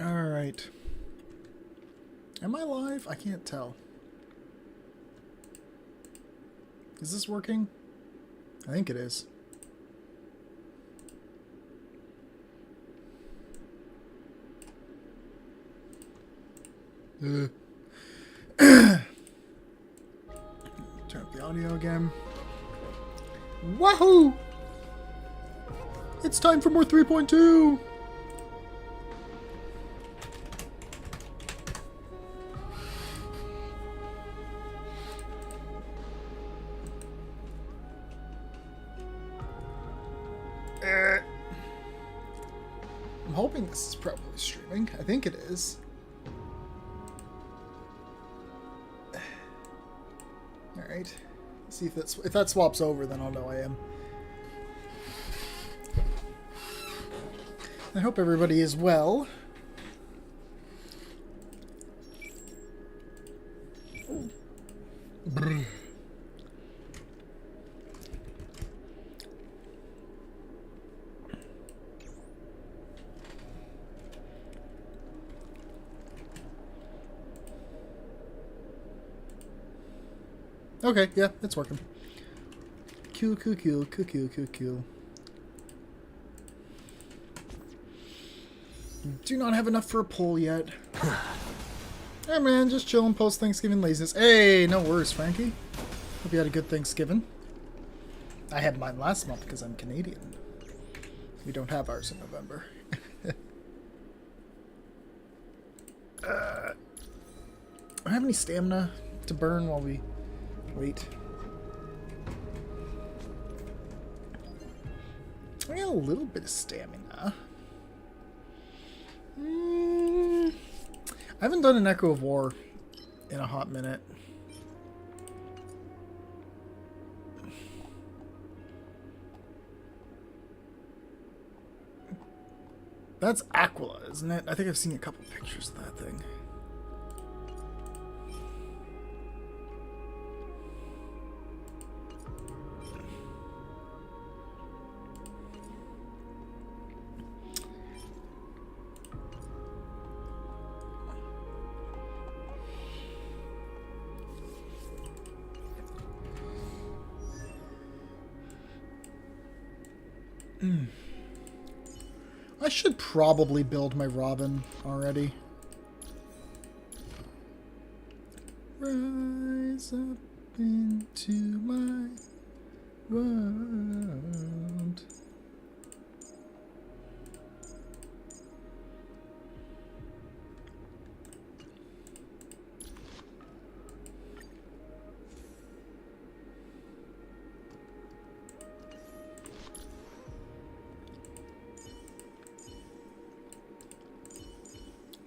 Alright. Am I live? I can't tell. Is this working? I think it is. Turn up the audio again. Wahoo! It's time for more 3.2! I'm hoping this is probably streaming. I think it is. Alright. See if that swaps over, then I'll know I am. I hope everybody is well. Brr. Okay, yeah, it's working. Cool. Do not have enough for a poll yet. Hey man, just chilling post Thanksgiving laziness. Hey, no worries, Frankie. Hope you had a good Thanksgiving. I had mine last month because I'm Canadian. We don't have ours in November. I don't have any stamina to burn while we wait. I got a little bit of stamina. I haven't done an Echo of War in a hot minute. That's Aquila, isn't it? I think I've seen a couple pictures of that thing. I should probably build my Robin already. Rise up into my world.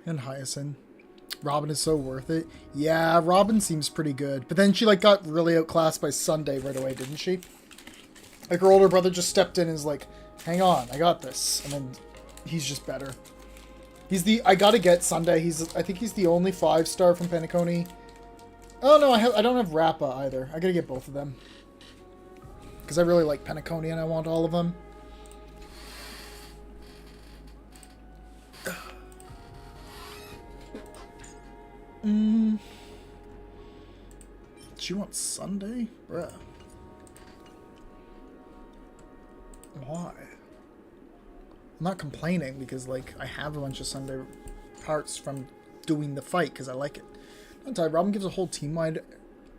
And Hyacinth. Robin is so worth it. Yeah, Robin seems pretty good. But then she like got really outclassed by Sunday right away, didn't she? Like her older brother just stepped in and is like, hang on, I got this. And then he's just better. He's the I gotta get Sunday. I think he's the only 5-star from Penacony. Oh no, I don't have Rappa either. I gotta get both of them. Because I really like Penacony and I want all of them. She wants Sunday? Bruh. Why? I'm not complaining because, like, I have a bunch of Sunday parts from doing the fight because I like it. Not Robin gives a whole team-wide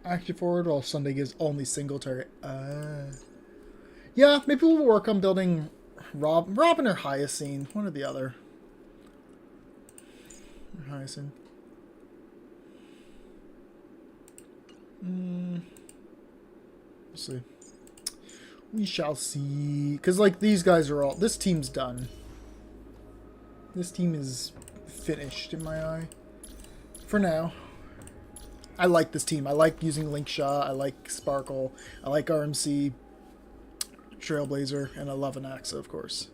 active forward while Sunday gives only single target. Yeah, maybe we'll work on building Robin or Hyacinth. One or the other. Hyacinth. We'll see. We shall see. Because, like, these guys are all... This team's done. This team is finished in my eye. For now. I like this team. I like using Link Shot. I like Sparkle. I like RMC. Trailblazer. And I love Anaxa, of course.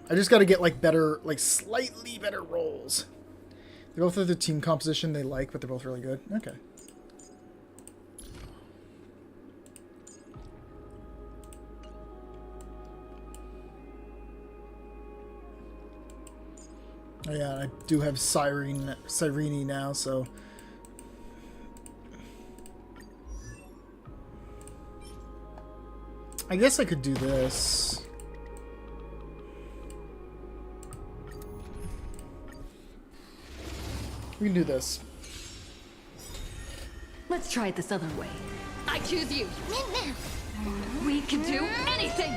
I just got to get, like, better... Like, slightly better rolls. They both have the team composition they like, but they're both really good. Okay. Oh yeah, I do have Cyrene now, so... I guess I could do this. We can do this. Let's try it this other way. I choose you. We can do anything.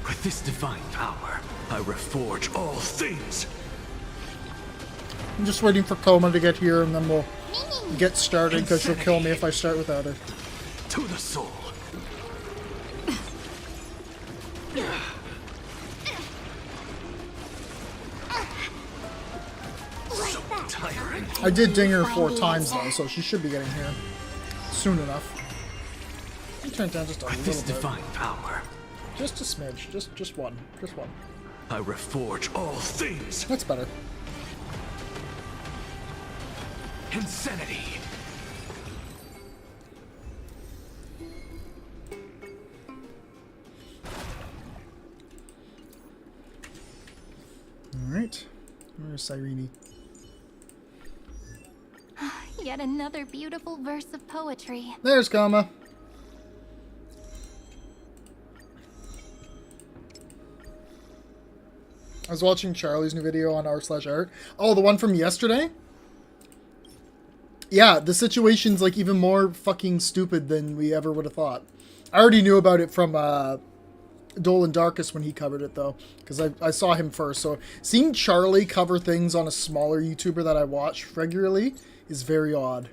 With this divine power, I reforge all things. I'm just waiting for Coma to get here, and then we'll get started, because she'll kill me if I start without her. To the soul. So Tyrant. I did ding her 4 times, though, so she should be getting here soon enough. Turn it down just a With little this bit. divine power, Just a smidge. Just one. Just one. I reforge all things. That's better. Insanity. Alright. Where's Cyrene? Yet another beautiful verse of poetry. There's Coma. I was watching Charlie's new video on r/art. Oh, the one from yesterday? Yeah, the situation's like even more fucking stupid than we ever would have thought. I already knew about it from Dolan Darkus when he covered it, though, because I saw him first. So seeing Charlie cover things on a smaller YouTuber that I watch regularly is very odd.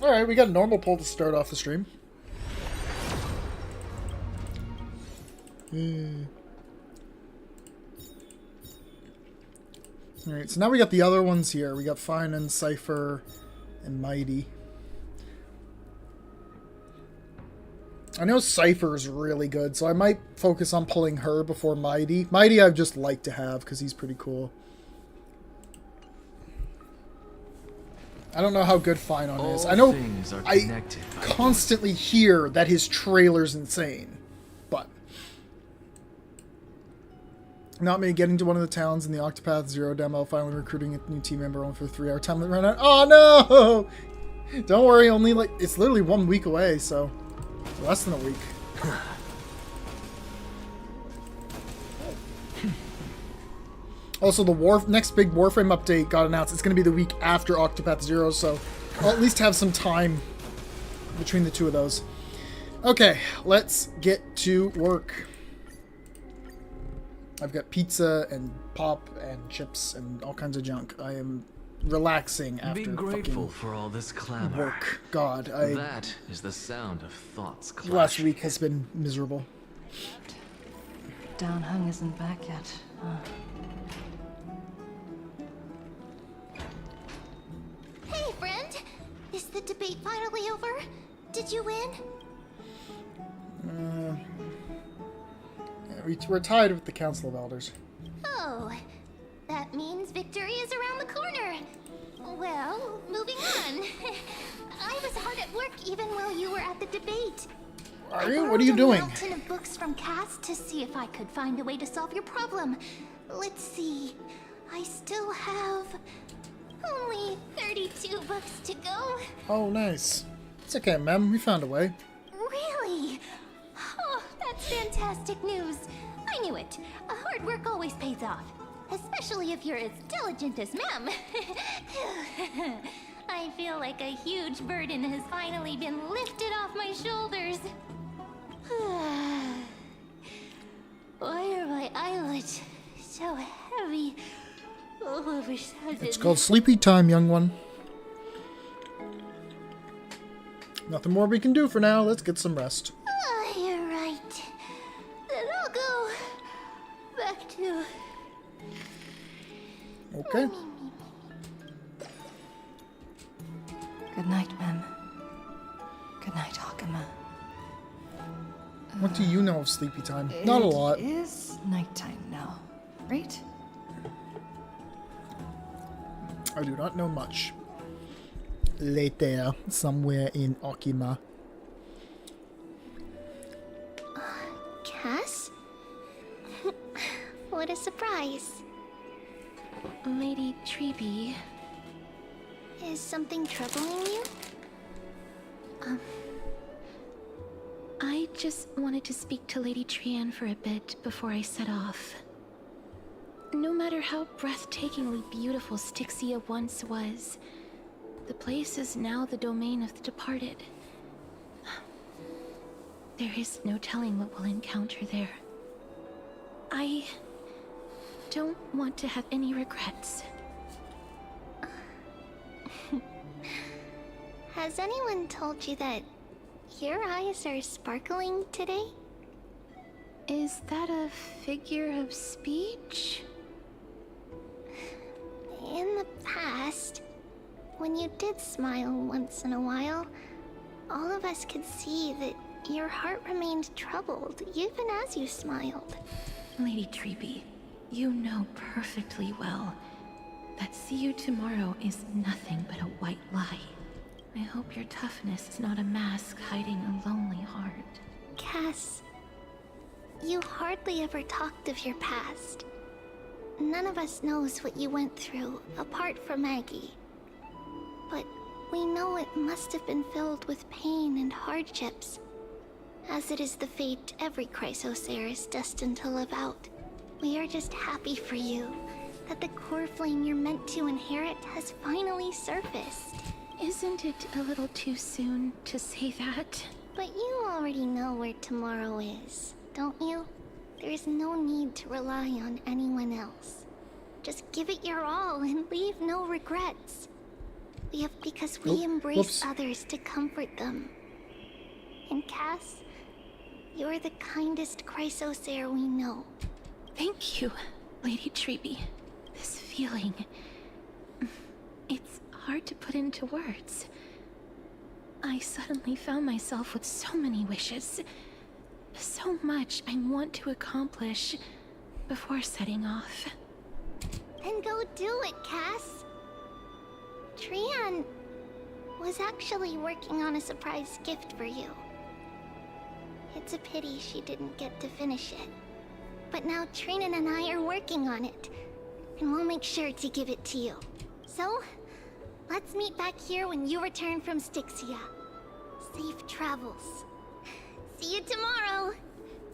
Alright, we got a normal pull to start off the stream. Alright, so now we got the other ones here. We got Fine and Cypher and Mighty. I know Cypher's really good, so I might focus on pulling her before Mighty. Mighty I'd just like to have, because he's pretty cool. I don't know how good Finon is. I know I constantly hear that his trailer's insane, but... Not me getting to one of the towns in the Octopath Zero demo, finally recruiting a new team member only for a 3-hour time limit run out. Oh no! Don't worry, only like, it's literally 1 week away, so less than a week. Also, the next big Warframe update got announced. It's going to be the week after Octopath Zero, so I'll at least have some time between the two of those. Okay, let's get to work. I've got pizza and pop and chips and all kinds of junk. I am relaxing after Be grateful for all this clamor. work. God, That is the sound of thoughts clashing. last week has been miserable. Downhung isn't back yet. Hey, friend! Is the debate finally over? Did you win? We're tied with the Council of Elders. Oh, that means victory is around the corner. Well, moving on. I was hard at work even while you were at the debate. Are you? What are you doing? I borrowed a mountain of books from Cass to see if I could find a way to solve your problem. Let's see. I still have only 32 books to go. Oh, nice. It's okay, Mem. We found a way. Really? Oh, that's fantastic news. I knew it. Hard work always pays off. Especially if you're as diligent as Mem. I feel like a huge burden has finally been lifted off my shoulders. Why are my eyelids so heavy? All of a sudden. It's called sleepy time, young one. Nothing more we can do for now. Let's get some rest. Oh, you're right. Then I'll go back to... Okay. Good night, Mem. Good night, Hakama. What do you know of sleepy time? Not a lot. It is nighttime now, right? I do not know much. Later, somewhere in Okima. Cass? What a surprise. Lady Treeby. Is something troubling you? I just wanted to speak to Lady Trian for a bit before I set off. No matter how breathtakingly beautiful Styxia once was, the place is now the domain of the departed. There is no telling what we'll encounter there. I don't want to have any regrets. Has anyone told you that your eyes are sparkling today? Is that a figure of speech? In the past, when you did smile once in a while, all of us could see that your heart remained troubled even as you smiled. Lady Treeby, you know perfectly well that see you tomorrow is nothing but a white lie. I hope your toughness is not a mask hiding a lonely heart. Cass, you hardly ever talked of your past. None of us knows what you went through, apart from Maggie. But we know it must have been filled with pain and hardships, as it is the fate every Chrysosaur is destined to live out. We are just happy for you that the core flame you're meant to inherit has finally surfaced. Isn't it a little too soon to say that? But you already know where tomorrow is, don't you? There is no need to rely on anyone else. Just give it your all and leave no regrets. Because we embrace others to comfort them. And Cass, you're the kindest Chrysosaur we know. Thank you, Lady Treeby. This feeling... it's hard to put into words. I suddenly found myself with so many wishes. So much I want to accomplish before setting off. Then go do it, Cass. Trian was actually working on a surprise gift for you. It's a pity she didn't get to finish it. But now Trinan and I are working on it, and we'll make sure to give it to you. So, let's meet back here when you return from Styxia. Safe travels. See you tomorrow!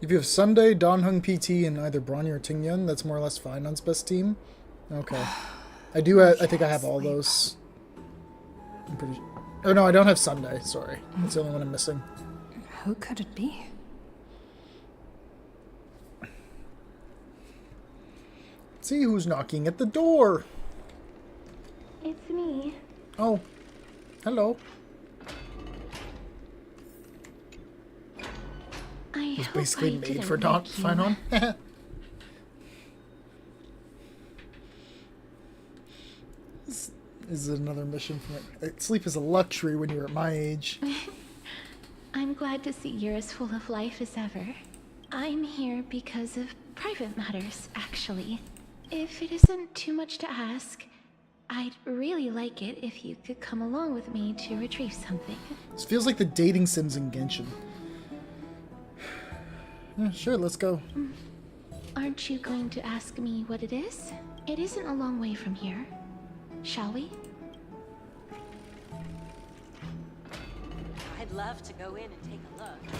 If you have Sunday, Donhung PT, and either Bronny or Tingyun, that's more or less fine on best team. Okay. I do, I think I have all those. I'm pretty sure. Oh no, I don't have Sunday, sorry. That's the only one I'm missing. Who could it be? Let's see who's knocking at the door. It's me. Oh. Hello. I It was hope basically I made didn't for wake you. Finon. This is another mission from it. Sleep is a luxury when you're at my age. I'm glad to see you're as full of life as ever. I'm here because of private matters, actually. If it isn't too much to ask, I'd really like it if you could come along with me to retrieve something. This feels like the dating sims in Genshin. Yeah, sure, let's go. Aren't you going to ask me what it is? It isn't a long way from here. Shall we? I'd love to go in and take a look.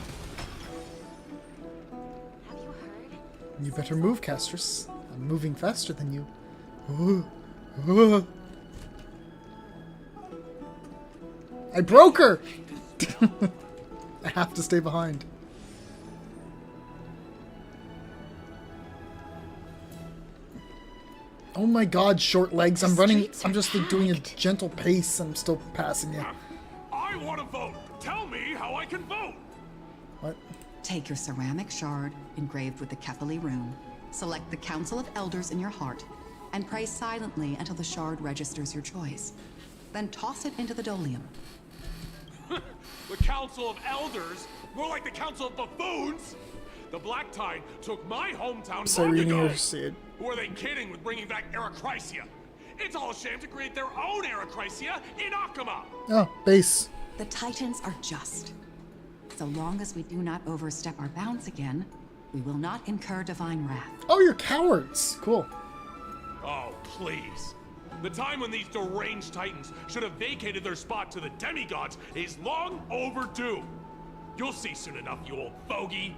Have you heard? You better move, Castress. I'm moving faster than you. I broke her! I have to stay behind. Oh my god, short legs. I'm running. streets I'm are just like, doing a packed. gentle pace. I'm still passing you. I want to vote. Tell me how I can vote. What? Take your ceramic shard engraved with the Kethali rune, select the Council of Elders in your heart, and pray silently until the shard registers your choice. Then toss it into the Dolium. The Council of Elders? More like the Council of Buffoons? The Black Tide took my hometown long ago. Sid. Who are they kidding with bringing back Arachrysia? It's all a shame to create their own Arachrysia in Akama! Oh, base. The Titans are just. So long as we do not overstep our bounds again, we will not incur divine wrath. Oh, you're cowards. Cool. Oh, please. The time when these deranged titans should have vacated their spot to the demigods is long overdue. You'll see soon enough, you old bogey.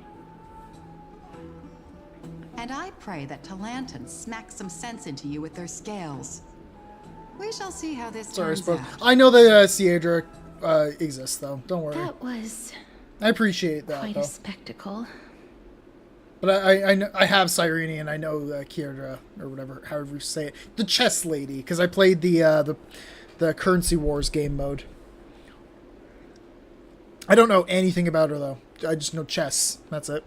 And I pray that Talanton smacks some sense into you with their scales. We shall see how this Sorry, I turns spoke. out. I know that Sierra exists, though. Don't worry. That was I appreciate that, quite though. a spectacle. But I have Cyrene and I know Kierdra, or whatever, however you say it. The chess lady, because I played the Currency Wars game mode. I don't know anything about her, though. I just know chess. That's it.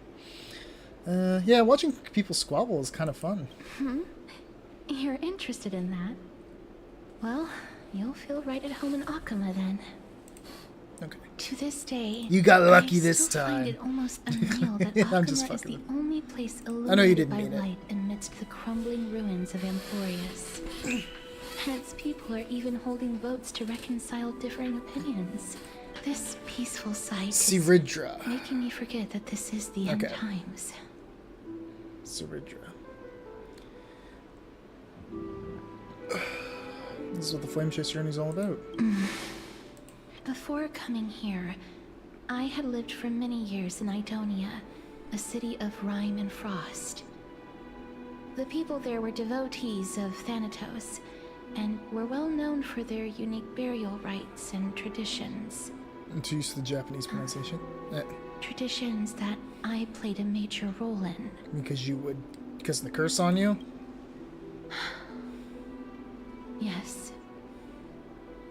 Yeah, watching people squabble is kind of fun. You're interested in that? Well, you'll feel right at home in Akama then. Okay. To this day, You got lucky I this still time. find it almost unreal that Yeah, I'm just Akama is the fucking only place know you illuminated didn't by mean it. light amidst the crumbling ruins of Amphorius. And its people are even holding votes to reconcile differing opinions. This peaceful sight is Siridra. making me forget that this is the end Okay. times. Siridra. This is what the Flame Chase journey is all about. Before coming here, I had lived for many years in Idonia, a city of rime and frost. The people there were devotees of Thanatos, and were well known for their unique burial rites and traditions. And to use the Japanese pronunciation. Traditions that I played a major role in. Because you would... Because of the curse on you? Yes.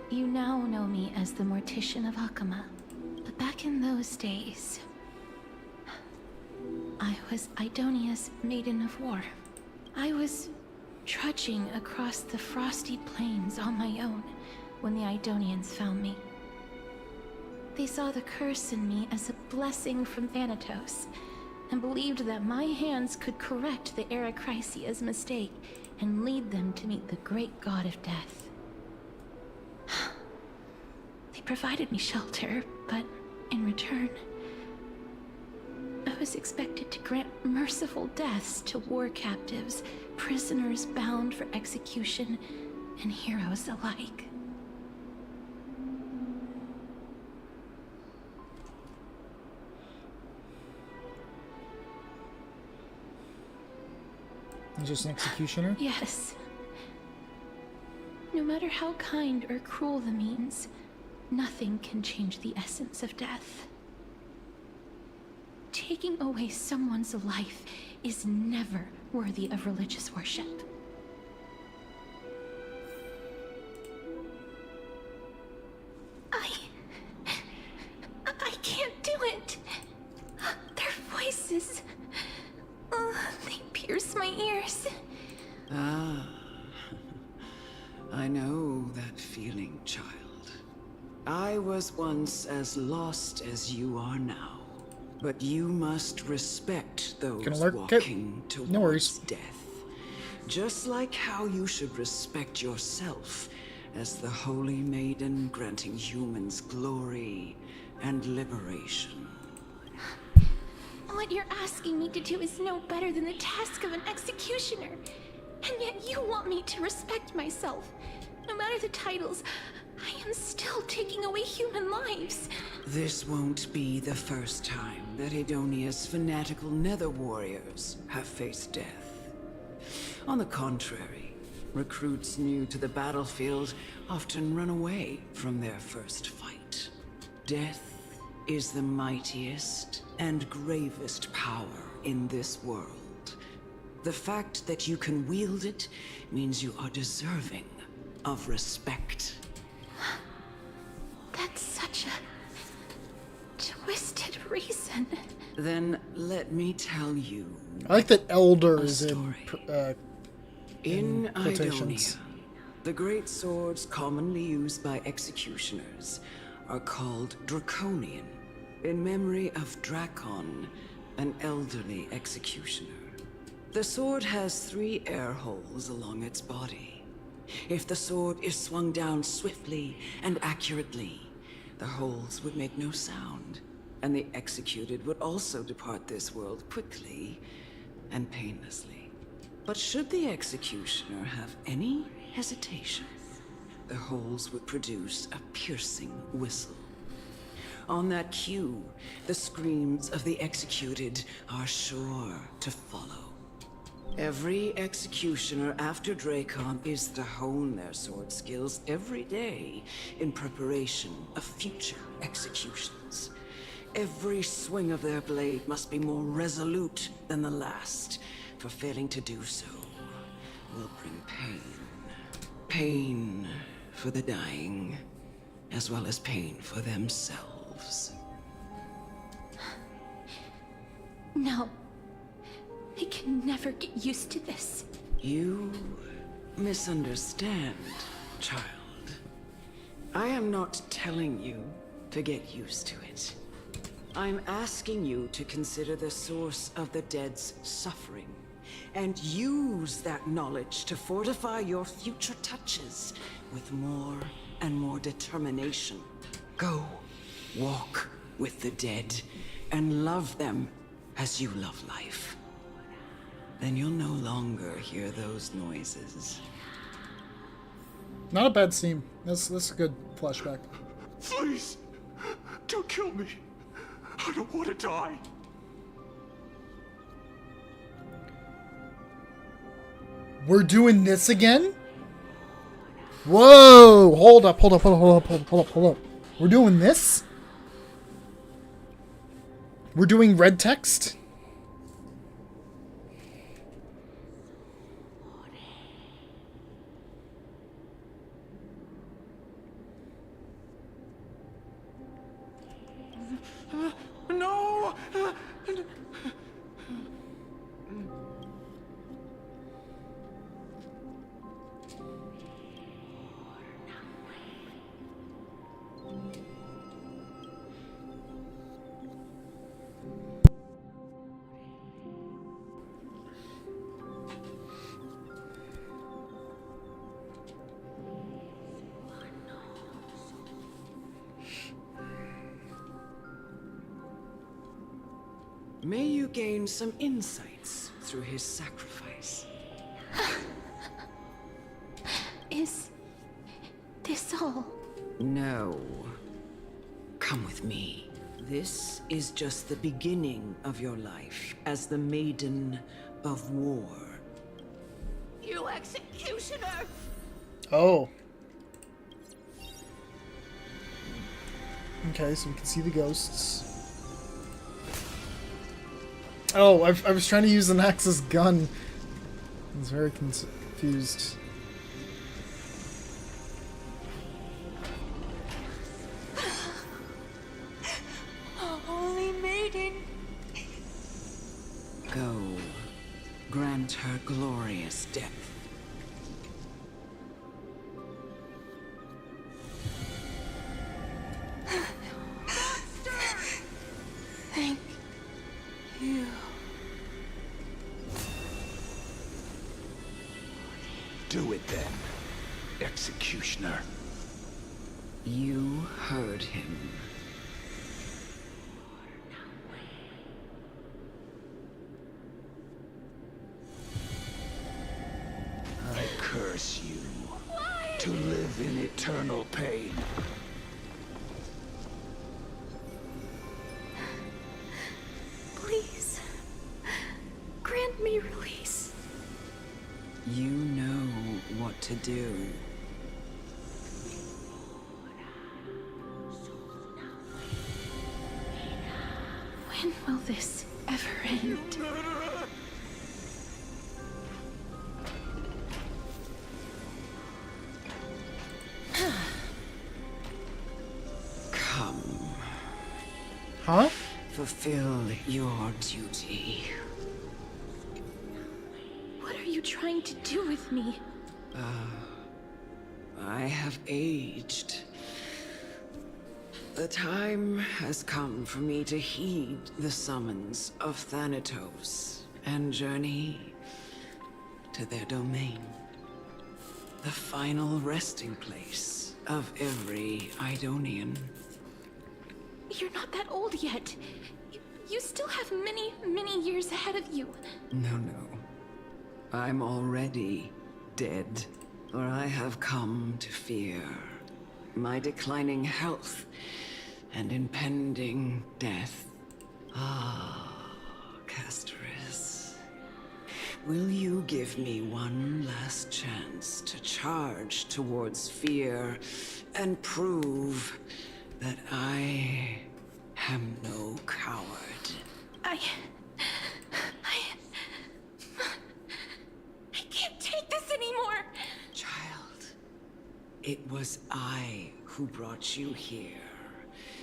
You now know me as the Mortician of Akama, but back in those days, I was Idonia's Maiden of War. I was trudging across the frosty plains on my own when the Idonians found me. They saw the curse in me as a blessing from Thanatos, and believed that my hands could correct the Aracrisia's mistake and lead them to meet the great god of death. They provided me shelter, but in return, I was expected to grant merciful deaths to war captives, prisoners bound for execution, and heroes alike. You're just an executioner? Yes. No matter how kind or cruel the means, nothing can change the essence of death. Taking away someone's life is never worthy of religious worship. I can't do it. Their voices, they pierce my ears. Ah, I know that feeling, child. I was once as lost as you are now. But you must respect those Gonna lurk. walking towards No worries. death. Just like how you should respect yourself as the Holy Maiden granting humans glory and liberation. What you're asking me to do is no better than the task of an executioner. And yet you want me to respect myself. No matter the titles, I am still taking away human lives. This won't be the first time that Edonia's fanatical nether warriors have faced death. On the contrary, recruits new to the battlefield often run away from their first fight. Death is the mightiest and gravest power in this world. The fact that you can wield it means you are deserving of respect. That's such a twisted reason. Then let me tell you. I like that Elder is in, story. In quotations. Idonia, the great swords commonly used by executioners are called Draconian, in memory of Drakon, an elderly executioner. The sword has 3 air holes along its body. If the sword is swung down swiftly and accurately, the holes would make no sound. and the executed would also depart this world quickly and painlessly. But should the executioner have any hesitation, the holes would produce a piercing whistle. On that cue, the screams of the executed are sure to follow. Every executioner after Dracon is to hone their sword skills every day in preparation of future executions. Every swing of their blade must be more resolute than the last, for failing to do so will bring pain. Pain for the dying, as well as pain for themselves. No. I can never get used to this. You misunderstand, child. I am not telling you to get used to it. I'm asking you to consider the source of the dead's suffering, and use that knowledge to fortify your future touches with more and more determination. Go, walk with the dead, and love them as you love life. Then you'll no longer hear those noises. Not a bad scene. That's a good flashback. Please, don't kill me. I don't want to die. We're doing this again? Whoa! Hold up. We're doing this? We're doing red text? No! May you gain some insights through his sacrifice. Is this all? No. Come with me. This is just the beginning of your life as the Maiden of War. You executioner! Oh. Okay, so we can see the ghosts. Oh, I was trying to use Anax's gun. I was very confused. Holy maiden! Go. Grant her glorious death. Thank you. Do it then, executioner. You heard him. I curse you to live in eternal pain. Please. Grant me release. You know what to do. When will this ever end? Come. Huh? Fulfill your duty. What are you trying to do with me? I have aged. The time has come for me to heed the summons of Thanatos and journey to their domain. The final resting place of every Idonian. You're not that old yet. You still have many, many years ahead of you. No. I'm already dead. For I have come to fear my declining health and impending death. Casteress. Will you give me one last chance to charge towards fear and prove that I am no coward? I can't take this anymore! Child, it was I who brought you here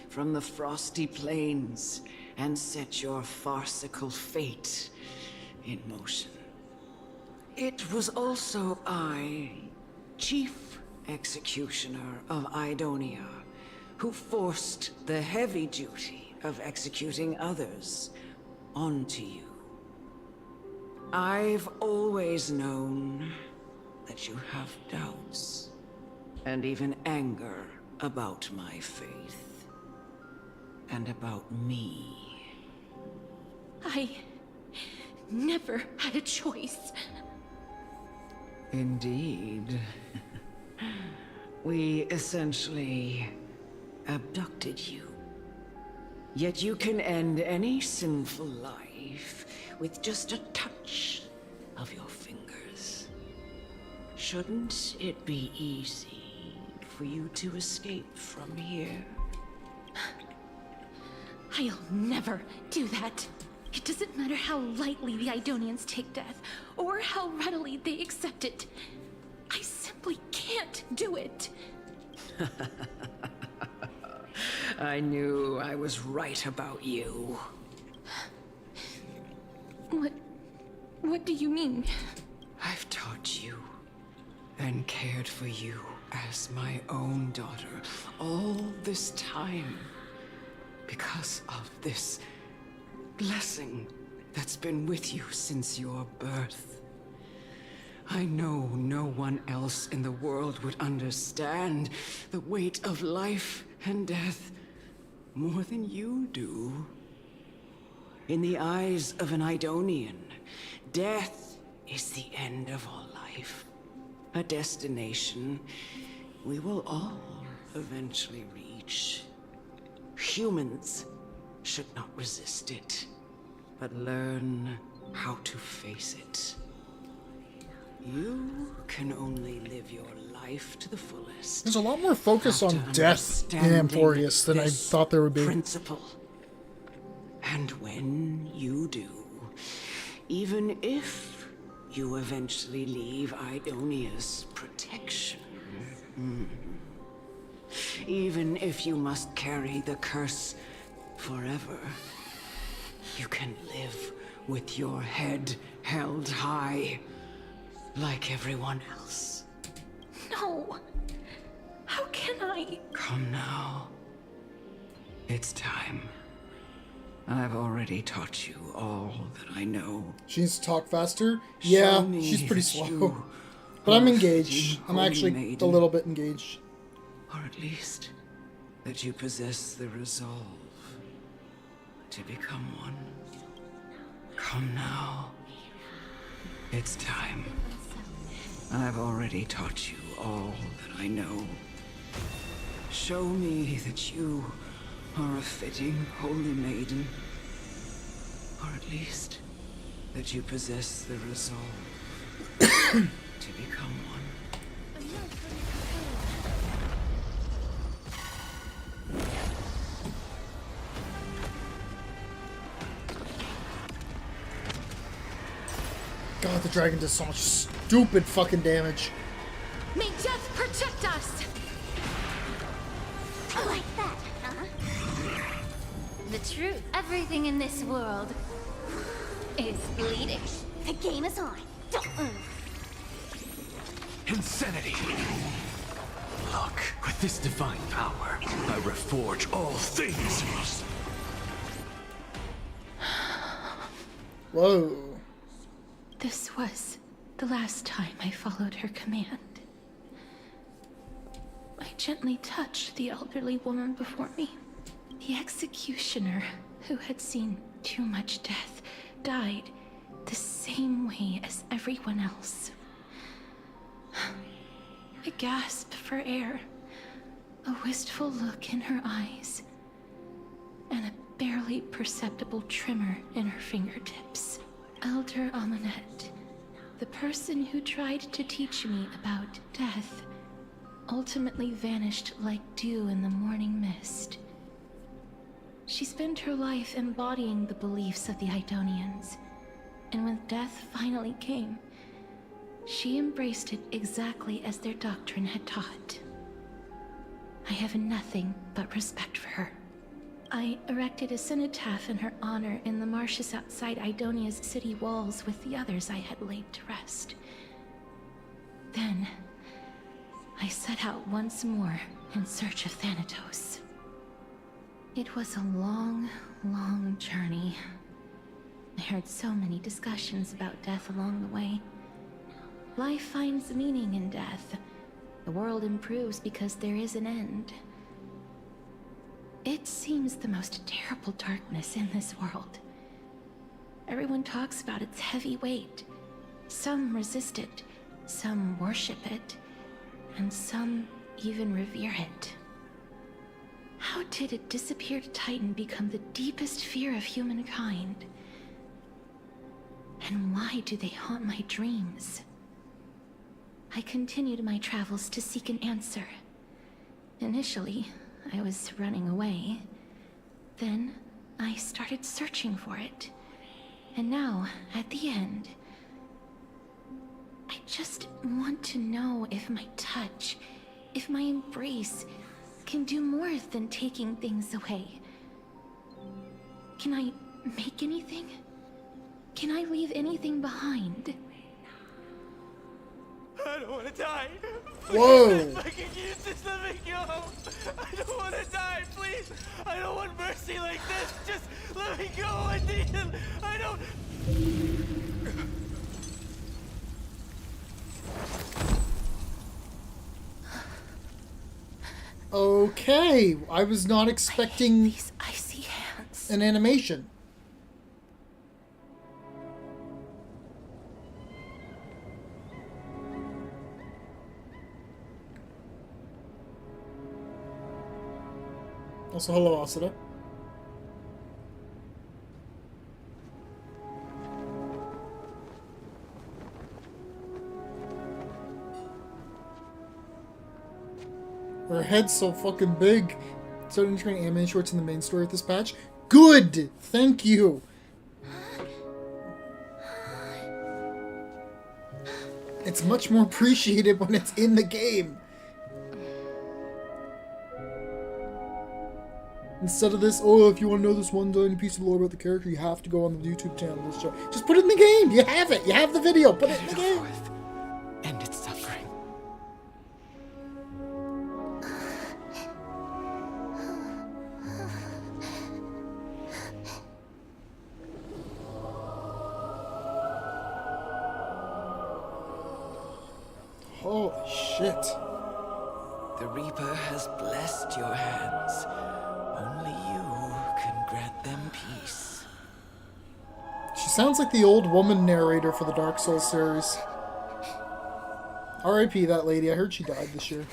from the frosty plains and set your farcical fate in motion. It was also I, Chief Executioner of Idonia, who forced the heavy duty of executing others onto you. I've always known that you have doubts and even anger about my faith and about me. I never had a choice. Indeed. We essentially abducted you. Yet you can end any sinful life with just a touch of your fingers. Shouldn't it be easy for you to escape from here? I'll never do that. It doesn't matter how lightly the Idonians take death, or how readily they accept it. I simply can't do it. I knew I was right about you. What do you mean? I've taught you and cared for you as my own daughter all this time because of this blessing that's been with you since your birth. I know no one else in the world would understand the weight of life and death more than you do. In the eyes of an Idonian, death is the end of all life. A destination we will all eventually reach. Humans should not resist it, but learn how to face it. You can only live your life to the fullest. There's a lot more focus on after death in understanding Emporius than I this thought there would be. Principle. And when you do, even if you eventually leave Idonia's protection, even if you must carry the curse forever, you can live with your head held high, like everyone else. No. How can I? Come now. It's time. I've already taught you all that I know. She needs to talk faster? Yeah, Show me she's pretty that slow. you But I'm are engaged. I'm holy actually maiden. a little bit engaged. Or at least that you possess the resolve to become one. Come now. It's time. I've already taught you all that I know. Show me that you are a fitting holy maiden. Or at least that you possess the resolve to become one. God, the dragon does so much stupid fucking damage. May death protect us! Like that, huh? The truth. Everything in this world is bleeding. The game is on. Don't move. Insanity! Look, with this divine power, I reforge all things. Whoa. This was the last time I followed her command. I gently touched the elderly woman before me. The executioner, who had seen too much death, died the same way as everyone else. A gasp for air, a wistful look in her eyes, and a barely perceptible tremor in her fingertips. Elder Amunet, the person who tried to teach me about death, ultimately vanished like dew in the morning mist. She spent her life embodying the beliefs of the Idonians, and when death finally came, she embraced it exactly as their doctrine had taught. I have nothing but respect for her. I erected a cenotaph in her honor in the marshes outside Idonia's city walls with the others I had laid to rest. Then, I set out once more in search of Thanatos. It was a long, long journey. I heard so many discussions about death along the way. Life finds meaning in death. The world improves because there is an end. It seems the most terrible darkness in this world. Everyone talks about its heavy weight. Some resist it, some worship it, and some even revere it. How did a disappeared Titan become the deepest fear of humankind? And why do they haunt my dreams? I continued my travels to seek an answer. Initially, I was running away. Then, I started searching for it. And now, at the end, I just want to know if my touch, if my embrace, can do more than taking things away. Can I make anything? Can I leave anything behind? I don't want to die. Whoa. I can use this. Let me go. I don't want to die, please. I don't want mercy like this. Just let me go. I don't. Okay, I was not expecting These icy hands. an animation. Also, hello, Asada. Her head's so fucking big. Starting integrating anime shorts in the main story of this patch. Good! Thank you! It's much more appreciated when it's in the game. Instead of this, oh, if you want to know this one tiny piece of lore about the character, you have to go on the YouTube channel. Just put it in the game. You have it. You have the video. Put it in the game. End its suffering. Holy shit. The Reaper has blessed your hands. Only you can grant them peace. She sounds like the old woman narrator for the Dark Souls series. R.I.P. that lady. I heard she died this year.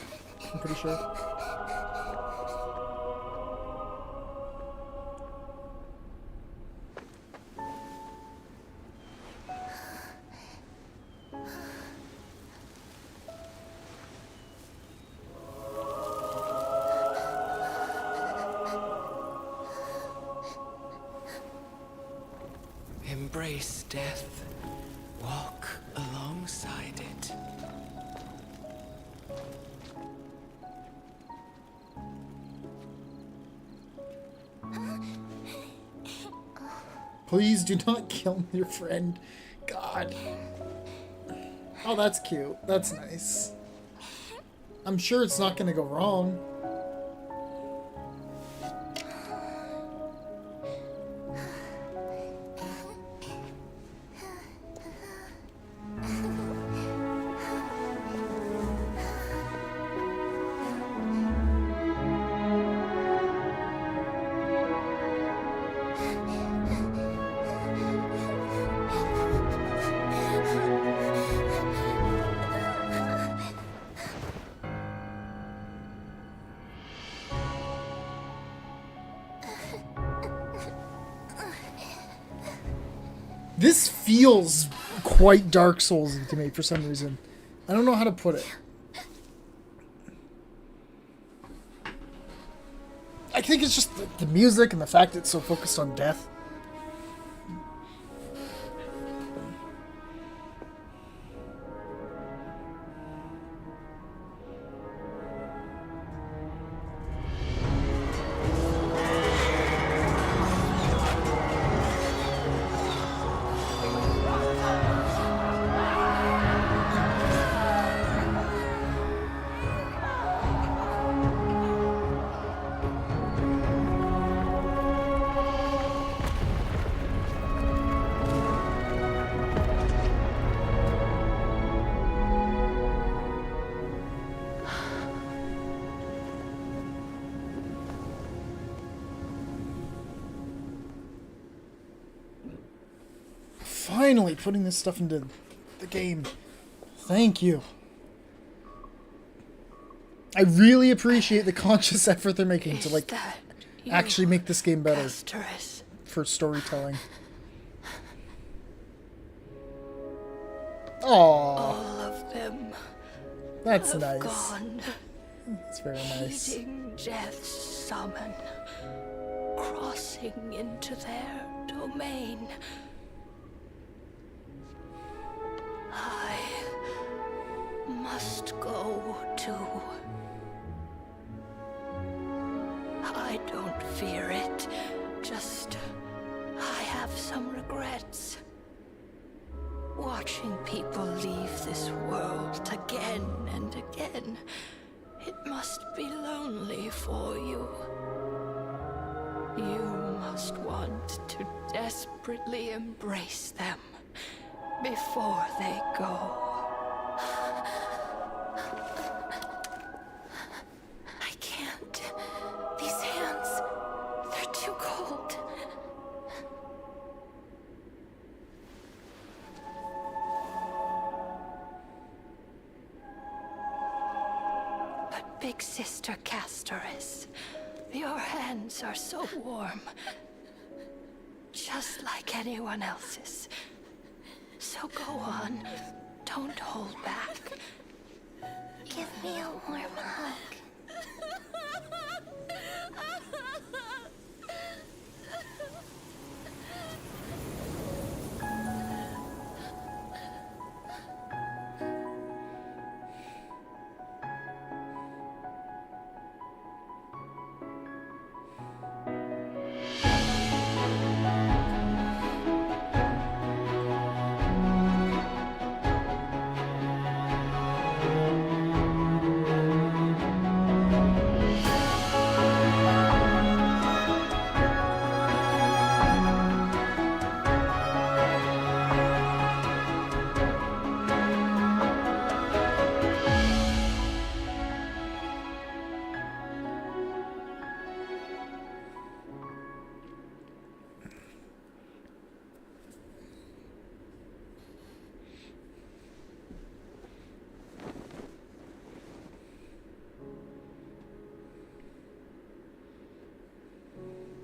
I'm pretty sure. Embrace death. Walk alongside it. Please do not kill your friend. God. Oh, that's cute. That's nice. I'm sure it's not gonna go wrong. This feels quite Dark Souls-y to me for some reason. I don't know how to put it. I think it's just the music and the fact it's so focused on death. Finally putting this stuff into the game. Thank you. I really appreciate the conscious effort they're making to like actually make this game better for storytelling. Aww. All of them. That's have nice. Gone. That's very nice. Heeding Death's summon, crossing into their domain. I must go too. I don't fear it, just I have some regrets. Watching people leave this world again and again, it must be lonely for you. You must want to desperately embrace them before they go. I can't. These hands, they're too cold. But Big Sister Castoris, your hands are so warm. Just like anyone else's. So go on. Don't hold back. Give me a warm hug.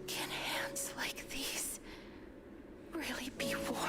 Can hands like these really be warm?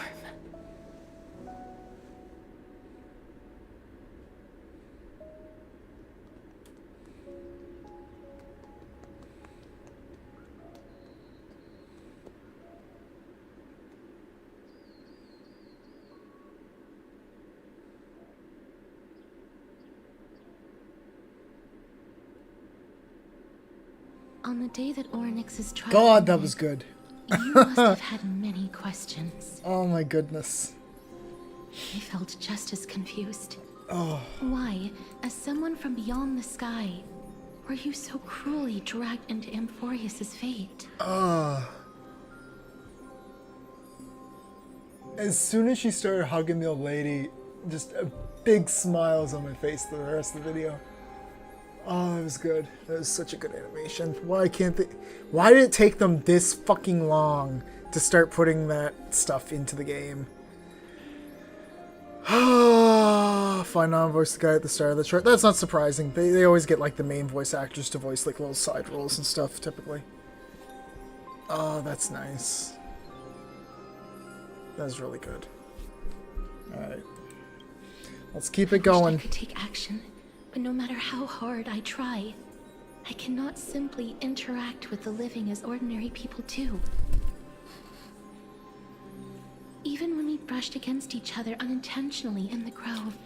On the day that Oryx's trial God, that ended, was good. you must have had many questions. Oh my goodness. I felt just as confused. Oh. Why, as someone from beyond the sky, were you so cruelly dragged into Amphorius's fate? As soon as she started hugging the old lady, just a big smiles on my face the rest of the video. Oh, it was good. That was such a good animation. Why can't they... Why did it take them this fucking long to start putting that stuff into the game? Fine, non-voice the guy at the start of the chart. That's not surprising. They always get, like, the main voice actors to voice, like, little side roles and stuff, typically. Oh, that's nice. That's really good. Alright. Let's keep it I going. could take action, but no matter how hard I try, I cannot simply interact with the living as ordinary people do. Even when we brushed against each other unintentionally in the grove,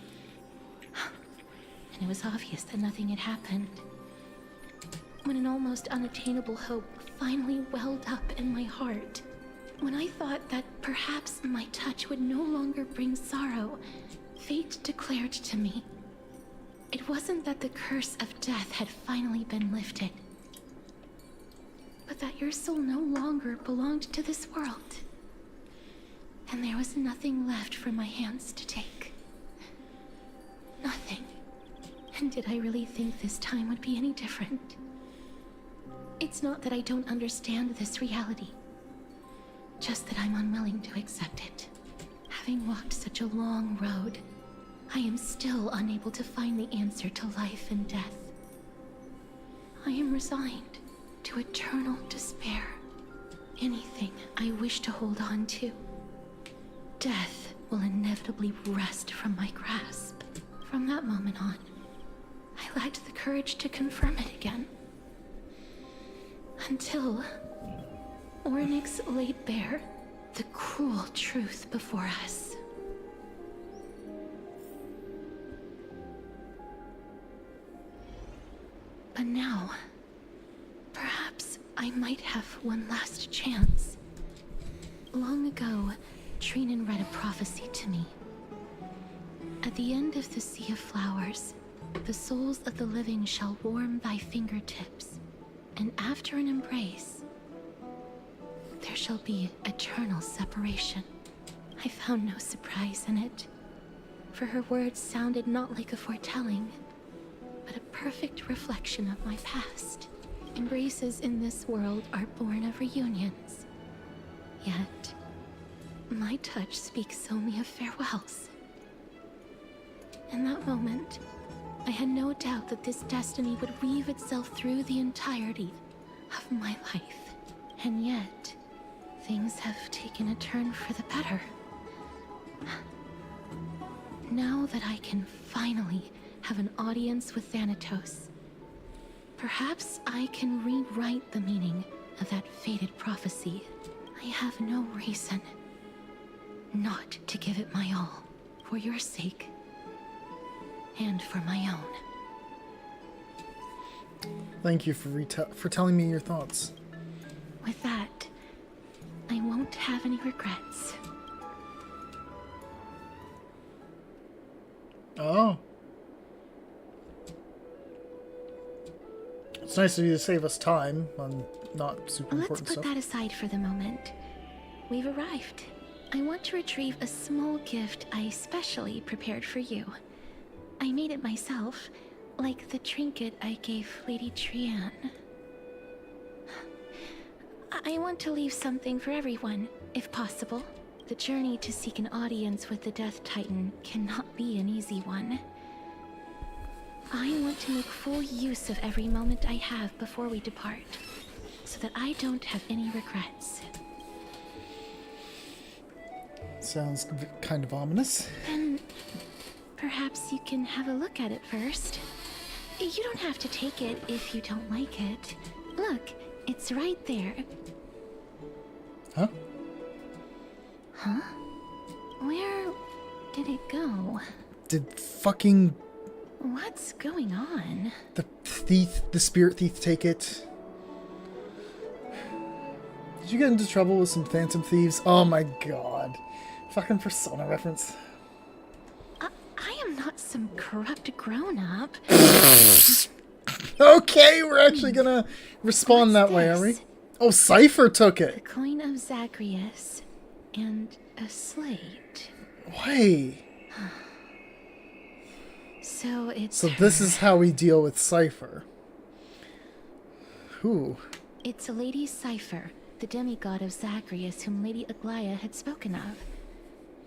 and it was obvious that nothing had happened, when an almost unattainable hope finally welled up in my heart, when I thought that perhaps my touch would no longer bring sorrow, fate declared to me, it wasn't that the curse of death had finally been lifted, but that your soul no longer belonged to this world. And there was nothing left for my hands to take. Nothing. And did I really think this time would be any different? It's not that I don't understand this reality, just that I'm unwilling to accept it. Having walked such a long road, I am still unable to find the answer to life and death. I am resigned to eternal despair. Anything I wish to hold on to, death will inevitably wrest from my grasp. From that moment on, I lacked the courage to confirm it again. Until Ornyx laid bare the cruel truth before us. But now, perhaps I might have one last chance. Long ago, Tyrant read a prophecy to me. At the end of the Sea of Flowers, the souls of the living shall warm thy fingertips, and after an embrace, there shall be eternal separation. I found no surprise in it, for her words sounded not like a foretelling, but a perfect reflection of my past. Embraces in this world are born of reunions, yet my touch speaks only of farewells. In that moment, I had no doubt that this destiny would weave itself through the entirety of my life. And yet, things have taken a turn for the better. Now that I can finally have an audience with Thanatos, perhaps I can rewrite the meaning of that fated prophecy. I have no reason not to give it my all, for your sake, and for my own. Thank you for telling me your thoughts. With that, I won't have any regrets. Oh. It's nice of you to save us time on not super Let's important put stuff. that aside for the moment. We've arrived. I want to retrieve a small gift I specially prepared for you. I made it myself, like the trinket I gave Lady Tyrant. I want to leave something for everyone, if possible. The journey to seek an audience with the Death Titan cannot be an easy one. I want to make full use of every moment I have before we depart, so that I don't have any regrets. Sounds kind of ominous. Then perhaps you can have a look at it first. You don't have to take it if you don't like it. Look, it's right there. Huh? Huh? Where did it go? Did fucking What's going on? the spirit thief take it? Did you get into trouble with some phantom thieves? Oh my god. Fucking Persona reference. I am not some corrupt grown-up. Okay, we're actually gonna respond that way, are we? this? Oh, Cypher took The it. coin of Zagreus and a slate. Why? So it's So this is how we deal with Cypher. Who? It's Lady Cypher, the demigod of Zagreus whom Lady Aglaia had spoken of.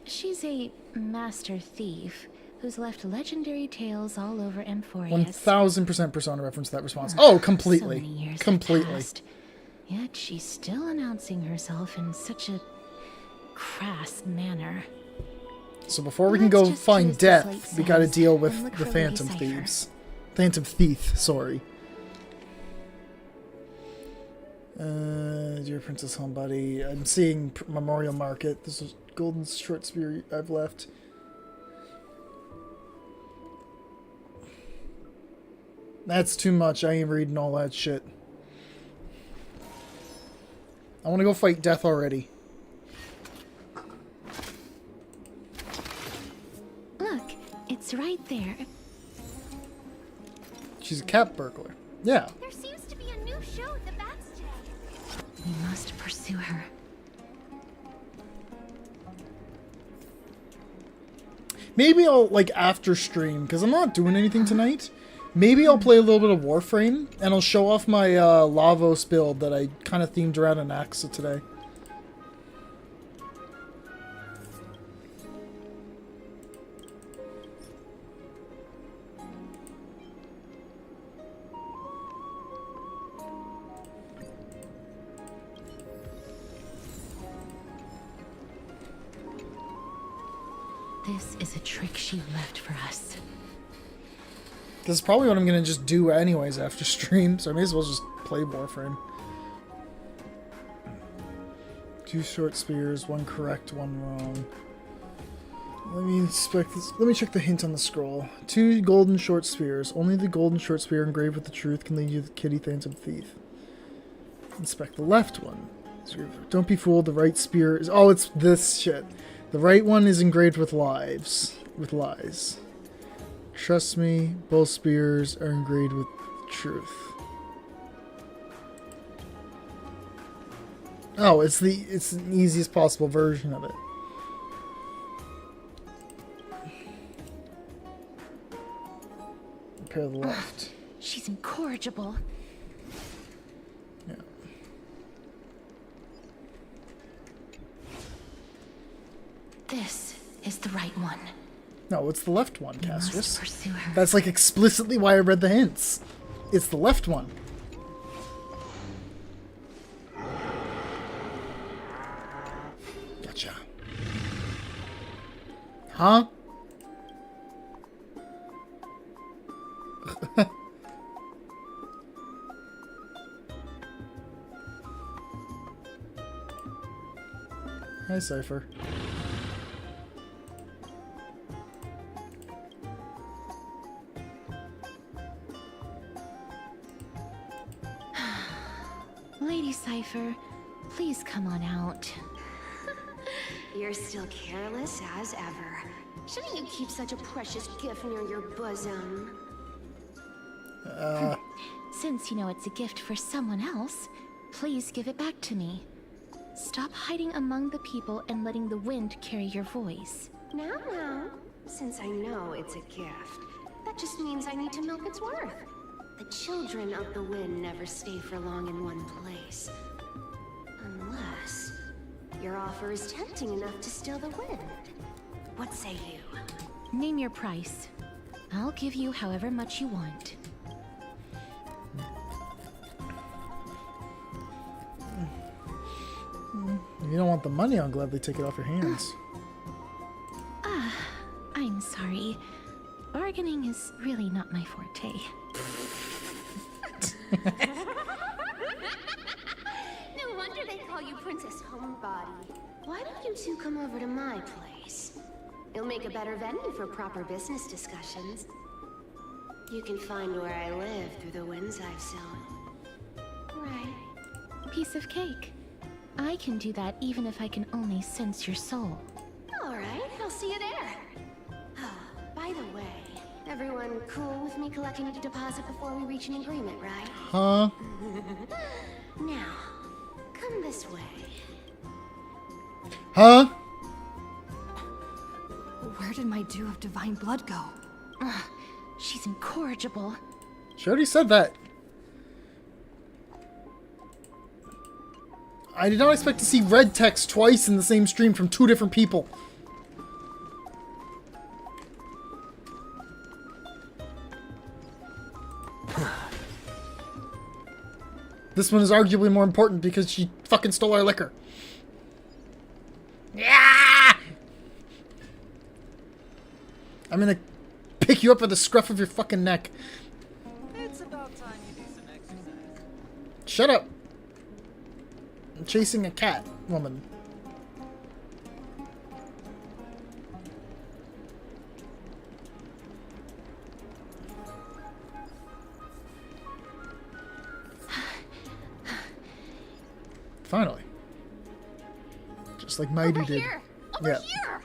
She's a master thief who's left legendary tales all over Amphorius. 1000% Persona reference that response. Oh, completely. So many years have Completely. passed, yet she's still announcing herself in such a crass manner. So before we can go Let's just find do as the slate Death, we gotta says, deal and with look the for Phantom Lady Cipher. Thieves. Phantom Thief, sorry. Dear Princess Homebody, I'm seeing Memorial Market. This is golden short spear I've left. That's too much. I ain't reading all that shit. I want to go fight Death already. Look, it's right there. She's a cat burglar. Yeah. There seems to be a new show at the Bats today. We must pursue her. Maybe I'll, like, after stream, because I'm not doing anything tonight. Maybe I'll play a little bit of Warframe, and I'll show off my Lavos build that I kind of themed around Anaxa today. This is a trick she left for us. This is probably what I'm going to just do anyways after stream, so I may as well just play Warframe. 2 short spears, 1 correct, 1 wrong. Let me inspect this. Let me check the hint on the scroll. 2 golden short spears. Only the golden short spear engraved with the truth can lead you to the Kitty Phantom Thief. Inspect the left one. Don't be fooled, the right spear is... Oh, it's this shit. The right one is engraved with lies. Trust me, both spears are engraved with truth. Oh, it's the easiest possible version of it. Repair the left. She's incorrigible. Yeah. This is the right one. No, it's the left one, We must Castrus. pursue her. That's like explicitly why I read the hints. It's the left one. Gotcha. Huh? Hi, Cypher. Lady Cipher, please come on out. You're still careless as ever. Shouldn't you keep such a precious gift near your bosom? Since you know it's a gift for someone else, please give it back to me. Stop hiding among the people and letting the wind carry your voice. Now, since I know it's a gift, that just means I need to milk its worth. The children of the wind never stay for long in one place. Unless your offer is tempting enough to steal the wind. What say you? Name your price. I'll give you however much you want. If you don't want the money, I'll gladly take it off your hands. I'm sorry. Bargaining is really not my forte. No wonder they call you Princess Homebody. Why don't you two come over to my place? It'll make a better venue for proper business discussions. You can find where I live through the winds I've sown. Right. Piece of cake. I can do that even if I can only sense your soul. All right, I'll see you there. By the way, everyone cool with me collecting a deposit before we reach an agreement, right? Huh? Now, come this way. Huh? Where did my dew of divine blood go? She's incorrigible. She already said that. I did not expect to see red text twice in the same stream from 2 different people. This one is arguably more important because she fucking stole our liquor. Yeah. I'm gonna pick you up by the scruff of your fucking neck. It's about time you do some exercise. Shut up. I'm chasing a cat woman. Finally. Just like Mighty did. Over here!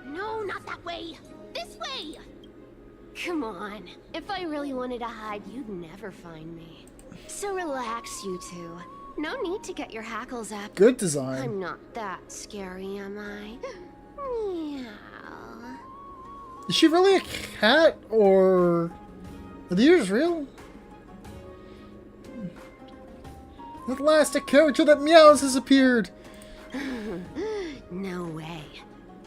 No, not that way. This way! Come on. If I really wanted to hide, you'd never find me. So relax, you two. No need to get your hackles up. Good design. I'm not that scary, am I? Meow. Is she really a cat, or are the ears real? At last, a character that meows has appeared. No way.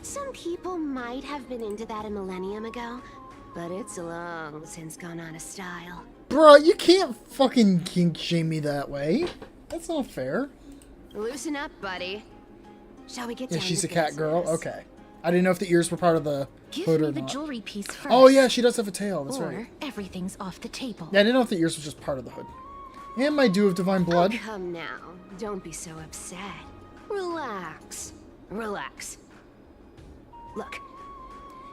Some people might have been into that a millennium ago, but it's long since gone out of style. Bruh, you can't fucking kink shame me that way. That's not fair. Loosen up, buddy. Shall we get Yeah, down she's to a cat girl. business? Okay. I didn't know if the ears were part of the Give hood me or the not. jewelry piece first. Oh yeah, she does have a tail. That's or right. everything's off the table. Yeah, I didn't know if the ears were just part of the hood. And my dew of divine blood. Oh, come now. Don't be so upset. Relax. Relax. Look.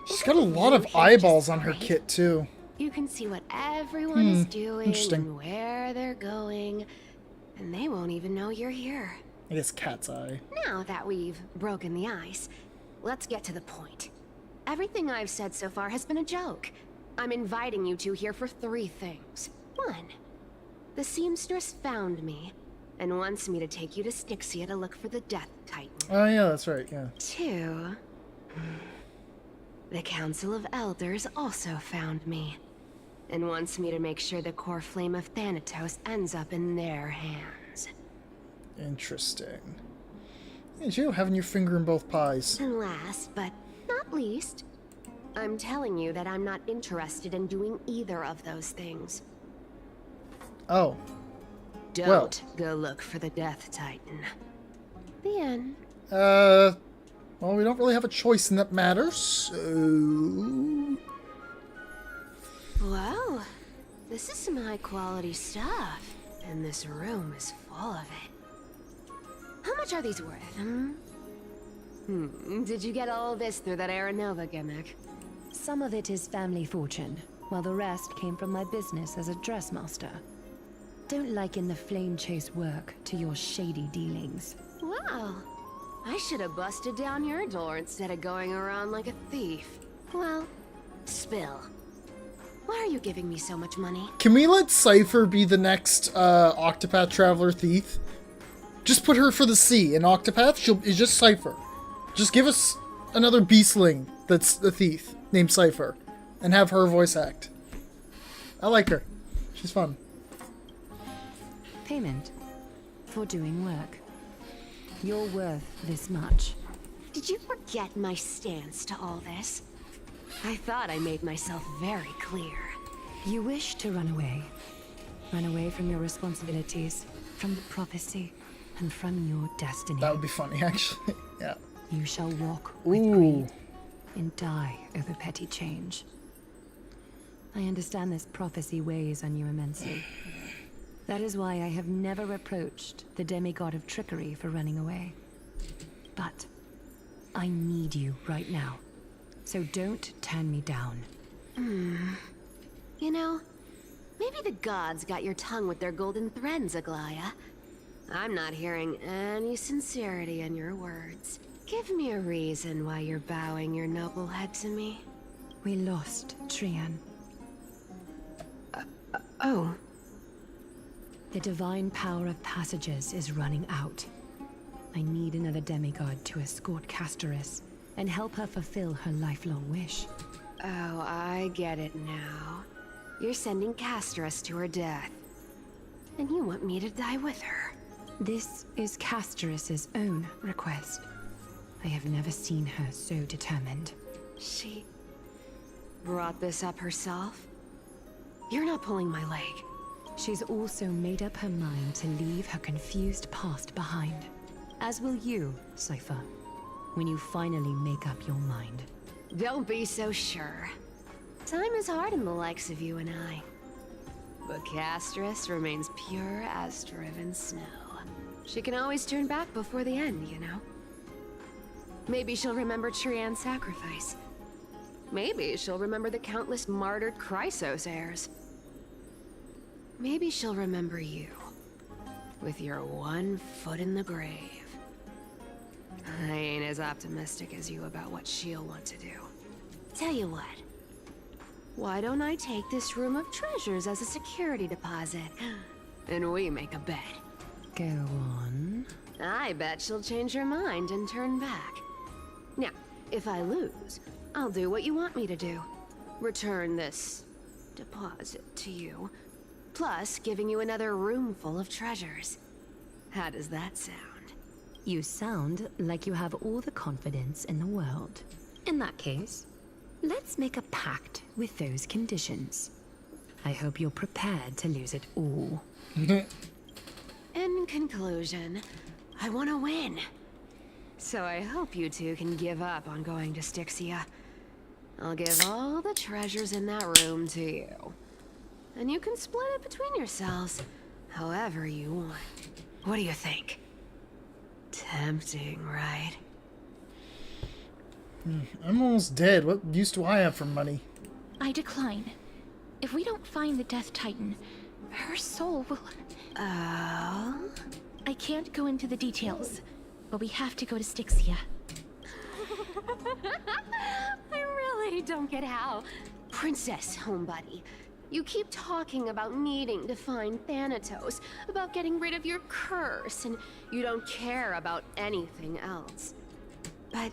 She's got a lot of eyeballs on her kit too. You can see what everyone is doing interesting. and where they're going, and they won't even know you're here. I guess cat's eye. Now that we've broken the ice, let's get to the point. Everything I've said so far has been a joke. I'm inviting you two here for 3 things. 1, the seamstress found me and wants me to take you to Styxia to look for the Death Titan. Oh yeah, that's right, yeah. 2, the Council of Elders also found me and wants me to make sure the core flame of Thanatos ends up in their hands. Interesting. It's you having your finger in both pies. And last, but not least, I'm telling you that I'm not interested in doing either of those things. Oh. Don't go look for the Death Titan. The end. Well, we don't really have a choice in that matter, so... Well, this is some high-quality stuff, and this room is full of it. How much are these worth, Did you get all this through that Aranova gimmick? Some of it is family fortune, while the rest came from my business as a dressmaster. Don't liken the flame chase work to your shady dealings. Wow. I should have busted down your door instead of going around like a thief. Well, spill. Why are you giving me so much money? Can we let Cypher be the next Octopath Traveler thief? Just put her for the sea. In Octopath, it's just Cypher. Just give us another beastling that's the thief named Cypher, and have her voice act. I like her. She's fun. Payment for doing work. You're worth this much. Did you forget my stance to all this? I thought I made myself very clear. You wish to run away. Run away from your responsibilities, from the prophecy, and from your destiny. That would be funny, actually. Yeah. You shall walk with greed and die over petty change. I understand this prophecy weighs on you immensely. That is why I have never approached the demigod of trickery for running away. But I need you right now. So don't turn me down. You know, maybe the gods got your tongue with their golden threads, Aglaya. I'm not hearing any sincerity in your words. Give me a reason why you're bowing your noble head to me. We lost Trian. Oh. The divine power of passages is running out. I need another demigod to escort Castoris and help her fulfill her lifelong wish. Oh, I get it now. You're sending Castoris to her death. And you want me to die with her. This is Castoris's own request. I have never seen her so determined. She brought this up herself? You're not pulling my leg. She's also made up her mind to leave her confused past behind. As will you, Cypher, when you finally make up your mind. Don't be so sure. Time is hard in the likes of you and I. But Castris remains pure as driven snow. She can always turn back before the end, you know? Maybe she'll remember Trian's sacrifice. Maybe she'll remember the countless martyred Chrysos heirs. Maybe she'll remember you, with your one foot in the grave. I ain't as optimistic as you about what she'll want to do. Tell you what, why don't I take this room of treasures as a security deposit, and we make a bet? Go on. I bet she'll change her mind and turn back. Now, if I lose, I'll do what you want me to do. Return this deposit to you, plus giving you another room full of treasures. How does that sound? You sound like you have all the confidence in the world. In that case, let's make a pact with those conditions. I hope you're prepared to lose it all. In conclusion, I want to win. So I hope you two can give up on going to Styxia. I'll give all the treasures in that room to you. And you can split it between yourselves, however you want. What do you think? Tempting, right? I'm almost dead. What use do I have for money? I decline. If we don't find the Death Titan, her soul will... Oh? I can't go into the details, but we have to go to Styxia. I really don't get how. Princess, homebuddy, you keep talking about needing to find Thanatos, about getting rid of your curse, and you don't care about anything else. But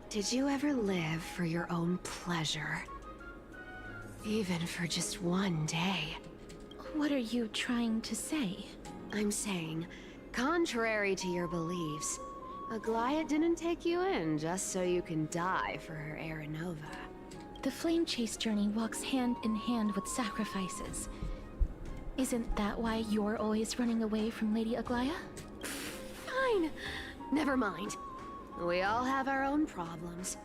did you ever live for your own pleasure? Even for just one day? What are you trying to say? I'm saying, contrary to your beliefs, Aglaia didn't take you in just so you can die for her Aranova. The flame chase journey walks hand in hand with sacrifices. Isn't that why you're always running away from Lady Aglaia? Fine. Never mind. We all have our own problems.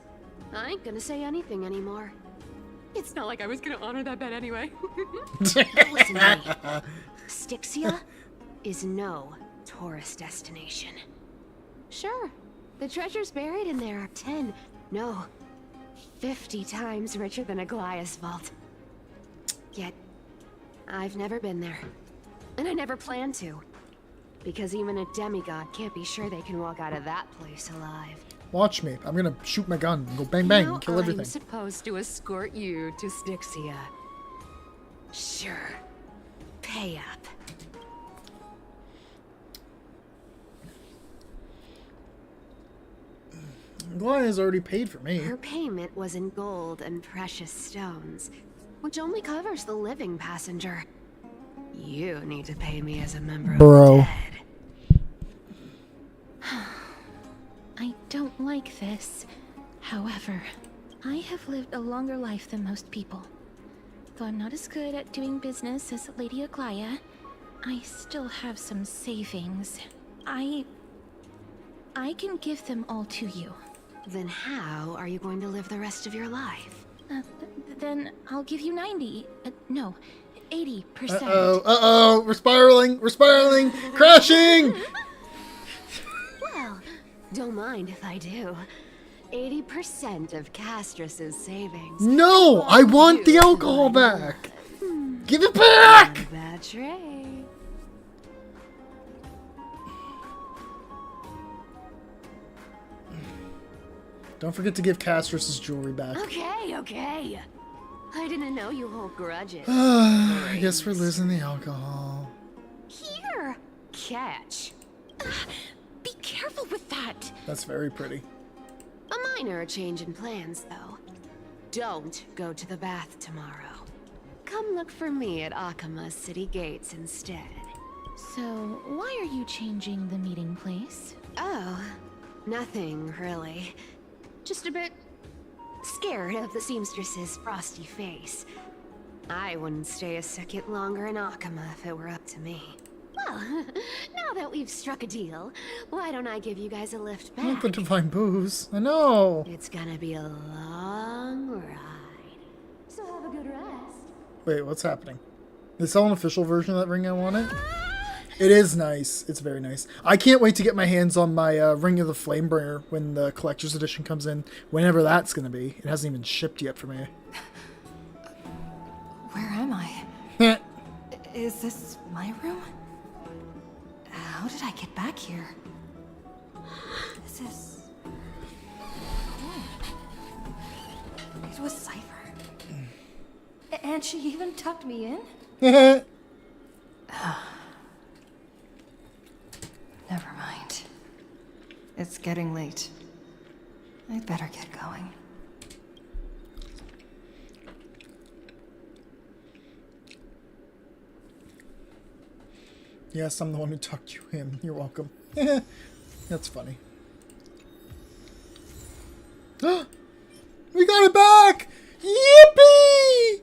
I ain't gonna say anything anymore. It's not like I was gonna honor that bet anyway. Listen to me. Styxia is no tourist destination. Sure, the treasures buried in there are 10, no, 50 times richer than Aglaia's vault. Yet, I've never been there. And I never plan to. Because even a demigod can't be sure they can walk out of that place alive. Watch me. I'm gonna shoot my gun and go bang bang and kill everything. I'm supposed to escort you to Styxia. Sure. Pay up. Glaia's already paid for me. Her payment was in gold and precious stones, which only covers the living passenger. You need to pay me as a member of the dead. I don't like this. However, I have lived a longer life than most people. Though I'm not as good at doing business as Lady Aglaia, I still have some savings. I can give them all to you. Then how are you going to live the rest of your life? Then I'll give you 90. No, 80%. Uh-oh, we're spiraling, crashing! Well, don't mind if I do. 80% of Castris's savings. No, I want the alcohol back! Give it back! Bad trade. Don't forget to give Castris' jewelry back. Okay. I didn't know you hold grudges. I guess we're losing the alcohol. Here! Catch. Be careful with that! That's very pretty. A minor change in plans, though. Don't go to the bath tomorrow. Come look for me at Akama's city gates instead. So, why are you changing the meeting place? Oh, nothing really. Just a bit scared of the seamstress's frosty face. I wouldn't stay a second longer in Akama if it were up to me. Well, now that we've struck a deal, why don't I give you guys a lift Not back? the divine booze. I know. It's gonna be a long ride. So have a good rest. Wait, what's happening? Is that an official version of that ring I wanted? It is nice. It's very nice. I can't wait to get my hands on my Ring of the Flamebringer when the collector's edition comes in. Whenever that's going to be. It hasn't even shipped yet for me. Where am I? Is this my room? How did I get back here? This is... It was Cypher. And she even tucked me in? Never mind. It's getting late. I'd better get going. Yes, I'm the one who tucked you in. You're welcome. That's funny. We got it back! Yippee!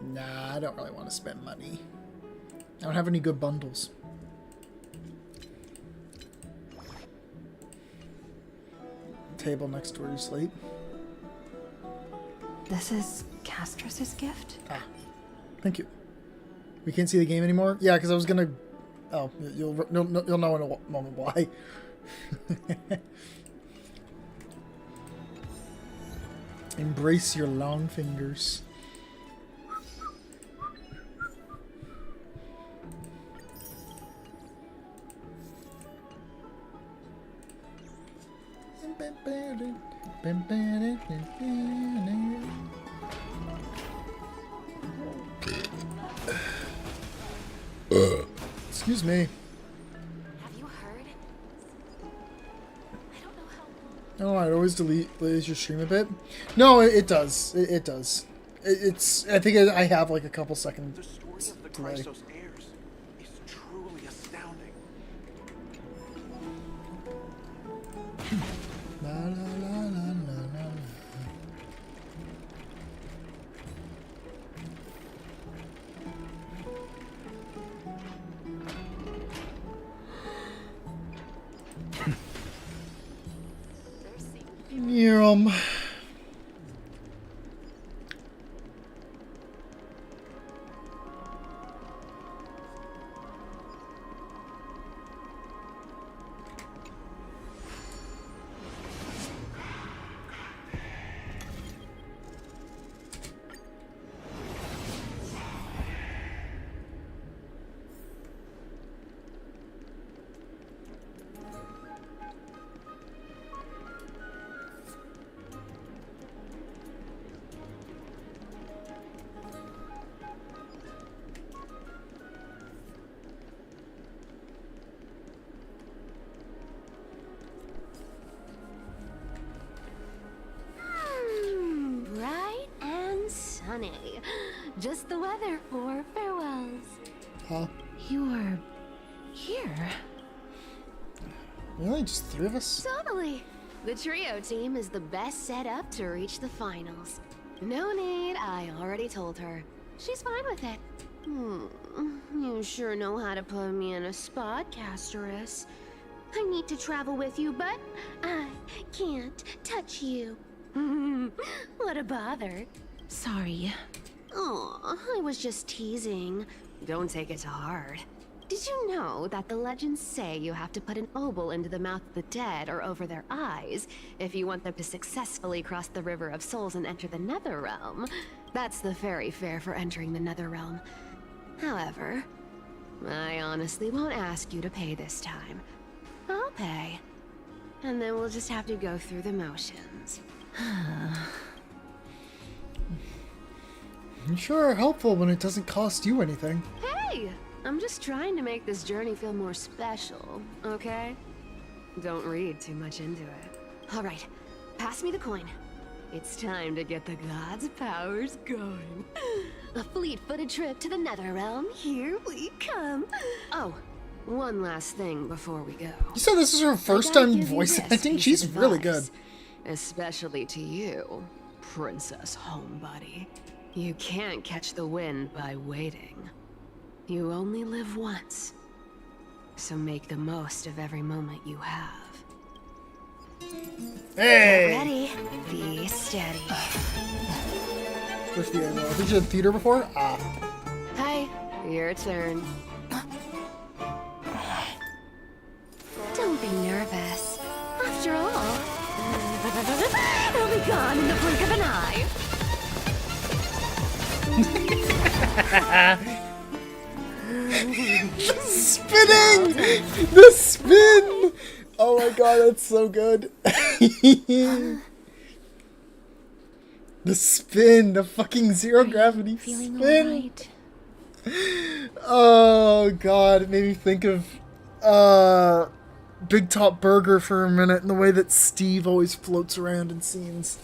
Nah, I don't really want to spend money. I don't have any good bundles. Table next to where you sleep. This is Castrus's gift? Ah, thank you. We can't see the game anymore? Yeah, because I was gonna... Oh, you'll know in a moment why. Embrace your long fingers. Excuse me. Have you heard? I don't know how long. Oh, it always delays your stream a bit. No, it does. It does. It's. I think I have like a couple seconds. The story of the Chrysos heirs is truly astounding. La, la, la, la, la, la. Yum. Bright and sunny. Just the weather for farewells. Huh? You're... here? Really? Just three of us? Totally. The trio team is the best set up to reach the finals. No need, I already told her. She's fine with it. You sure know how to put me in a spot, Casterus. I need to travel with you, but I can't touch you. What a bother. Sorry. Aw, I was just teasing. Don't take it to heart. Did you know that the legends say you have to put an obol into the mouth of the dead or over their eyes if you want them to successfully cross the River of Souls and enter the Netherrealm? That's the fairy fare for entering the Netherrealm. However, I honestly won't ask you to pay this time. I'll pay. And then we'll just have to go through the motions. You sure are helpful when it doesn't cost you anything. Hey! I'm just trying to make this journey feel more special, okay? Don't read too much into it. Alright, pass me the coin. It's time to get the gods' powers going. A fleet-footed trip to the Nether Realm. Here we come. Oh, one last thing before we go. You said this is her first I gotta time give you voice this acting? piece She's of really good. advice, especially to you, Princess Homebody. You can't catch the wind by waiting. You only live once. So make the most of every moment you have. Hey! Get ready. Be steady. Where's the arrow? Did you in theater before? Ah. Hi, your turn. Don't be nervous. After all, it'll be gone in the blink of an eye. The spinning! The spin! Oh my god, that's so good. The spin, the fucking zero gravity Feeling spin. alright? Oh god, it made me think of Big Top Burger for a minute and the way that Steve always floats around in scenes.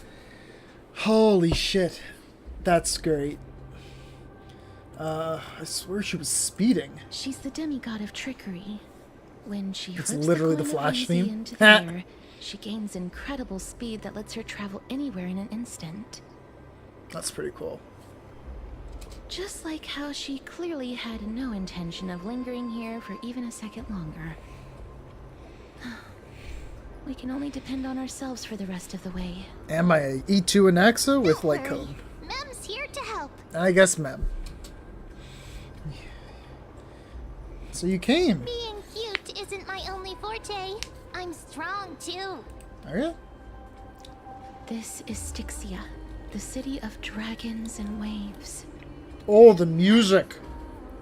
Holy shit. That's great. I swear she was speeding. She's the demigod of trickery. When she It's flips literally the coin of Flash easy theme. into the air, she gains incredible speed that lets her travel anywhere in an instant. That's pretty cool. Just like how she clearly had no intention of lingering here for even a second longer. We can only depend on ourselves for the rest of the way. Am I a E2 Anaxa with light cone? Mem's here to help. I guess Mem. So you came. Being cute isn't my only forte. I'm strong too. Are you? This is Styxia, the city of dragons and waves. Oh, the music.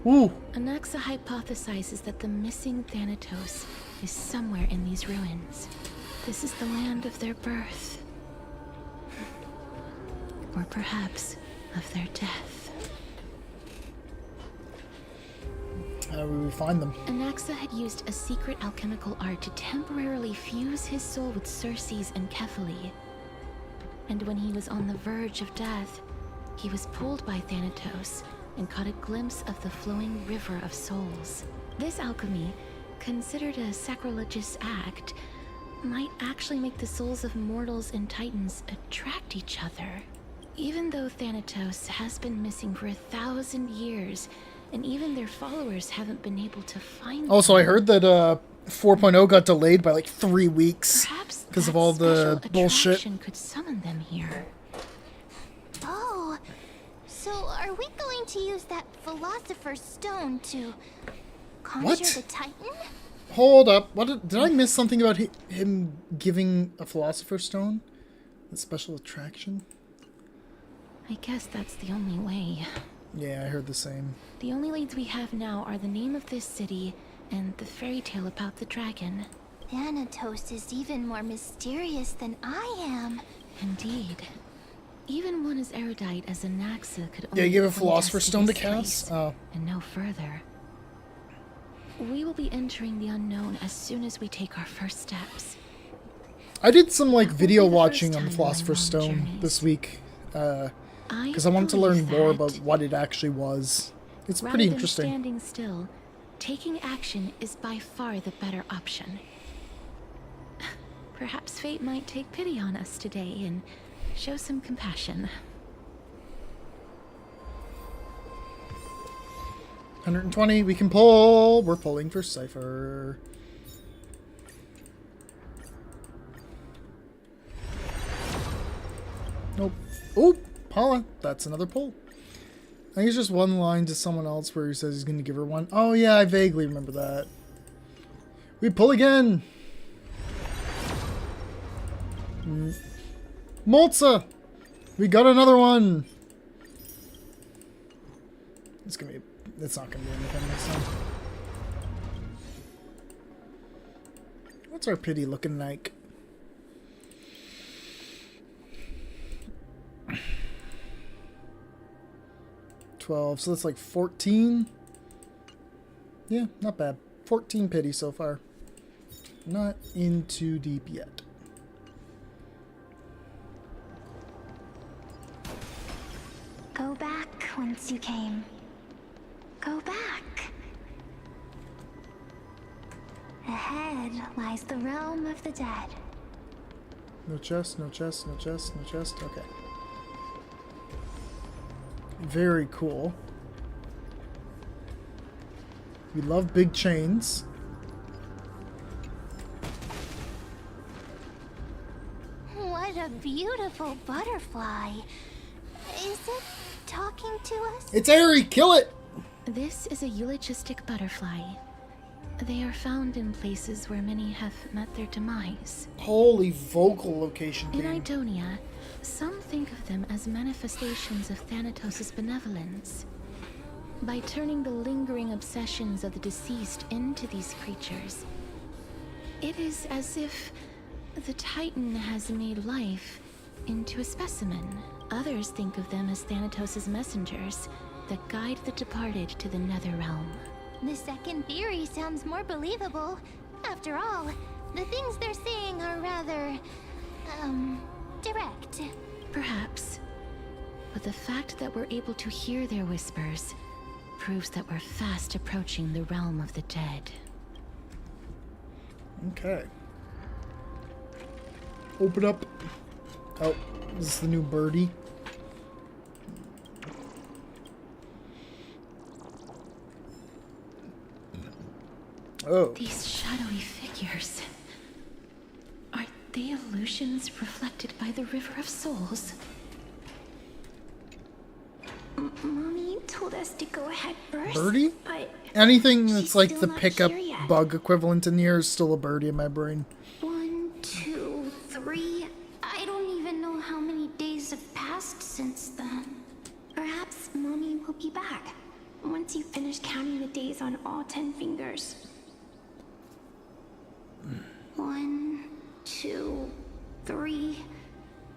Ooh. Anaxa hypothesizes that the missing Thanatos is somewhere in these ruins. This is the land of their birth. Or perhaps of their death. How will we find them? Anaxa had used a secret alchemical art to temporarily fuse his soul with Circe's and Kephae. And when he was on the verge of death, he was pulled by Thanatos and caught a glimpse of the flowing river of souls. This alchemy, considered a sacrilegious act, might actually make the souls of mortals and titans attract each other. Even though Thanatos has been missing for 1,000 years, and even their followers haven't been able to find Also, them. I heard that 4.0 got delayed by like 3 weeks Perhaps because of that all the special bullshit. attraction could summon them here. Oh, so are we going to use that Philosopher's Stone to conjure What? the Titan? Hold up. What did I miss something about him giving a Philosopher's Stone? The special attraction? I guess that's the only way. Yeah, I heard the same. The only leads we have now are the name of this city and the fairy tale about the dragon. Thanatos is even more mysterious than I am. Indeed. Even one as erudite as Anaxa could Yeah, only you gave a point us Philosopher's Stone to this Cass? place, Oh. and no further. We will be entering the unknown as soon as we take our first steps. I did some like That will video be the watching first on the time in my Philosopher's long Stone journeys. this week. I Because I wanted to learn believe more that about what it actually was. It's rather pretty than interesting. standing still, taking action is by far the better option. Perhaps fate might take pity on us today and show some compassion. 120, we can pull. We're pulling for Cypher. Nope. Oh, Paula. That's another pull. I think it's just one line to someone else where he says he's going to give her one. Oh, yeah, I vaguely remember that. We pull again. Molza. We got another one. It's gonna be. It's not gonna be anything this time. What's our pity looking like? $12, so that's like 14. Yeah, not bad. 14 pity so far. Not in too deep yet. whence you came. Go back. Ahead lies the realm of the dead. No chest, no chest, no chest, no chest. Okay. Very cool. We love big chains. What a beautiful butterfly. Is it talking to us? It's Airy! Kill it! This is a eulogistic butterfly. They are found in places where many have met their demise. Holy vocal location In game. Idonia, some think of them as manifestations of Thanatos' benevolence. By turning the lingering obsessions of the deceased into these creatures, it is as if the Titan has made life into a specimen. Others think of them as Thanatos' messengers that guide the departed to the nether realm. The second theory sounds more believable. After all, the things they're saying are rather, direct. Perhaps. But the fact that we're able to hear their whispers proves that we're fast approaching the realm of the dead. Okay. Open up. Oh, this is the new birdie. Oh. These shadowy figures. Are they illusions reflected by the River of Souls? Mommy told us to go ahead first. Birdie? But Anything that's she's like still the not pickup here yet. bug equivalent in here is still a birdie in my brain. 1, 2, 3. I don't even know how many days have passed since then. Perhaps Mommy will be back once you finish counting the days on all 10 fingers. 1, 2, 3.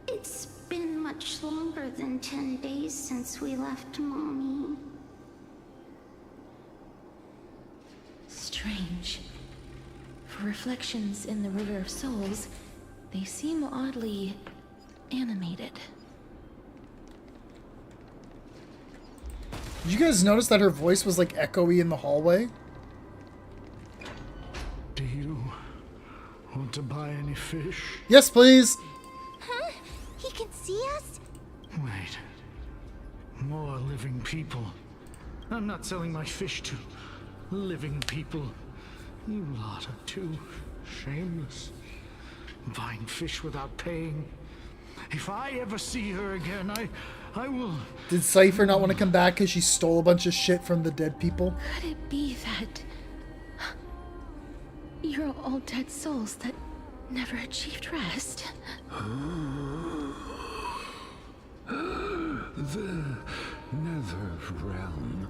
It's been much longer than 10 days since we left Mommy. Strange. For reflections in the River of Souls, they seem oddly animated. Did you guys notice that her voice was like echoey in the hallway? Do you want to buy any fish? Yes, please. Huh? He can see us? Wait. More living people. I'm not selling my fish to living people. You lot are too shameless. Buying fish without paying. If I ever see her again, I will... Did Cypher not want to come back because she stole a bunch of shit from the dead people? Could it be that you're all dead souls that never achieved rest? The nether realm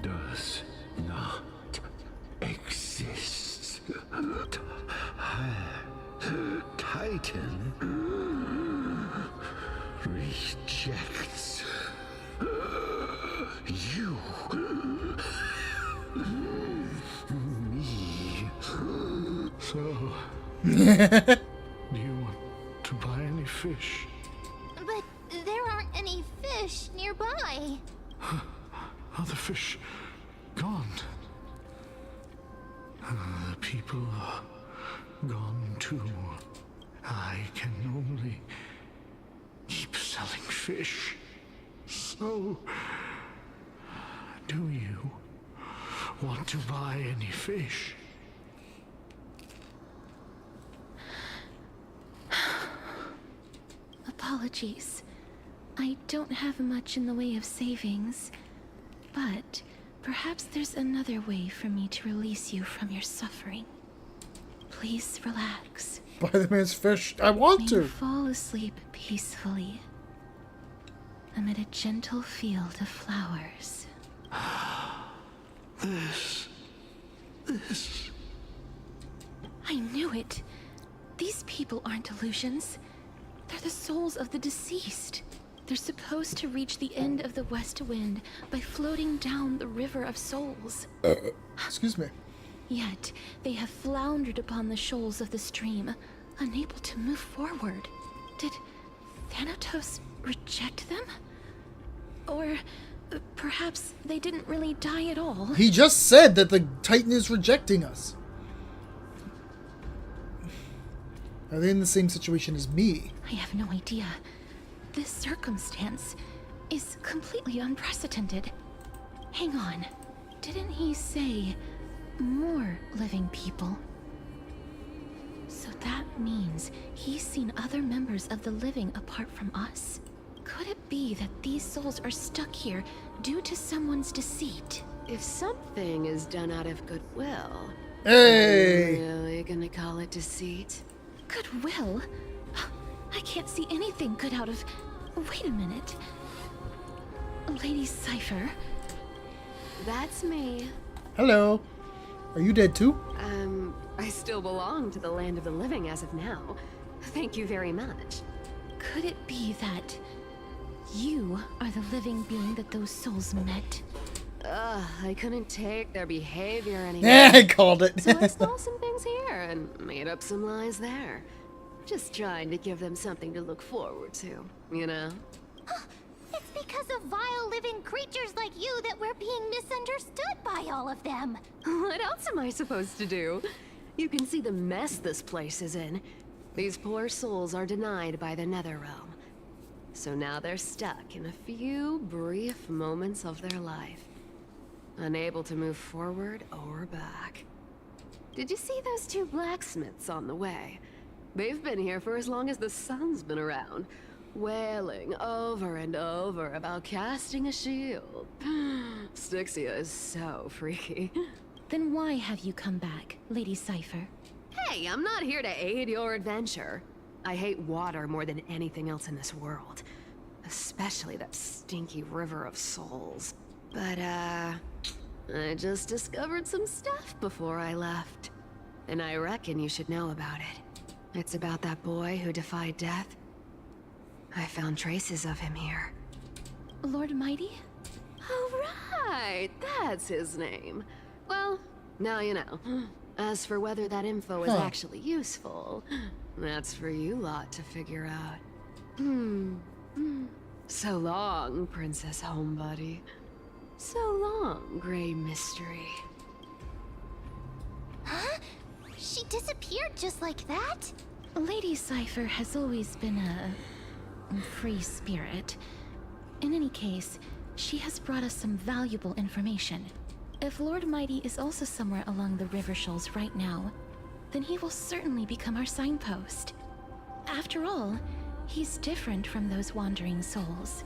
does not exist. Titan rejects you. Me. So, do you want to buy any fish? But there aren't any fish nearby. Are the fish gone? The people are gone too. I can only keep selling fish. So, do you want to buy any fish? Apologies. I don't have much in the way of savings, but perhaps there's another way for me to release you from your suffering. Please relax. Buy the man's fish. I want May you to. fall asleep peacefully amid a gentle field of flowers. This. I knew it. These people aren't illusions. They're the souls of the deceased. They're supposed to reach the end of the West Wind by floating down the River of Souls. Excuse me. Yet, they have floundered upon the shoals of the stream, unable to move forward. Did Thanatos reject them? Or perhaps they didn't really die at all? He just said that the Titan is rejecting us. Are they in the same situation as me? I have no idea. This circumstance is completely unprecedented. Hang on. Didn't he say more living people? So that means he's seen other members of the living apart from us? Could it be that these souls are stuck here due to someone's deceit? If something is done out of goodwill, Hey! are you really gonna call it deceit? Goodwill? I can't see anything good out of... Wait a minute. Lady Cypher? That's me. Hello. Are you dead too? I still belong to the land of the living as of now. Thank you very much. Could it be that you are the living being that those souls met? I couldn't take their behavior anymore. Yeah, I called it. So I stole some things here and made up some lies there. Just trying to give them something to look forward to, you know? It's because of vile living creatures like you that we're being misunderstood by all of them. What else am I supposed to do? You can see the mess this place is in. These poor souls are denied by the Netherrealm. So now they're stuck in a few brief moments of their life. Unable to move forward or back. Did you see those two blacksmiths on the way? They've been here for as long as the sun's been around, wailing over and over about casting a shield. Styxia is so freaky. Then why have you come back, Lady Cypher? Hey, I'm not here to aid your adventure. I hate water more than anything else in this world. Especially that stinky river of souls. But, I just discovered some stuff before I left. And I reckon you should know about it. It's about that boy who defied death. I found traces of him here. Lord Mighty? Oh, right! That's his name. Well, now you know. As for whether that info is actually useful, that's for you lot to figure out. So long, Princess Homebody. So long, Grey Mystery. Huh? She disappeared just like that? Lady Cypher has always been a free spirit. In any case, she has brought us some valuable information. If Lord Mighty is also somewhere along the river shoals right now, then he will certainly become our signpost. After all, he's different from those wandering souls.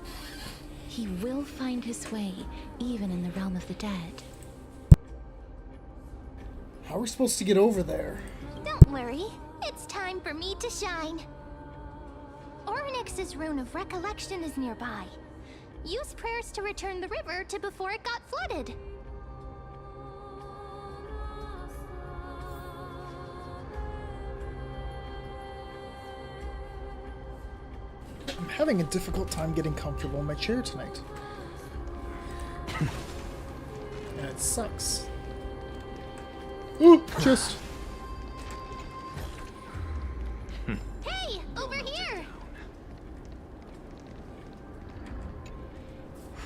He will find his way, even in the realm of the dead. How are we supposed to get over there? Don't worry. It's time for me to shine. Orynyx's rune of recollection is nearby. Use prayers to return the river to before it got flooded. I'm having a difficult time getting comfortable in my chair tonight. And it sucks. Ooh, just... Hey, over here!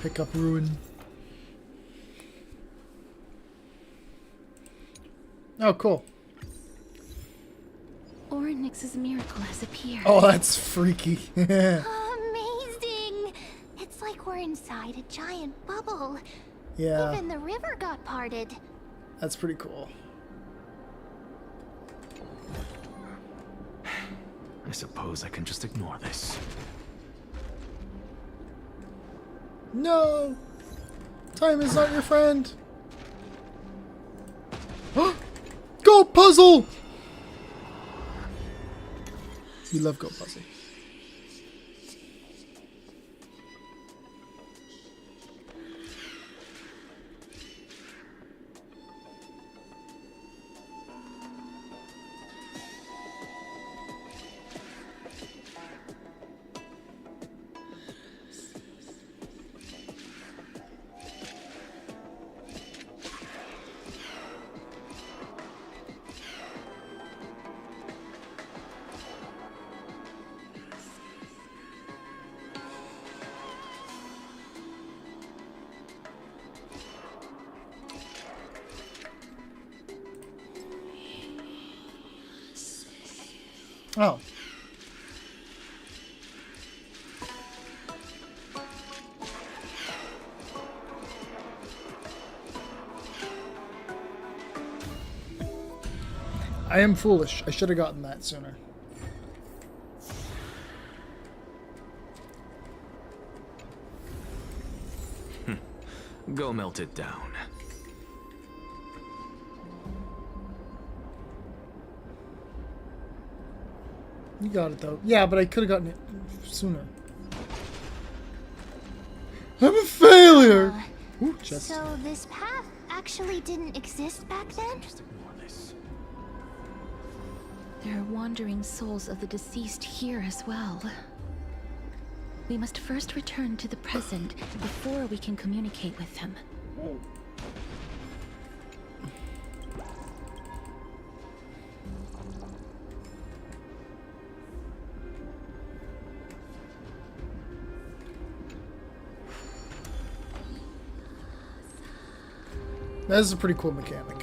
Pick up ruin. Oh, cool. Orynyx's miracle has appeared. Oh, that's freaky. Amazing! It's like we're inside a giant bubble. Yeah. Even the river got parted. That's pretty cool. I suppose I can just ignore this. No! Time is not your friend! Go puzzle! You love Go Puzzle. Oh. I am foolish. I should have gotten that sooner. Go melt it down. You got it though. Yeah, but I could have gotten it sooner. I'm a failure! Ooh, chest. So this path actually didn't exist back then? There are wandering souls of the deceased here as well. We must first return to the present before we can communicate with them. That is a pretty cool mechanic.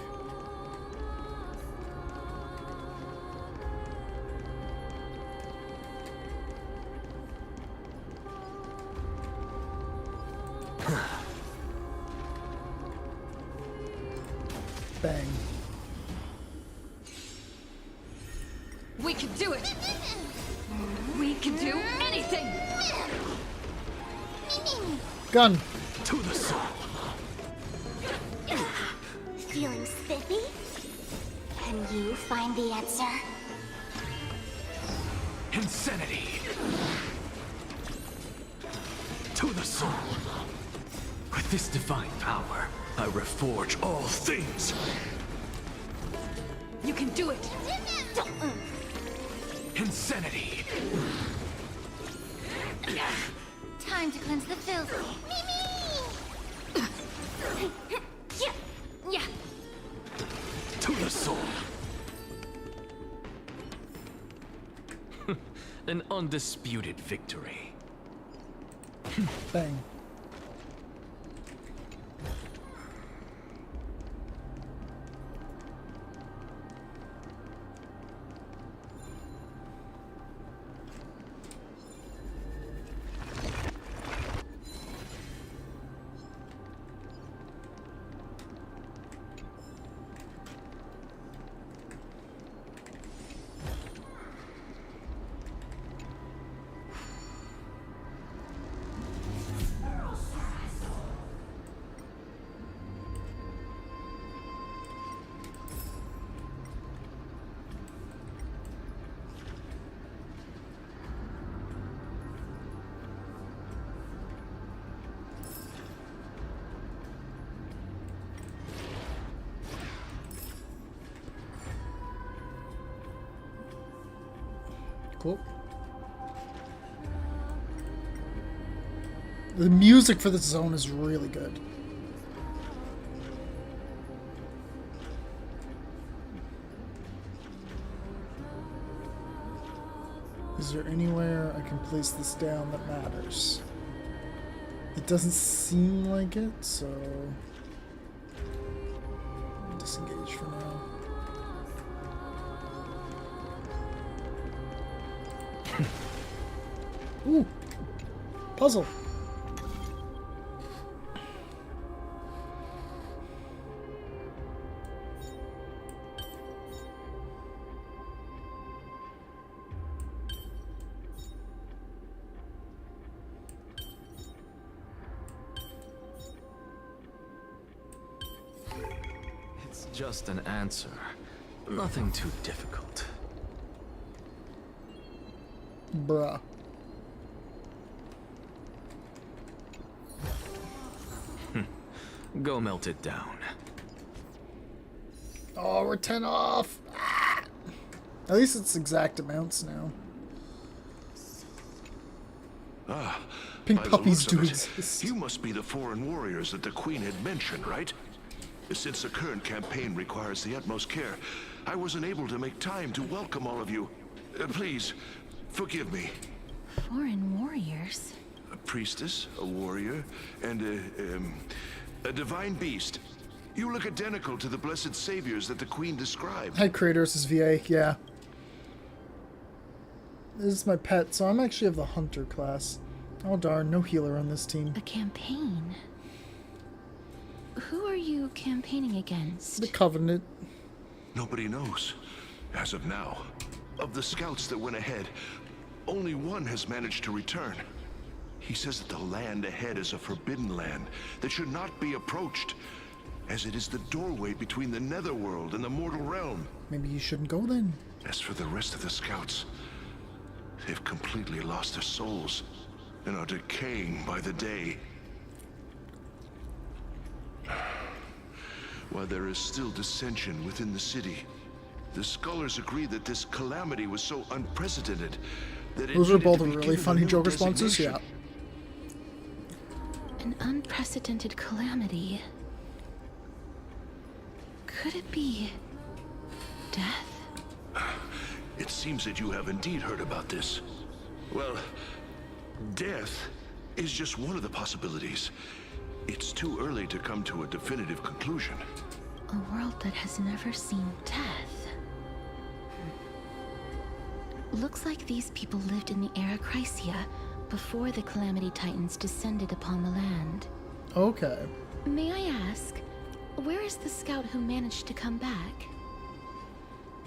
Bang. We can do it! We can do anything! Gun. To the soul. Feeling spiffy? Can you find the answer? Insanity. To the soul. With this divine power, I reforge all things. You can do it! Insanity. Time to cleanse the filthy. Yeah. To the soul. An undisputed victory. Bang. Cool. The music for this zone is really good. Is there anywhere I can place this down that matters? It doesn't seem like it, so disengage for now. Ooh, puzzle. It's just an answer. Nothing too difficult. Bruh. Go melt it down. Oh, we're 10 off. Ah. At least it's exact amounts now. Ah, Pink by the puppies looks do of it, exist. You must be the foreign warriors that the Queen had mentioned, right? Since the current campaign requires the utmost care, I wasn't able to make time to welcome all of you. Please, forgive me. Foreign warriors? A priestess, a warrior, and a divine beast. You look identical to the blessed saviors that the Queen described. Hi, Kratos' VA. Yeah. This is my pet, so I'm actually of the hunter class. Oh darn, no healer on this team. A campaign? Who are you campaigning against? The Covenant. Nobody knows, as of now. Of the scouts that went ahead, only one has managed to return. He says that the land ahead is a forbidden land that should not be approached, as it is the doorway between the netherworld and the mortal realm. Maybe you shouldn't go then. As for the rest of the scouts, they've completely lost their souls and are decaying by the day. While there is still dissension within the city, the scholars agree that this calamity was so unprecedented that it Those are needed both to be really given a funny new joke responses, designation. yeah. An unprecedented calamity. Could it be death? It seems that you have indeed heard about this. Well, death is just one of the possibilities. It's too early to come to a definitive conclusion. A world that has never seen death. Looks like these people lived in the era Chrysia before the Calamity Titans descended upon the land. Okay. May I ask, where is the scout who managed to come back?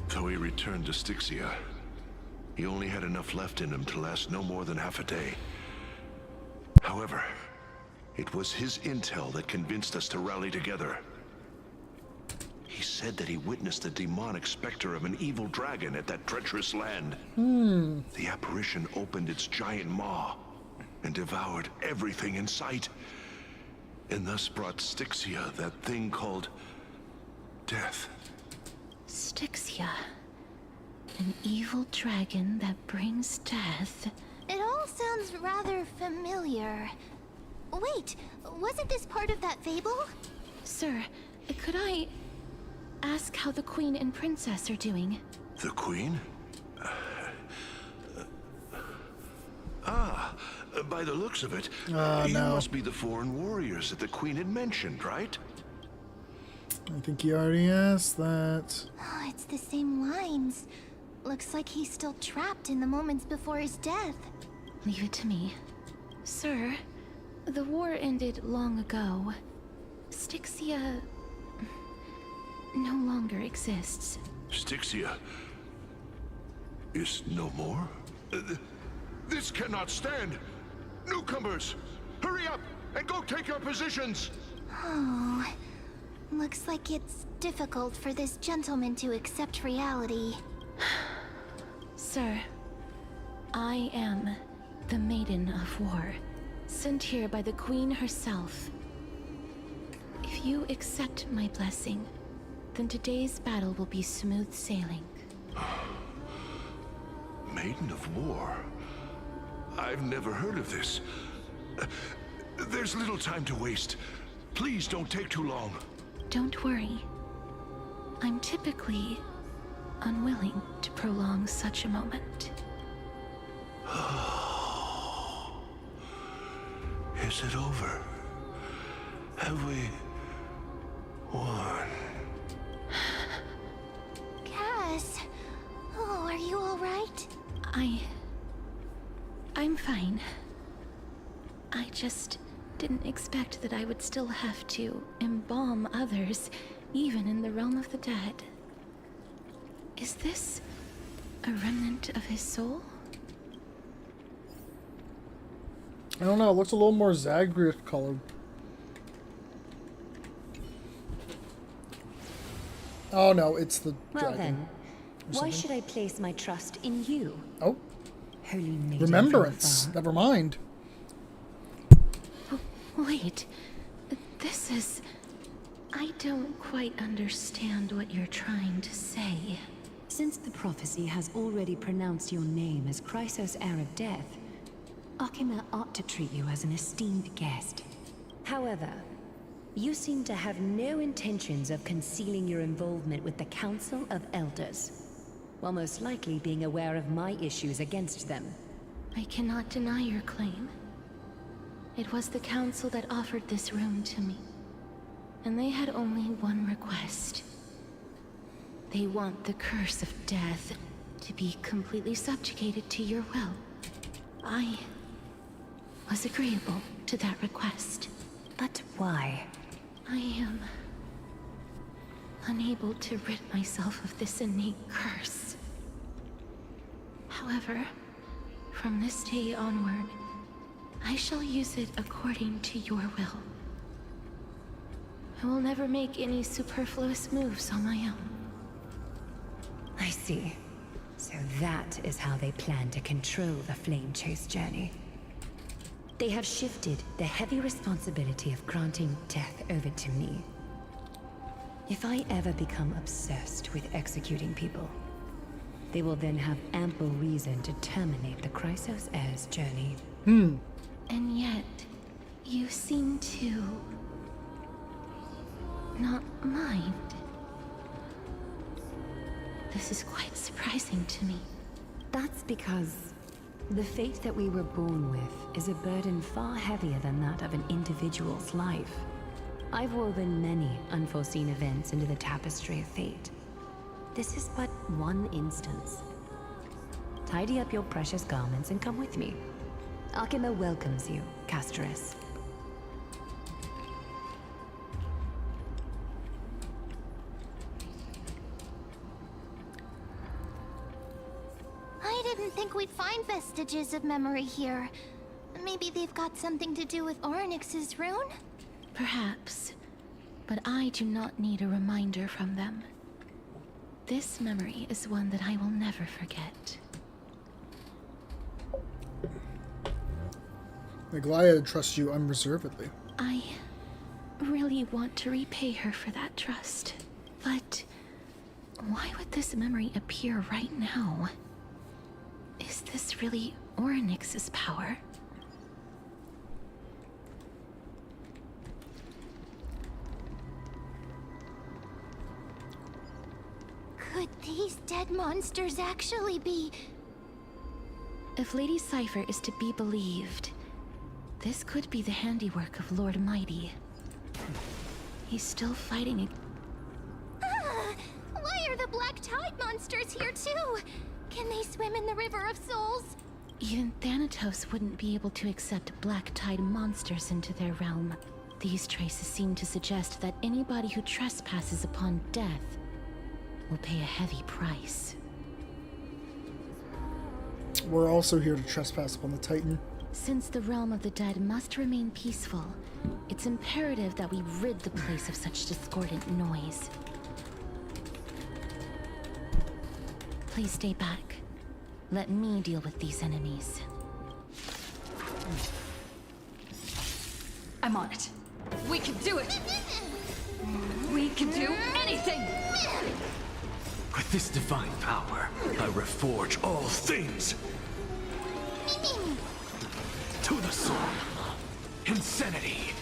So he returned to Styxia. He only had enough left in him to last no more than half a day. However, it was his intel that convinced us to rally together. He said that he witnessed the demonic specter of an evil dragon at that treacherous land. The apparition opened its giant maw and devoured everything in sight, and thus brought Styxia that thing called death. Styxia. An evil dragon that brings death. It all sounds rather familiar. Wait, wasn't this part of that fable? Sir, could I ask how the Queen and Princess are doing? The Queen? By the looks of it, you no. must be the foreign warriors that the Queen had mentioned, right? I think you already asked that. Oh, it's the same lines. Looks like he's still trapped in the moments before his death. Leave it to me. Sir, the war ended long ago. Styxia no longer exists. Styxia is no more? This cannot stand! Newcomers, hurry up and go take your positions! Oh, looks like it's difficult for this gentleman to accept reality. Sir, I am the Maiden of War, sent here by the Queen herself. If you accept my blessing, then today's battle will be smooth sailing. Maiden of War? I've never heard of this. There's little time to waste. Please don't take too long. Don't worry. I'm typically unwilling to prolong such a moment. Is it over? Have we won? Cass, oh, are you all right? I'm fine. I just didn't expect that I would still have to embalm others, even in the realm of the dead. Is this a remnant of his soul? I don't know, it looks a little more Zagreus colored. Oh no, it's the Well dragon. then, why should I place my trust in you? Oh. Holy maiden Remembrance. from afar. Never mind. Wait, this is... I don't quite understand what you're trying to say. Since the prophecy has already pronounced your name as Chrysos, heir of death, Akima ought to treat you as an esteemed guest. However, you seem to have no intentions of concealing your involvement with the Council of Elders, while most likely being aware of my issues against them. I cannot deny your claim. It was the Council that offered this room to me, and they had only one request. They want the curse of death to be completely subjugated to your will. I was agreeable to that request. But why? I am unable to rid myself of this innate curse. However, from this day onward, I shall use it according to your will. I will never make any superfluous moves on my own. I see. So that is how they plan to control the Flame Chase journey. They have shifted the heavy responsibility of granting death over to me. If I ever become obsessed with executing people, they will then have ample reason to terminate the Chrysos Heir's journey. And yet, you seem to not mind. This is quite surprising to me. That's because the fate that we were born with is a burden far heavier than that of an individual's life. I've woven many unforeseen events into the tapestry of fate. This is but one instance. Tidy up your precious garments and come with me. Akima welcomes you, Casterus. I didn't think we'd find vestiges of memory here. Maybe they've got something to do with Orynyx's rune? Perhaps, but I do not need a reminder from them. This memory is one that I will never forget. Aglaia trusts you unreservedly. I really want to repay her for that trust. But why would this memory appear right now? Is this really Orynyx's power? Could these dead monsters actually be... If Lady Cypher is to be believed, this could be the handiwork of Lord Mighty. He's still fighting. Why are the Black Tide monsters here too? Can they swim in the River of Souls? Even Thanatos wouldn't be able to accept Black Tide monsters into their realm. These traces seem to suggest that anybody who trespasses upon death will pay a heavy price. We're also here to trespass upon the Titan. Since the realm of the dead must remain peaceful, it's imperative that we rid the place of such discordant noise. Please stay back. Let me deal with these enemies. I'm on it. We can do it! We can do anything! With this divine power, I reforge all things. To the soul. Insanity.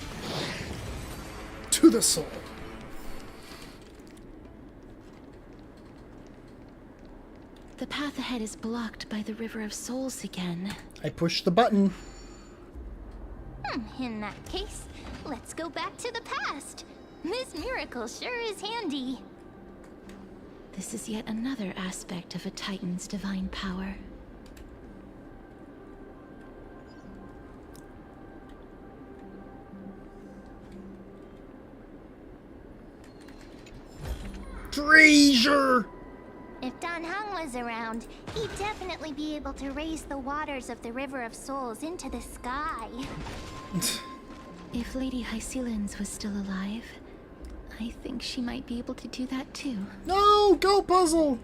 To the soul. The path ahead is blocked by the River of Souls again. I pushed the button. In that case, let's go back to the past. This miracle sure is handy. This is yet another aspect of a Titan's divine power. Treasure! If Dan Heng was around, he'd definitely be able to raise the waters of the River of Souls into the sky. If Lady Hycelins was still alive, I think she might be able to do that too. No! Go, puzzle!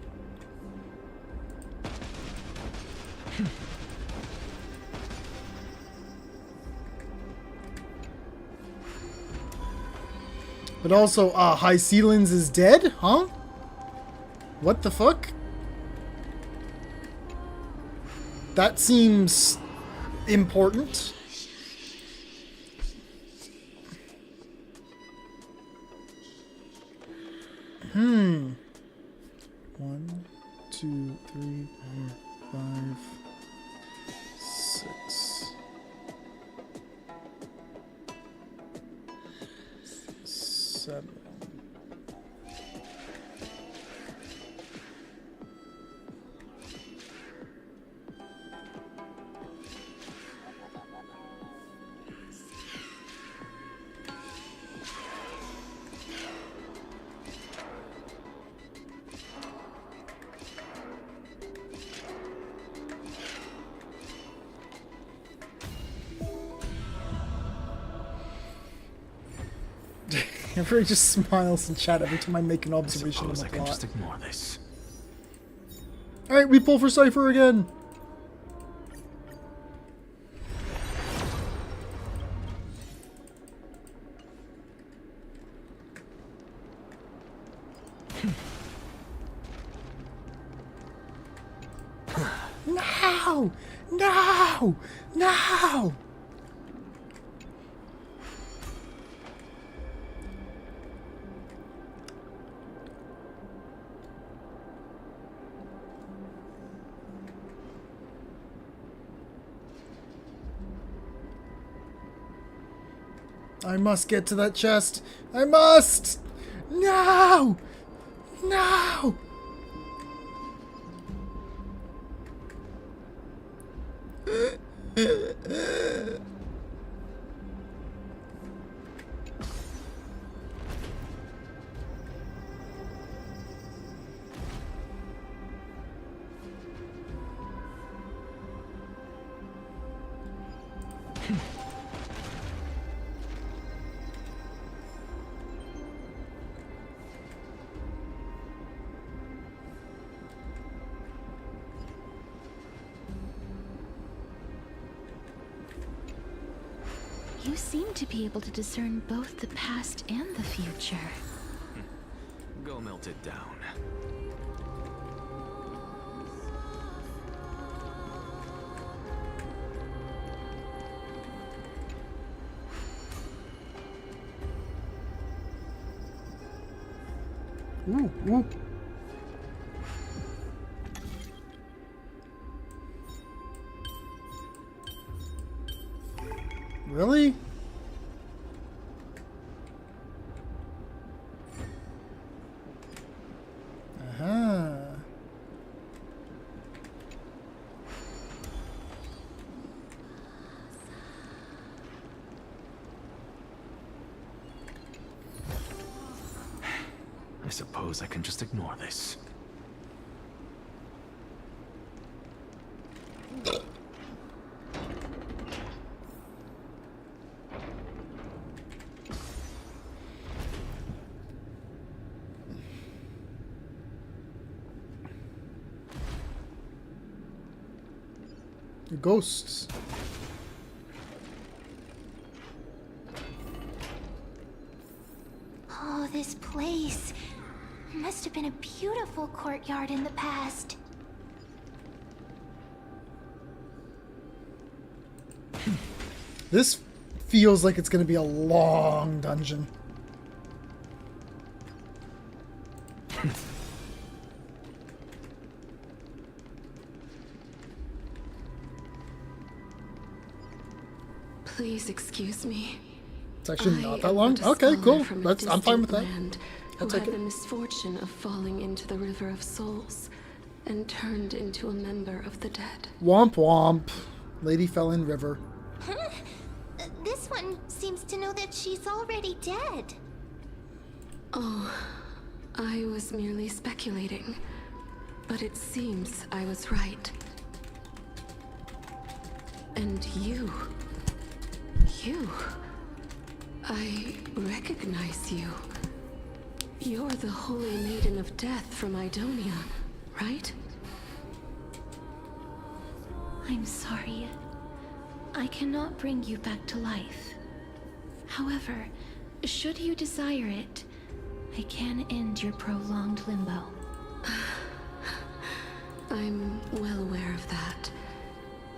But also, Hycelins is dead? Huh? What the fuck? That seems important. Hmm. 1, 2, 3, 4, 5, 6. 7. Everybody just smiles in chat every time I make an observation on the I can plot. just ignore this. Alright, we pull for Cypher again! No! No! No! I must get to that chest. I must! No! No! You seem to be able to discern both the past and the future. Go melt it down. Ooh, ooh. Really? Uh-huh. I suppose I can just ignore this. Ghosts. Oh, this place. Must have been a beautiful courtyard in the past. This feels like it's going to be a long dungeon. Please excuse me. It's actually not I that am long. but a Okay, scholar cool. from a I'm fine with that. distant land I'll who take had it. the misfortune of falling into the River of Souls and turned into a member of the dead. Womp womp. Lady fell in river. Huh? This one seems to know that she's already dead. Oh, I was merely speculating, but it seems I was right. And you, I recognize you. You're the Holy Maiden of Death from Idonia, right? I'm sorry. I cannot bring you back to life. However, should you desire it, I can end your prolonged limbo. I'm well aware of that.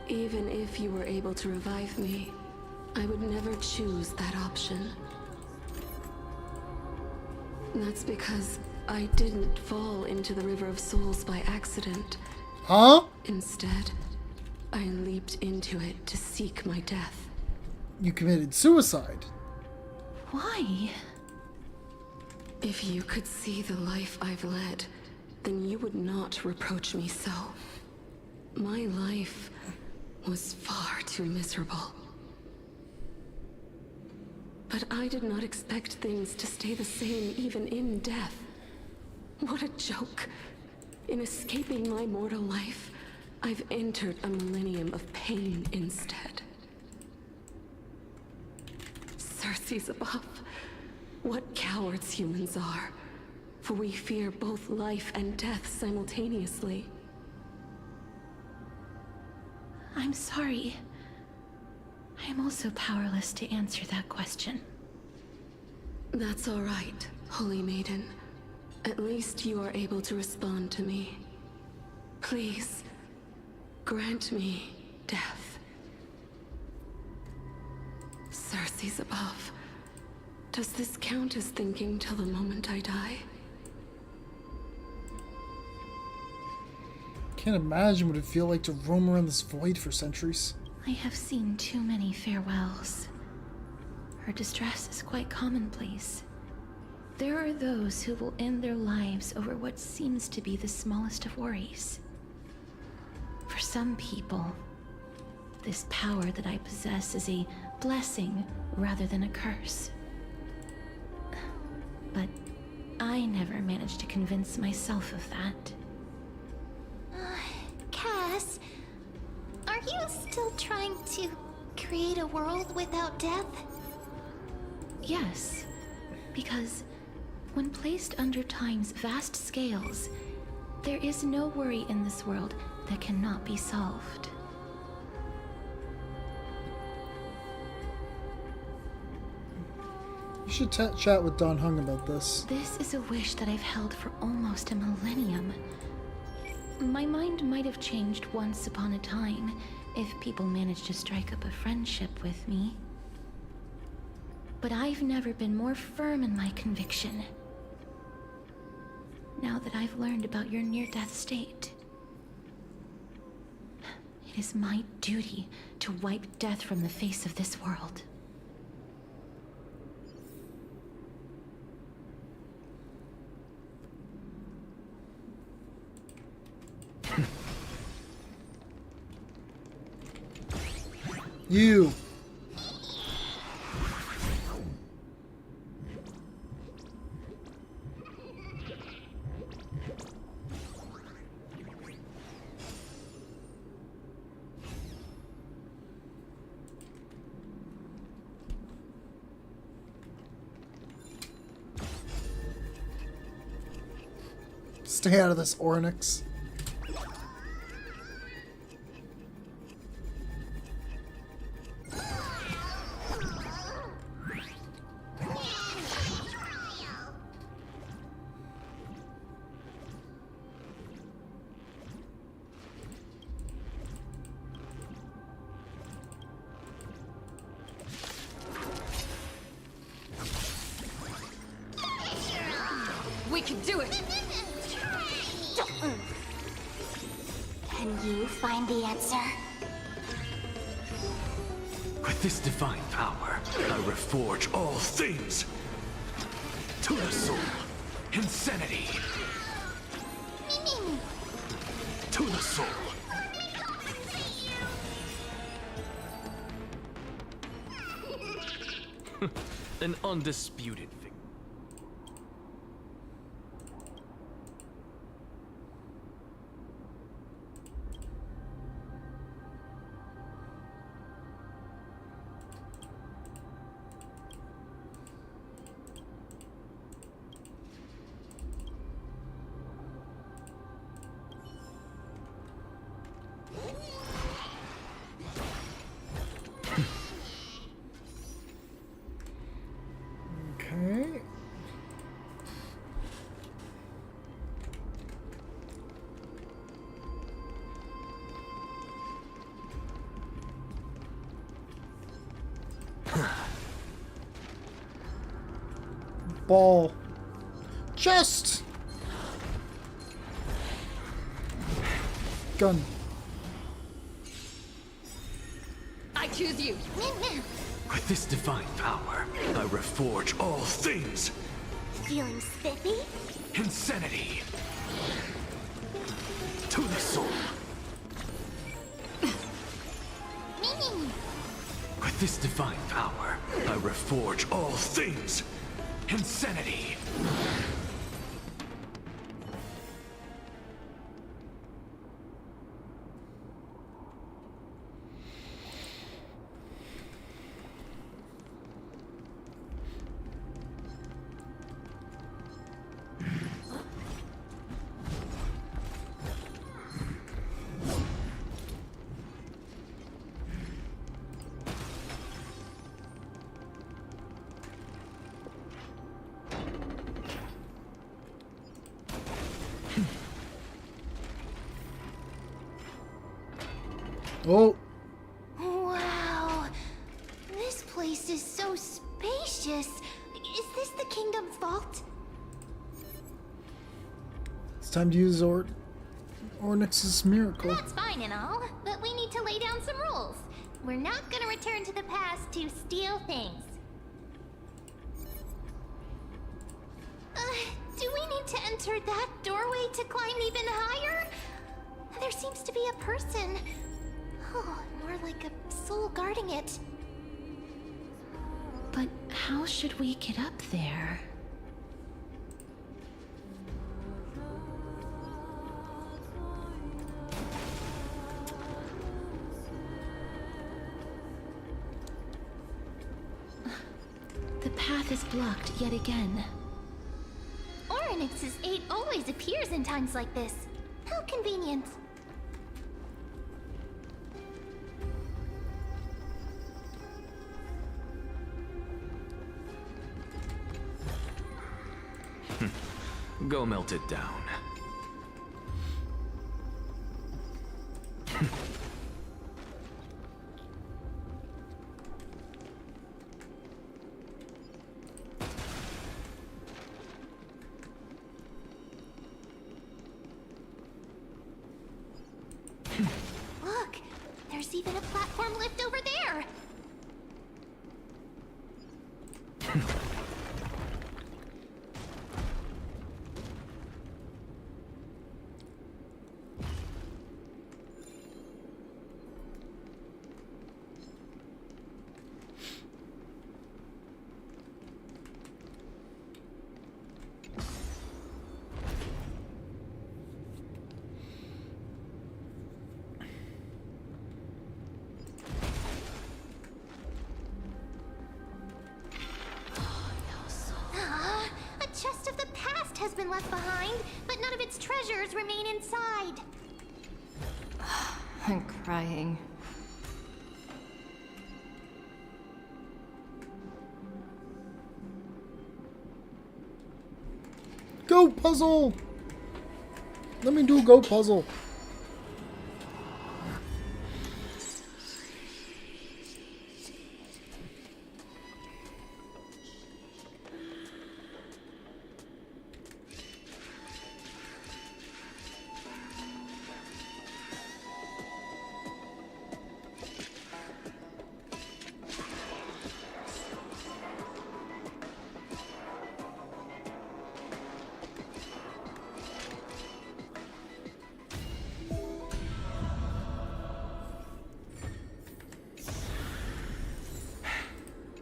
Even if you were able to revive me, I would never choose that option. That's because I didn't fall into the River of Souls by accident. Huh? Instead, I leaped into it to seek my death. You committed suicide. Why? If you could see the life I've led, then you would not reproach me so. My life was far too miserable. But I did not expect things to stay the same even in death. What a joke. In escaping my mortal life, I've entered a millennium of pain instead. Circe's above. What cowards humans are. For we fear both life and death simultaneously. I'm sorry. I'm also powerless to answer that question. That's all right, Holy Maiden. At least you are able to respond to me. Please, grant me death. Circe's above. Does this count as thinking till the moment I die? Can't imagine what it'd feel like to roam around this void for centuries. I have seen too many farewells. Her distress is quite commonplace. There are those who will end their lives over what seems to be the smallest of worries. For some people, this power that I possess is a blessing rather than a curse. But I never managed to convince myself of that. Cass, are you still trying to create a world without death? Yes, because when placed under time's vast scales, there is no worry in this world that cannot be solved. You should chat with Don Hung about this. This is a wish that I've held for almost a millennium. My mind might have changed once upon a time if people managed to strike up a friendship with me. But I've never been more firm in my conviction. Now that I've learned about your near-death state, it is my duty to wipe death from the face of this world. You! Stay out of this, Ornyx. We can do it! Can you find the answer? With this divine power, I reforge all things. To the soul, insanity. To the soul. An undisputed victory. Okay. Ball. Chest! Gun. I choose you! With this divine power, I reforge all things. Feeling spiffy? Insanity. To the soul. With this divine power, I reforge all things. Insanity. Oh. Wow. This place is so spacious. Is this the kingdom's vault? It's time to use Ornyx's miracle. That's fine and all, but we need to lay down some rules. We're not gonna return to the past to steal things. Do we need to enter that doorway to climb even higher? There seems to be a person. Oh, more like a soul guarding it. But how should we get up there? The path is blocked yet again. Ornyx's 8 always appears in times like this. How convenient. Go melt it down. Look, there's even a platform lift over there. A chest of the past has been left behind, but none of its treasures remain inside. I'm crying. Go puzzle! Let me do a go puzzle.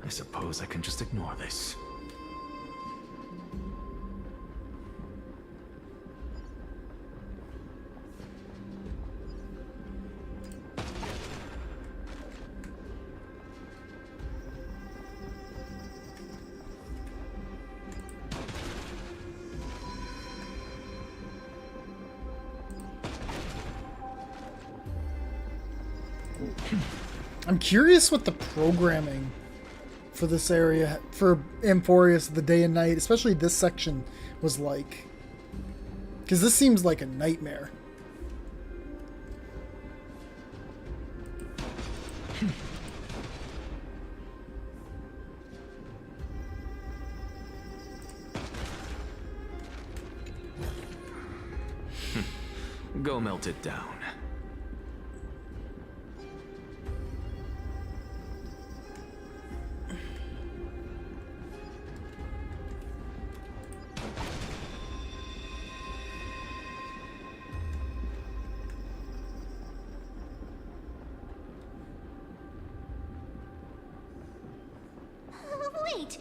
I suppose I can just ignore this. I'm curious what the programming for this area, for Amphorius, the day and night, especially this section, was like. Because this seems like a nightmare. Go melt it down. Wait,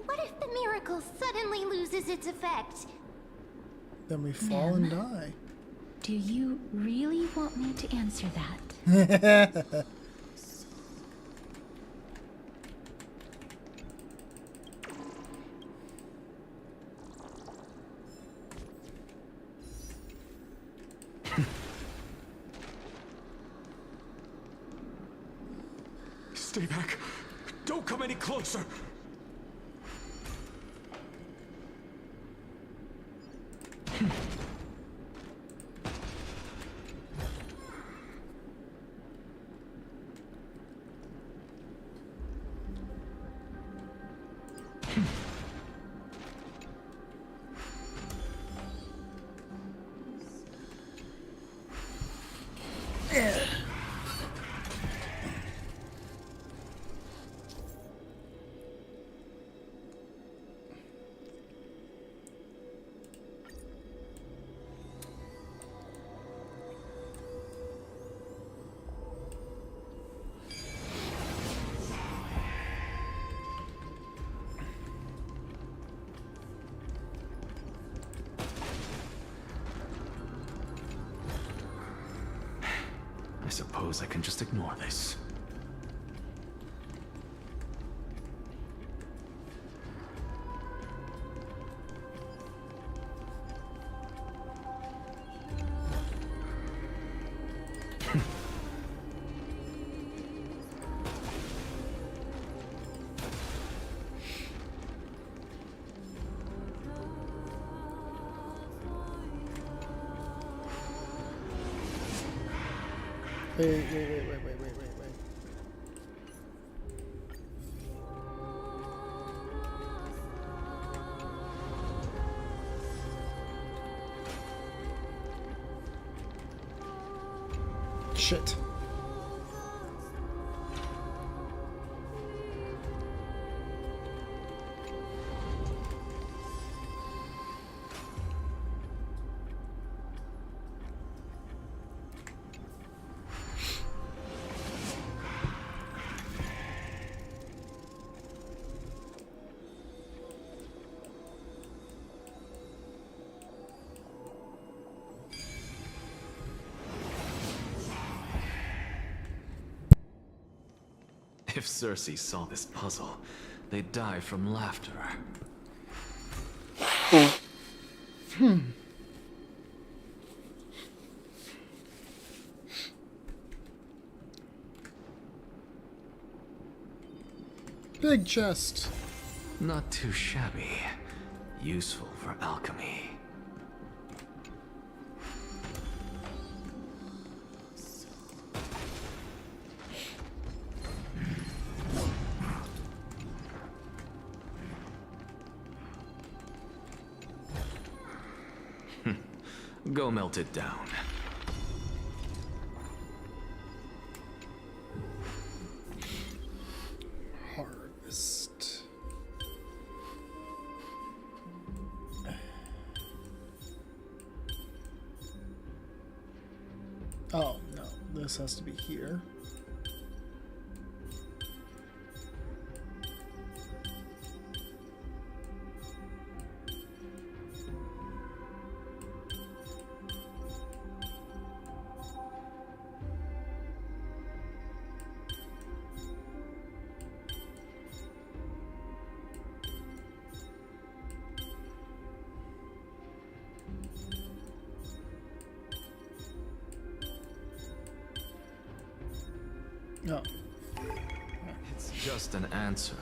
what if the miracle suddenly loses its effect? Then we fall and die. Do you really want me to answer that? Stay back. Don't come any closer. suppose I can just ignore this. Wait. Shit. If Cersei saw this puzzle, they'd die from laughter. Big chest. Not too shabby. Useful for alchemy. Go melt it down. Harvest. Oh, no. This has to be here. No. It's just an answer.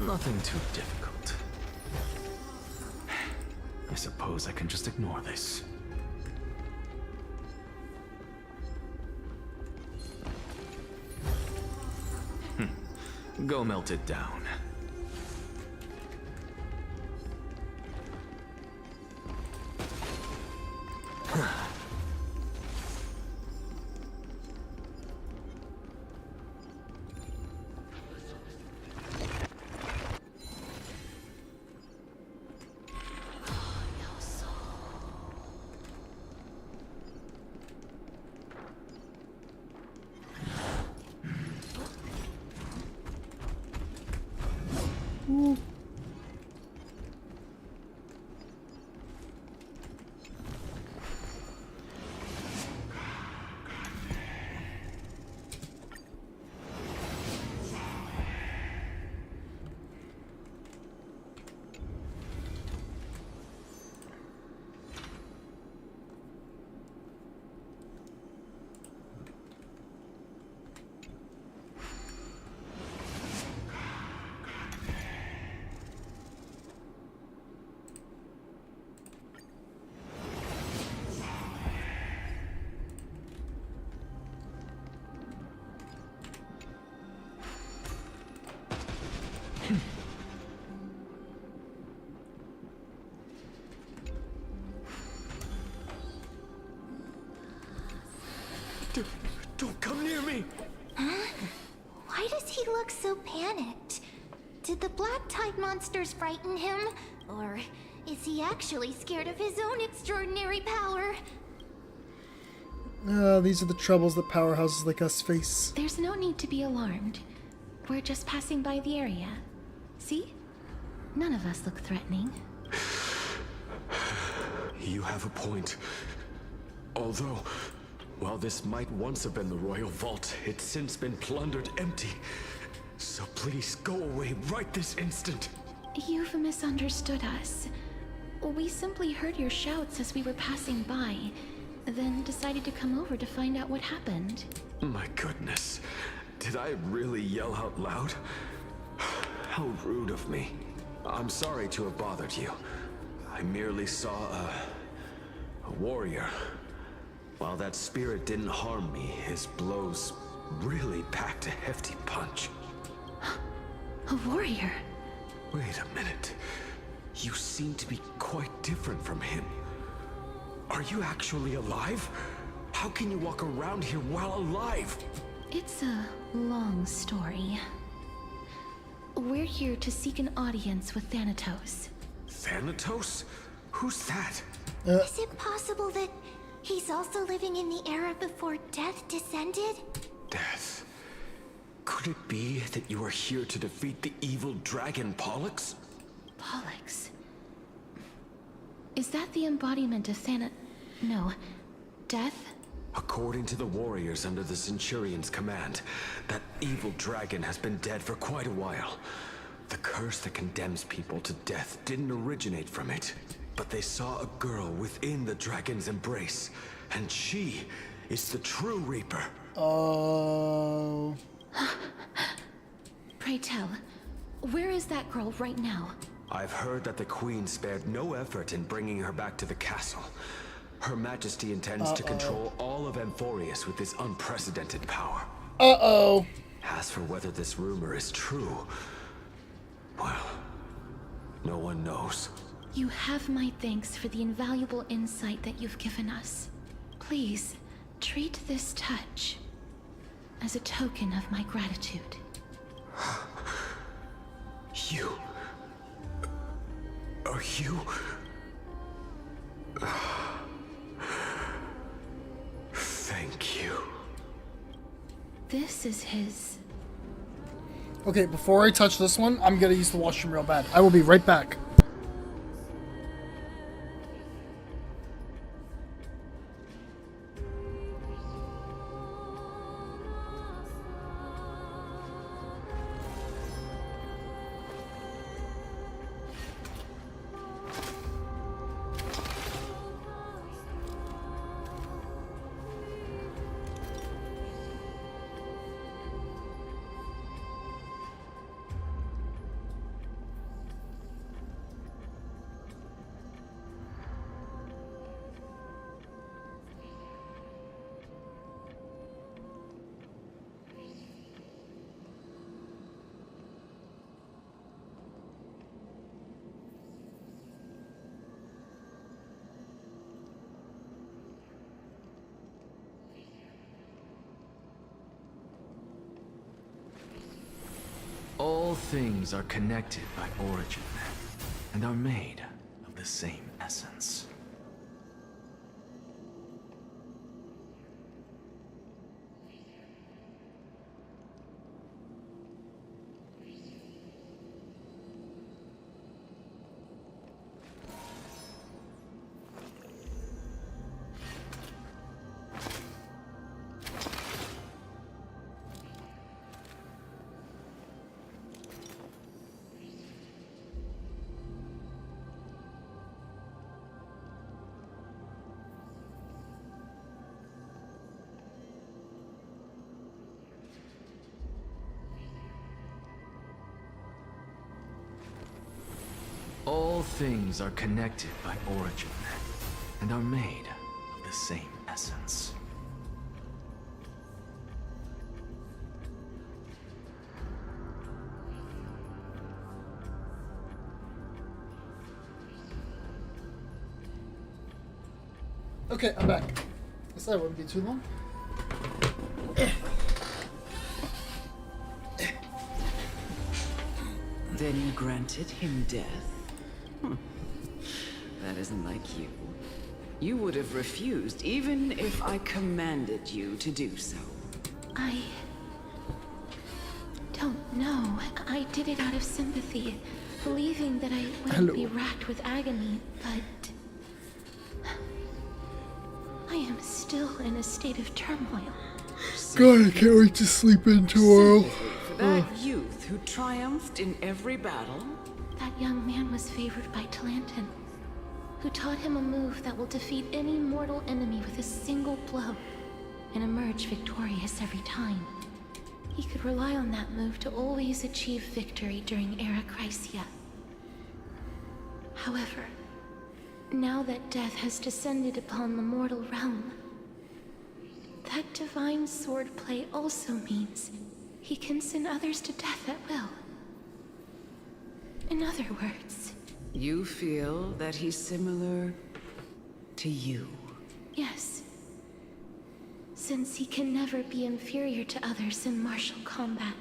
Nothing too difficult. I suppose I can just ignore this. Go melt it down. Don't come near me! Huh? Why does he look so panicked? Did the black tide monsters frighten him? Or is he actually scared of his own extraordinary power? These are the troubles that powerhouses like us face. There's no need to be alarmed. We're just passing by the area. See? None of us look threatening. You have a point. Although, While this might once have been the royal vault, it's since been plundered empty. So please go away right this instant. You've misunderstood us. We simply heard your shouts as we were passing by, then decided to come over to find out what happened. My goodness. Did I really yell out loud? How rude of me. I'm sorry to have bothered you. I merely saw a warrior. While that spirit didn't harm me, his blows really packed a hefty punch. A warrior? Wait a minute. You seem to be quite different from him. Are you actually alive? How can you walk around here while alive? It's a long story. We're here to seek an audience with Thanatos. Thanatos? Who's that? Is it possible that he's also living in the era before death descended? Death? Could it be that you are here to defeat the evil dragon Pollux? Pollux? Is that the embodiment of No. Death? According to the warriors under the Centurion's command, that evil dragon has been dead for quite a while. The curse that condemns people to death didn't originate from it, but they saw a girl within the dragon's embrace, and she is the true Reaper. Oh. Pray tell, where is that girl right now? I've heard that the Queen spared no effort in bringing her back to the castle. Her Majesty intends to control all of Amphorius with this unprecedented power. Uh-oh. As for whether this rumor is true, well, no one knows. You have my thanks for the invaluable insight that you've given us. Please, treat this touch as a token of my gratitude. You... Are you... Thank you. This is his... Okay, before I touch this one, I'm gonna use the washroom real bad. I will be right back. All things are connected by origin, and are made of the same essence. All things are connected by origin, and are made of the same essence. Okay, I'm back. I said it wouldn't be too long. Then you granted him death? That isn't like you. You would have refused even if I commanded you to do so. I don't know. I did it out of sympathy, believing that I wouldn't be racked with agony, but I am still in a state of turmoil. God, I can't wait to sleep in tomorrow. For that youth who triumphed in every battle? That young man was favored by Tyrant, who taught him a move that will defeat any mortal enemy with a single blow and emerge victorious every time. He could rely on that move to always achieve victory during Era Chrysia. However, now that death has descended upon the mortal realm, that divine swordplay also means he can send others to death at will. In other words... You feel that he's similar to you? Yes. Since he can never be inferior to others in martial combat,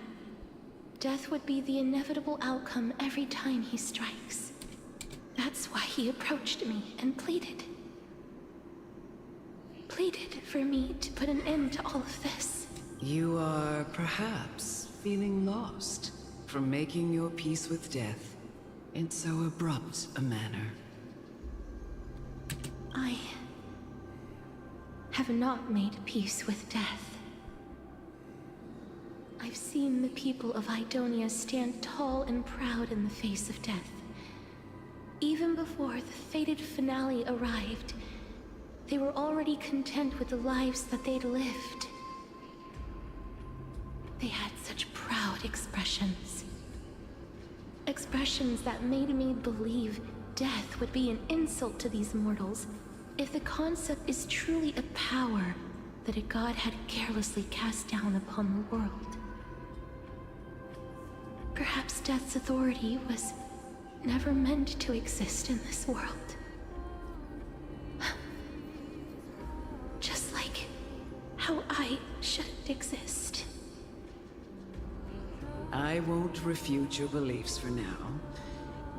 death would be the inevitable outcome every time he strikes. That's why he approached me and pleaded. Pleaded for me to put an end to all of this. You are perhaps feeling lost from making your peace with death in so abrupt a manner. I have not made peace with death. I've seen the people of Idonia stand tall and proud in the face of death. Even before the fated finale arrived, they were already content with the lives that they'd lived. They had such proud expressions. Expressions that made me believe death would be an insult to these mortals if the concept is truly a power that a god had carelessly cast down upon the world. Perhaps death's authority was never meant to exist in this world. Just like how I shouldn't exist. I won't refute your beliefs for now,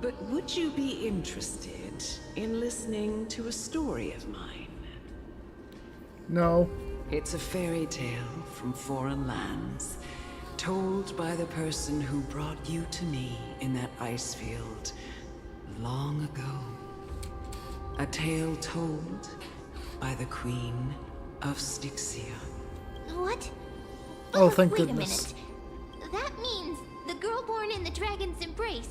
but would you be interested in listening to a story of mine? No. It's a fairy tale from foreign lands, told by the person who brought you to me in that ice field long ago. A tale told by the Queen of Styxia. What? Oh, thank Wait goodness. a minute. That means the girl born in the dragon's embrace,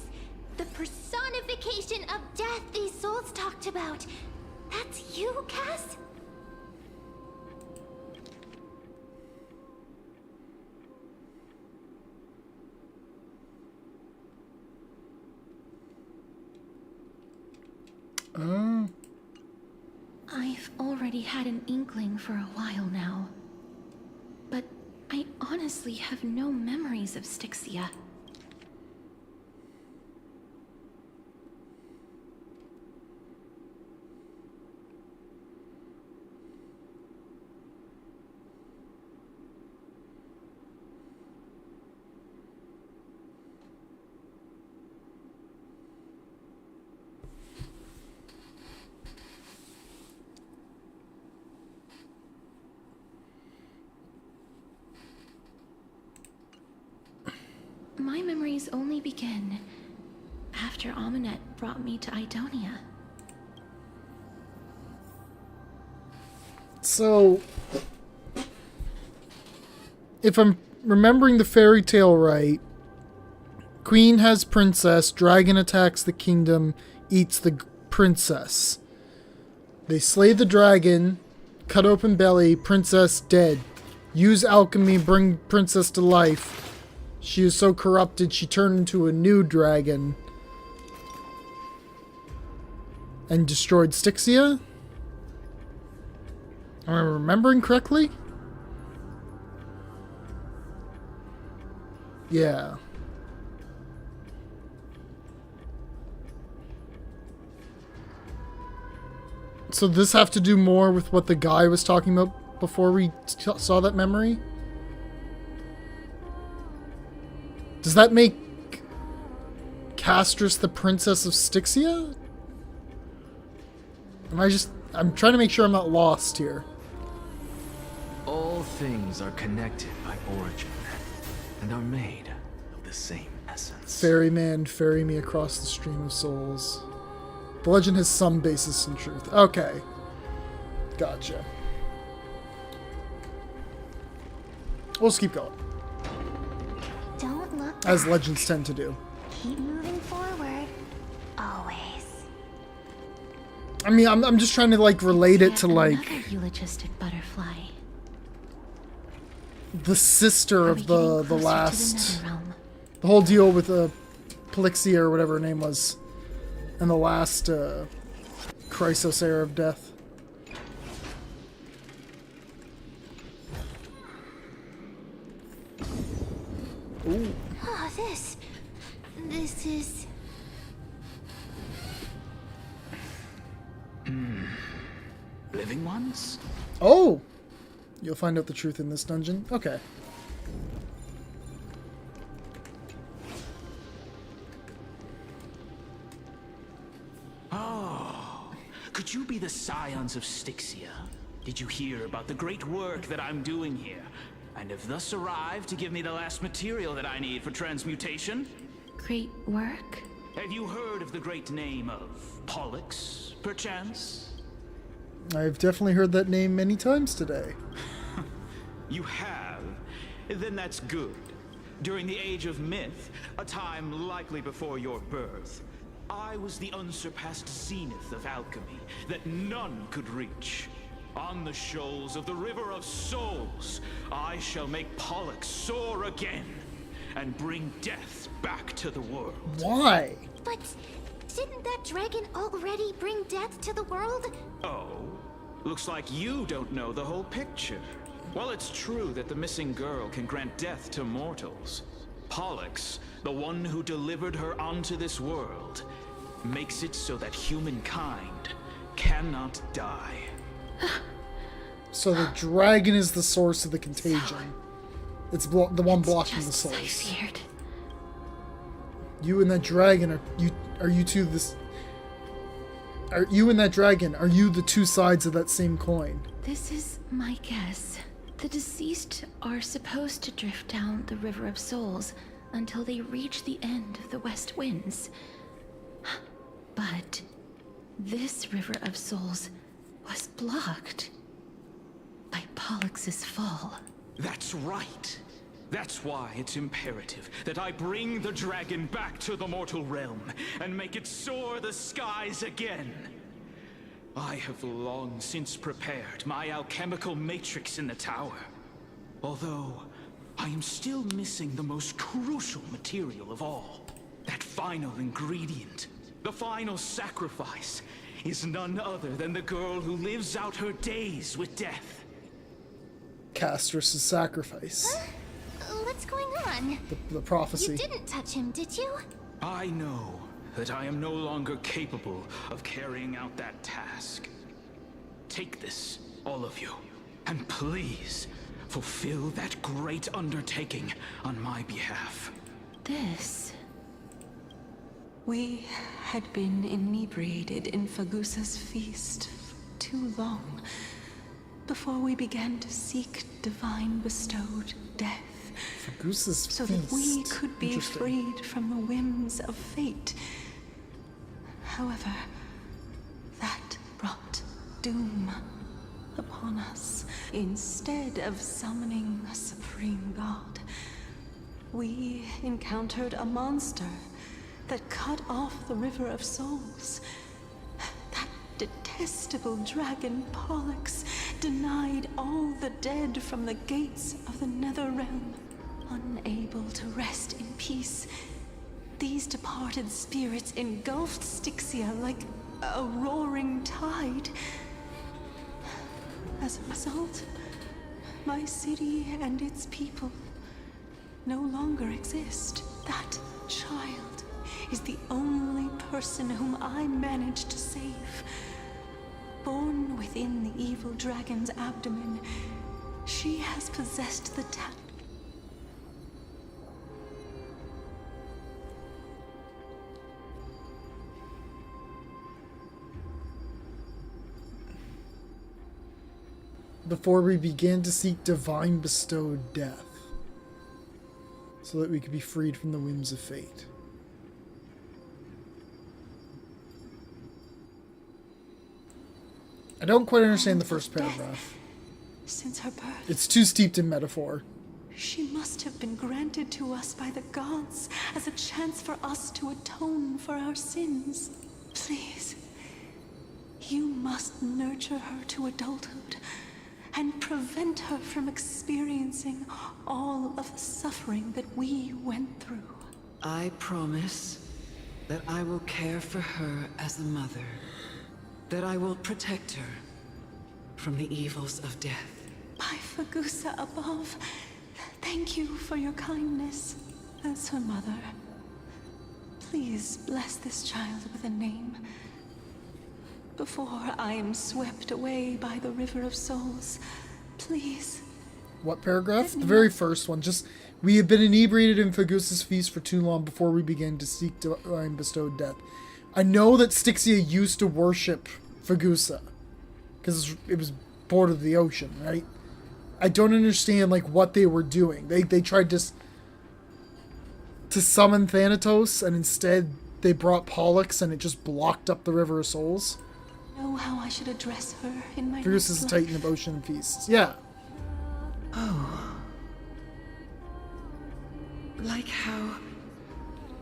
the personification of death these souls talked about. That's you, Cass? I've already had an inkling for a while now. But I honestly have no memories of Styxia. My memories only begin after Amunet brought me to Idonia. So, if I'm remembering the fairy tale right, Queen has princess, dragon attacks the kingdom, eats the princess. They slay the dragon, cut open belly, princess dead. Use alchemy, bring princess to life. She is so corrupted, she turned into a new dragon. And destroyed Styxia? Am I remembering correctly? Yeah. So does this have to do more with what the guy was talking about before we saw that memory? Does that make Castrus the princess of Styxia? I'm trying to make sure I'm not lost here. All things are connected by origin, and are made of the same essence. Ferryman, ferry me across the stream of souls. The legend has some basis in truth. Okay. Gotcha. We'll just keep going. Don't look As back. legends tend to do. Keep moving forward. Always. I mean, I'm just trying to, like, relate it to, like, Another eulogistic butterfly. the sister of the Closer to last... the Netherrealm. The whole deal with Polixia, or whatever her name was, and the last Chrysos era of death. Ooh. Oh, this is... Living ones? Oh! You'll find out the truth in this dungeon? Okay. Oh, could you be the scions of Styxia? Did you hear about the great work that I'm doing here? And have thus arrived to give me the last material that I need for transmutation? Great work? Have you heard of the great name of Pollux, perchance? I've definitely heard that name many times today. You have? Then that's good. During the Age of Myth, a time likely before your birth, I was the unsurpassed zenith of alchemy that none could reach. On the shoals of the River of Souls, I shall make Pollux soar again and bring death back to the world. Why? But didn't that dragon already bring death to the world? Oh, looks like you don't know the whole picture. While it's true that the missing girl can grant death to mortals, Pollux, the one who delivered her onto this world, makes it so that humankind cannot die. So the dragon is the source of the contagion. It's the one blocking the Just as I souls. feared. You and that dragon are you two this? Are you and that dragon? Are you the two sides of that same coin? This is my guess. The deceased are supposed to drift down the River of Souls until they reach the end of the West Winds. But this River of Souls was blocked by Pollux's fall. That's right. That's why it's imperative that I bring the dragon back to the mortal realm and make it soar the skies again. I have long since prepared my alchemical matrix in the tower. Although, I am still missing the most crucial material of all. That final ingredient, the final sacrifice, is none other than the girl who lives out her days with death. Castrus' sacrifice. What's going on? The prophecy. You didn't touch him, did you? I know that I am no longer capable of carrying out that task. Take this, all of you, and please fulfill that great undertaking on my behalf. This... We had been inebriated in Fagusa's feast for too long before we began to seek divine bestowed death. Fagusa's so feast. that we could be freed from the whims of fate. However, that brought doom upon us. Instead of summoning a supreme god, we encountered a monster that cut off the River of Souls. That detestable dragon Pollux denied all the dead from the gates of the Netherrealm. Unable to rest in peace, these departed spirits engulfed Styxia like a roaring tide. As a result, my city and its people no longer exist. That child is the only person whom I managed to save. Born within the evil dragon's abdomen, she has possessed the talent. Before we began to seek divine bestowed death, so that we could be freed from the whims of fate. I don't quite understand the first paragraph. Since her birth, It's too steeped in metaphor. She must have been granted to us by the gods as a chance for us to atone for our sins. Please, you must nurture her to adulthood and prevent her from experiencing all of the suffering that we went through. I promise that I will care for her as a mother, that I will protect her from the evils of death. By Fagusa above, thank you for your kindness as her mother. Please bless this child with a name before I am swept away by the river of souls. Please. What paragraph? The very first one. Just, we have been inebriated in Fagusa's feast for too long before we began to seek divine bestowed death. I know that Styxia used to worship Fagusa because it was bordered of the ocean, right? I don't understand like what they were doing. They tried to summon Thanatos, and instead they brought Pollux, and it just blocked up the River of Souls. Know how I should address her in my Fagusa is the Titan of Ocean and Feasts. Yeah. Oh. Like how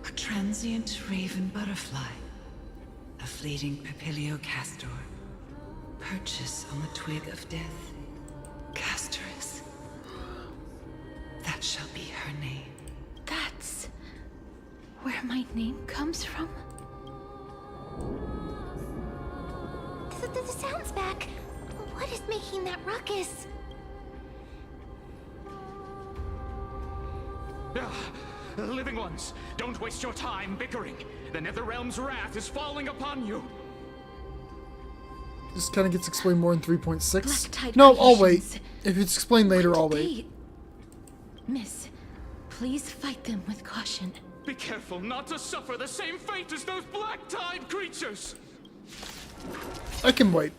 a transient raven butterfly, a fleeting papilio castor, perches on the twig of death. Castorus. That shall be her name. That's where my name comes from? The sound's back. What is making that ruckus? Living ones, don't waste your time bickering. The Netherrealm's wrath is falling upon you. This kind of gets explained more in 3.6. Black-tide No, I'll wait. creations. If it's explained later, I'll wait. Miss, please fight them with caution. Be careful not to suffer the same fate as those black tide creatures. I can wait.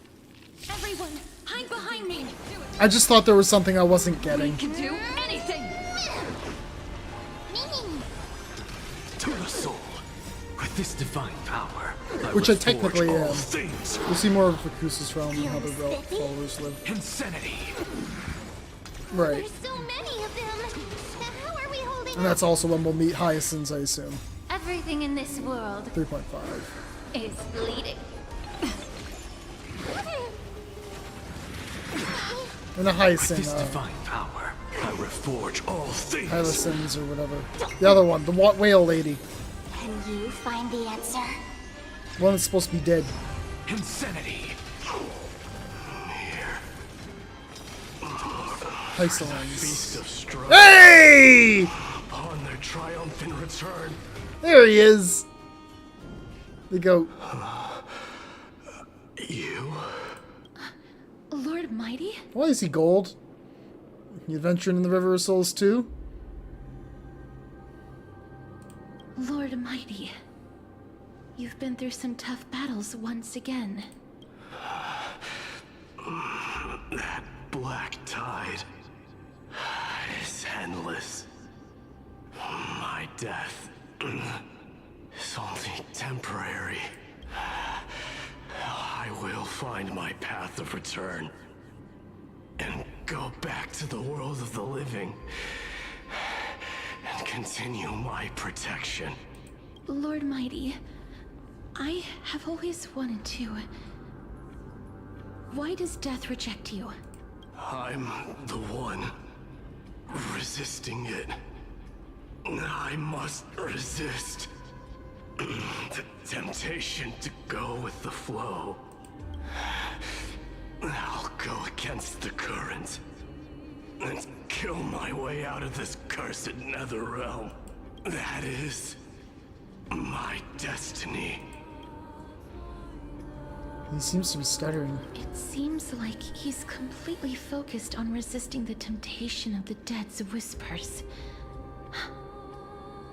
Everyone, hide behind me. I just thought there was something I wasn't getting. We can do anything. To the soul, with this divine power, Which I reforge technically all am. things. We'll see more of Fagusa's realm and how the followers live. Insanity. Right. There's so many of them. How are we holding And that's also when we'll meet Hyacinths, I assume. Everything in this world 3.5. is bleeding. And a Hyacinth. With this divine power, I reforge all things. Hyacinths or whatever. The other one, the whale lady. Can you find the answer? The one that's supposed to be dead. Insanity. Hyacinths. Feast of strife. Hey! Upon their triumphant return. There he is. The goat. You? Lord Mighty? Why is he gold? You adventuring in the River of Souls too? Lord Mighty. You've been through some tough battles once again. That black tide is endless. My death is only temporary. I will find my path of return and go back to the world of the living and continue my protection. Lord Mighty, I have always wanted to. Why does death reject you? I'm the one resisting it. I must resist the temptation to go with the flow. I'll go against the current and kill my way out of this cursed nether realm. That is my destiny. He seems to be stuttering. It seems like he's completely focused on resisting the temptation of the dead's whispers.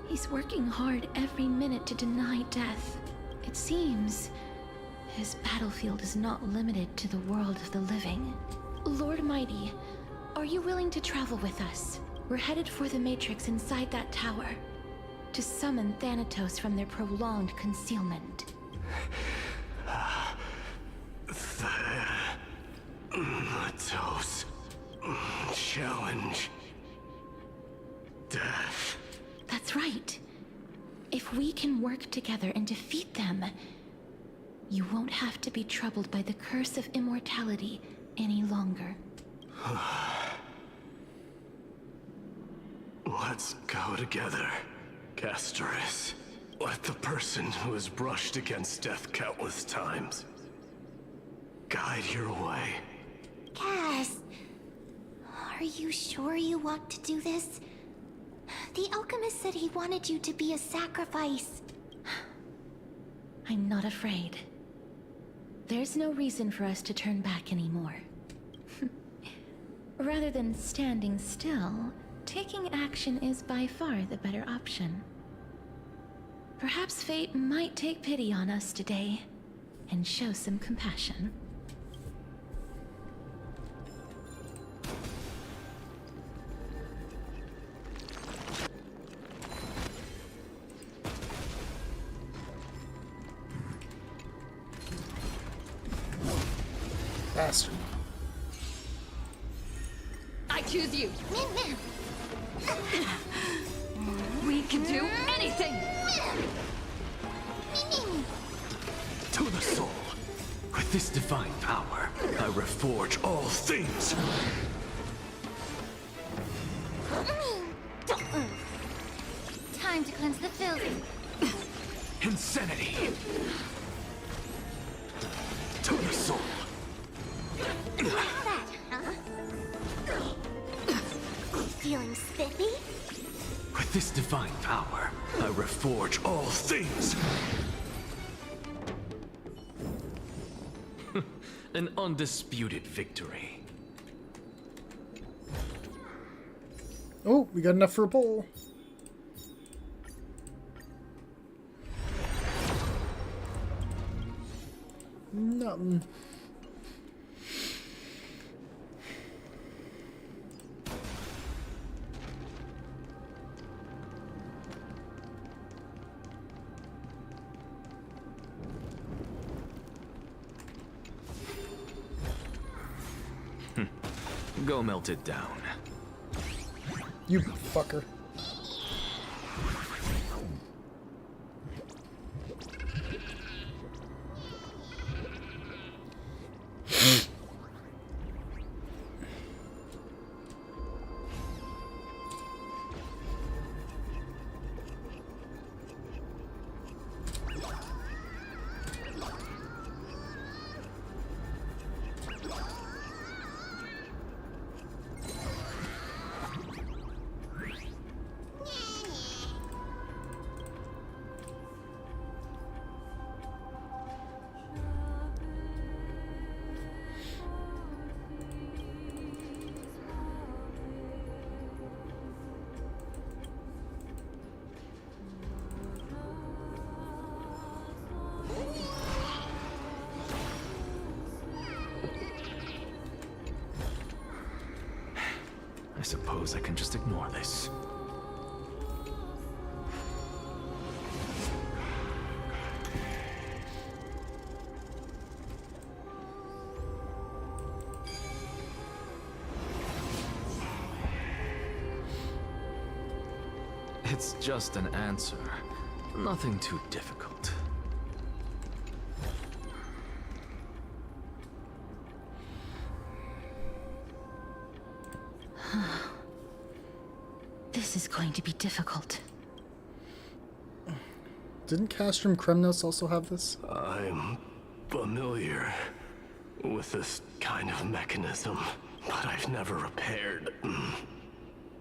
He's working hard every minute to deny death. It seems his battlefield is not limited to the world of the living. Lord Mighty, are you willing to travel with us? We're headed for the Matrix inside that tower to summon Thanatos from their prolonged concealment. Thanatos challenge death. That's right. If we can work together and defeat them, you won't have to be troubled by the curse of immortality any longer. Let's go together, Castoris. Let the person who has brushed against death countless times guide your way. Cass, are you sure you want to do this? The alchemist said he wanted you to be a sacrifice. I'm not afraid. There's no reason for us to turn back anymore. Rather than standing still, taking action is by far the better option. Perhaps fate might take pity on us today and show some compassion. Bastard. I choose you. We can do anything. To the soul. With this divine power, I reforge all things. Time to cleanse the filth. Insanity. To the soul. That, huh? Feeling spiffy? With this divine power, I reforge all things. An undisputed victory. Oh, we got enough for a poll. Nothing. Go melt it down. You fucker. I suppose I can just ignore this. It's just an answer. Nothing too difficult. This is going to be difficult. Didn't Castrum Kremnos also have this? I'm familiar with this kind of mechanism, but I've never repaired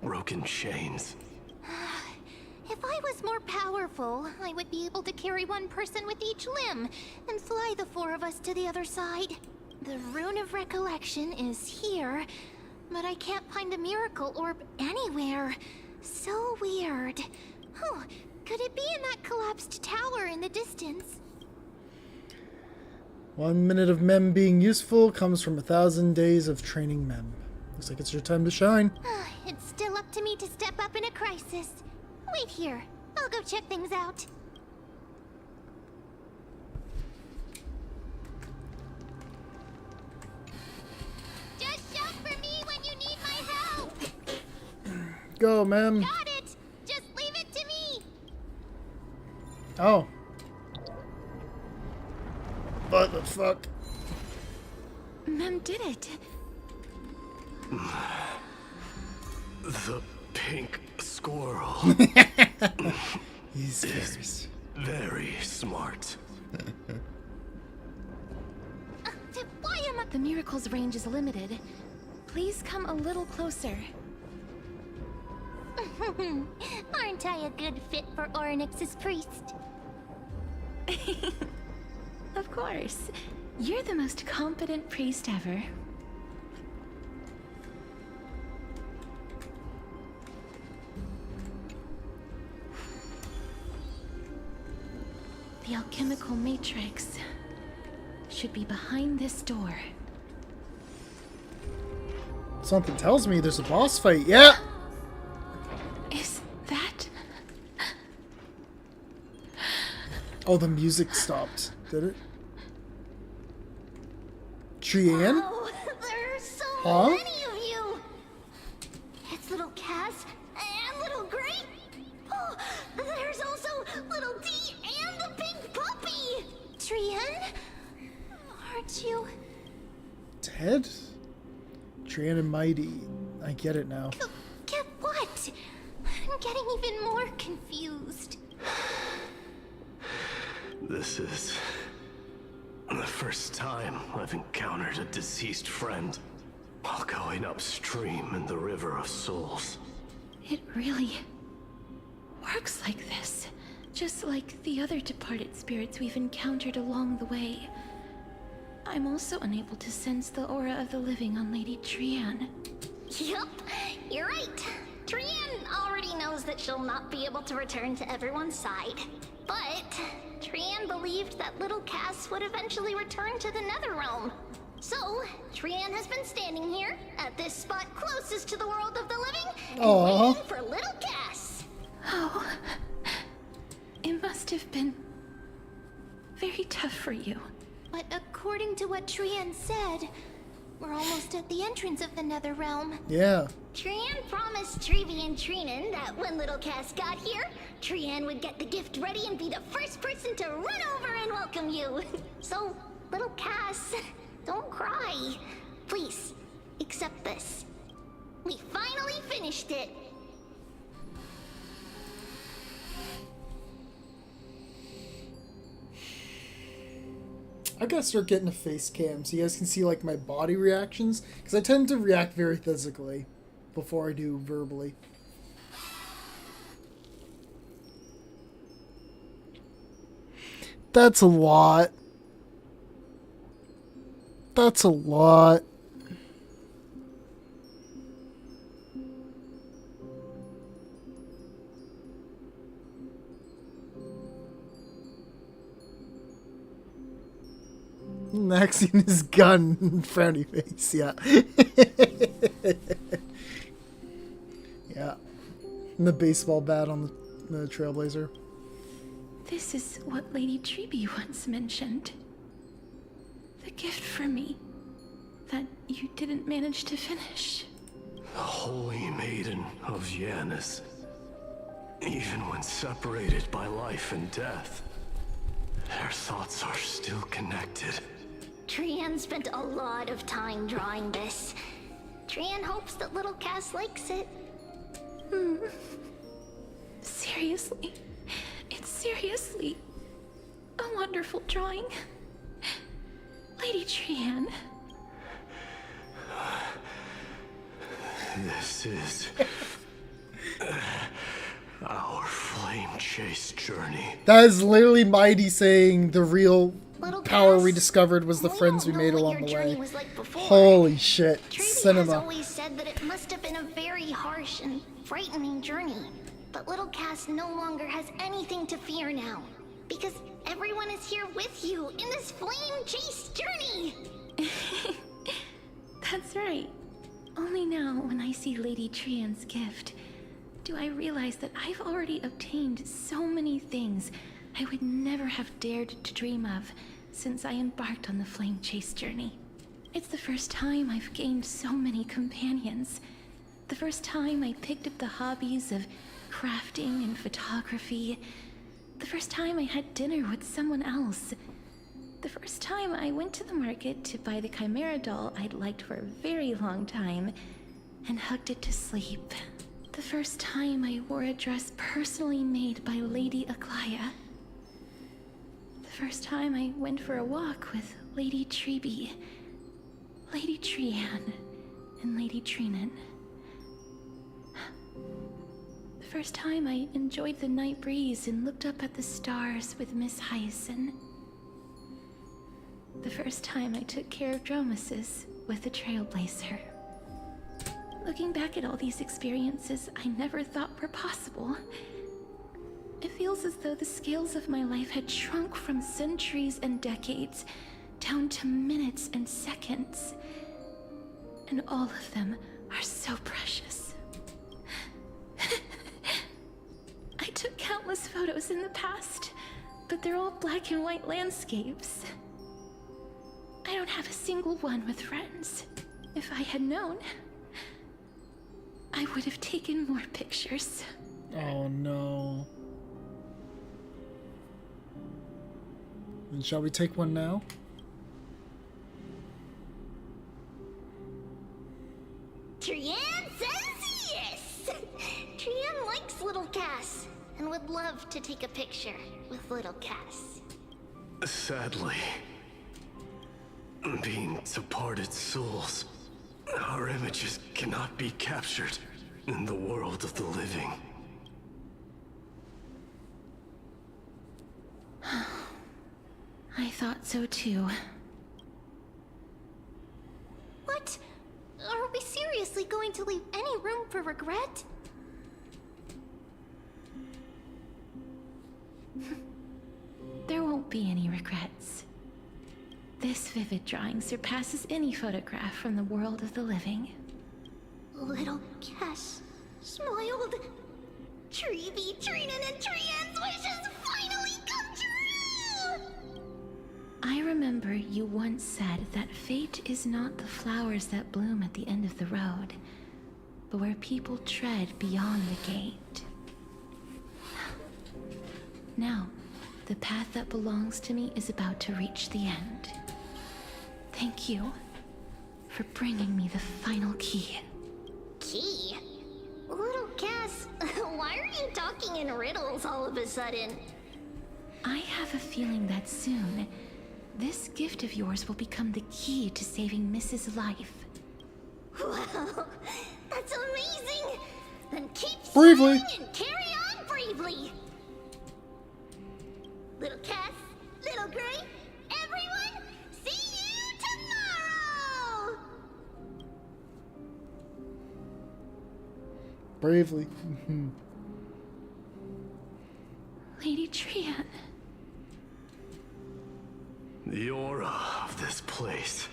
broken chains. If I was more powerful, I would be able to carry one person with each limb and fly the four of us to the other side. The Rune of Recollection is here, but I can't find a miracle orb anywhere. So weird. Oh, could it be in that collapsed tower in the distance? 1 minute of Mem being useful comes from 1,000 days of training Mem. Looks like it's your time to shine. It's still up to me to step up in a crisis. Wait here. I'll go check things out. Just shout for me when you need my help. Go, Mem. Got it. Oh. What the fuck? Mem did it. The pink squirrel. He's very smart. Why am I? The miracle's range is limited. Please come a little closer. Aren't I a good fit for Ornyx's priest? Of course. You're the most competent priest ever. The alchemical matrix should be behind this door. Something tells me there's a boss fight. Yeah. Is that? Oh, the music stopped. Did it? Trian? Oh, there are so Huh? many of you. It's little Cass and little Grape. Oh, there's also little D and the pink puppy. Trian, aren't you? Ted? Trian and Mighty. I get it now. Get what? I'm getting even more confused. This is the first time I've encountered a deceased friend while going upstream in the River of Souls. It really works like this. Just like the other departed spirits we've encountered along the way. I'm also unable to sense the aura of the living on Lady Trian. Yup, you're right. Trian already knows that she'll not be able to return to everyone's side. But Trian believed that little Cass would eventually return to the Netherrealm. So, Trian has been standing here, at this spot closest to the world of the living, and waiting for little Cass. Oh, it must have been very tough for you. But according to what Trian said, we're almost at the entrance of the Netherrealm. Yeah. Trian promised Treevy and Treenan that when little Cass got here, Trian would get the gift ready and be the first person to run over and welcome you. So, little Cass, don't cry. Please, accept this. We finally finished it. I gotta start getting a face cam so you guys can see like my body reactions, because I tend to react very physically before I do verbally. That's a lot. That's a lot. Maxing his gun, frowny face, yeah. Yeah. And the baseball bat on the Trailblazer. This is what Lady Treeby once mentioned. The gift for me that you didn't manage to finish. The Holy Maiden of Yanis. Even when separated by life and death, their thoughts are still connected. Trian spent a lot of time drawing this. Trian hopes that little Cass likes it. Seriously? It's seriously a wonderful drawing. Lady Trian. This is our flame chase journey. That is literally Mighty saying the real power we discovered was the friends we made along the way. Holy shit. Treevy has Cinema. always said that it must have been a very harsh and frightening journey. But little Cass no longer has anything to fear now. Because everyone is here with you in this flame chase journey. That's right. Only now, when I see Lady Trian's gift, do I realize that I've already obtained so many things I would never have dared to dream of since I embarked on the flame chase journey. It's the first time I've gained so many companions. The first time I picked up the hobbies of crafting and photography. The first time I had dinner with someone else. The first time I went to the market to buy the Chimera doll I'd liked for a very long time and hugged it to sleep. The first time I wore a dress personally made by Lady Aglaya. The first time I went for a walk with Lady Treby, Lady Trian, and Lady Trinan. The first time I enjoyed the night breeze and looked up at the stars with Miss Hyacinth. The first time I took care of Dromesis with the Trailblazer. Looking back at all these experiences I never thought were possible, it feels as though the scales of my life had shrunk from centuries and decades down to minutes and seconds. And all of them are so precious. I took countless photos in the past, but they're all black and white landscapes. I don't have a single one with friends. If I had known, I would have taken more pictures. Oh no. And shall we take one now? Trian says yes! Trian likes little Cass and would love to take a picture with little Cass. Sadly, being departed souls, our images cannot be captured in the world of the living. I thought so too. What? Are we seriously going to leave any room for regret? There won't be any regrets. This vivid drawing surpasses any photograph from the world of the living. Little Cass smiled. Treby, Trinan, and Trian's wishes finally come true! I remember you once said that fate is not the flowers that bloom at the end of the road, but where people tread beyond the gate. Now, the path that belongs to me is about to reach the end. Thank you for bringing me the final key. Key? Little Cass, why are you talking in riddles all of a sudden? I have a feeling that soon, this gift of yours will become the key to saving Mrs. Life. Wow, that's amazing! Then keep Bravely. smiling and carry on bravely! Little Cass, Little Gray, everyone, see you tomorrow! Bravely. Lady Trian. The aura of this place.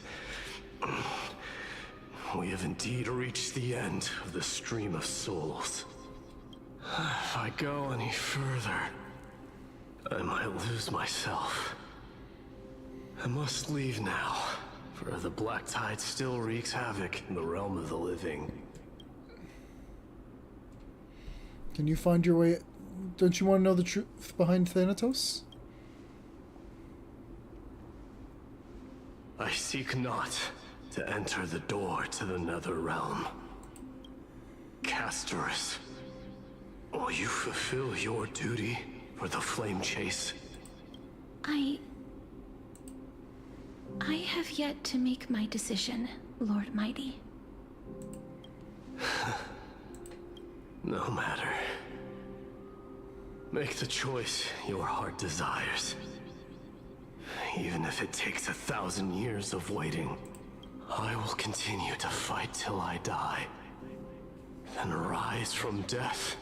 We have indeed reached the end of the stream of souls. If I go any further, I might lose myself. I must leave now, for the black tide still wreaks havoc in the realm of the living. Can you find your way? Don't you want to know the truth behind Thanatos? I seek not to enter the door to the nether realm. Castorus, will you fulfill your duty for the flame chase? I have yet to make my decision, Lord Mighty. No matter. Make the choice your heart desires. Even if it takes 1,000 years of waiting, I will continue to fight till I die. Then rise from death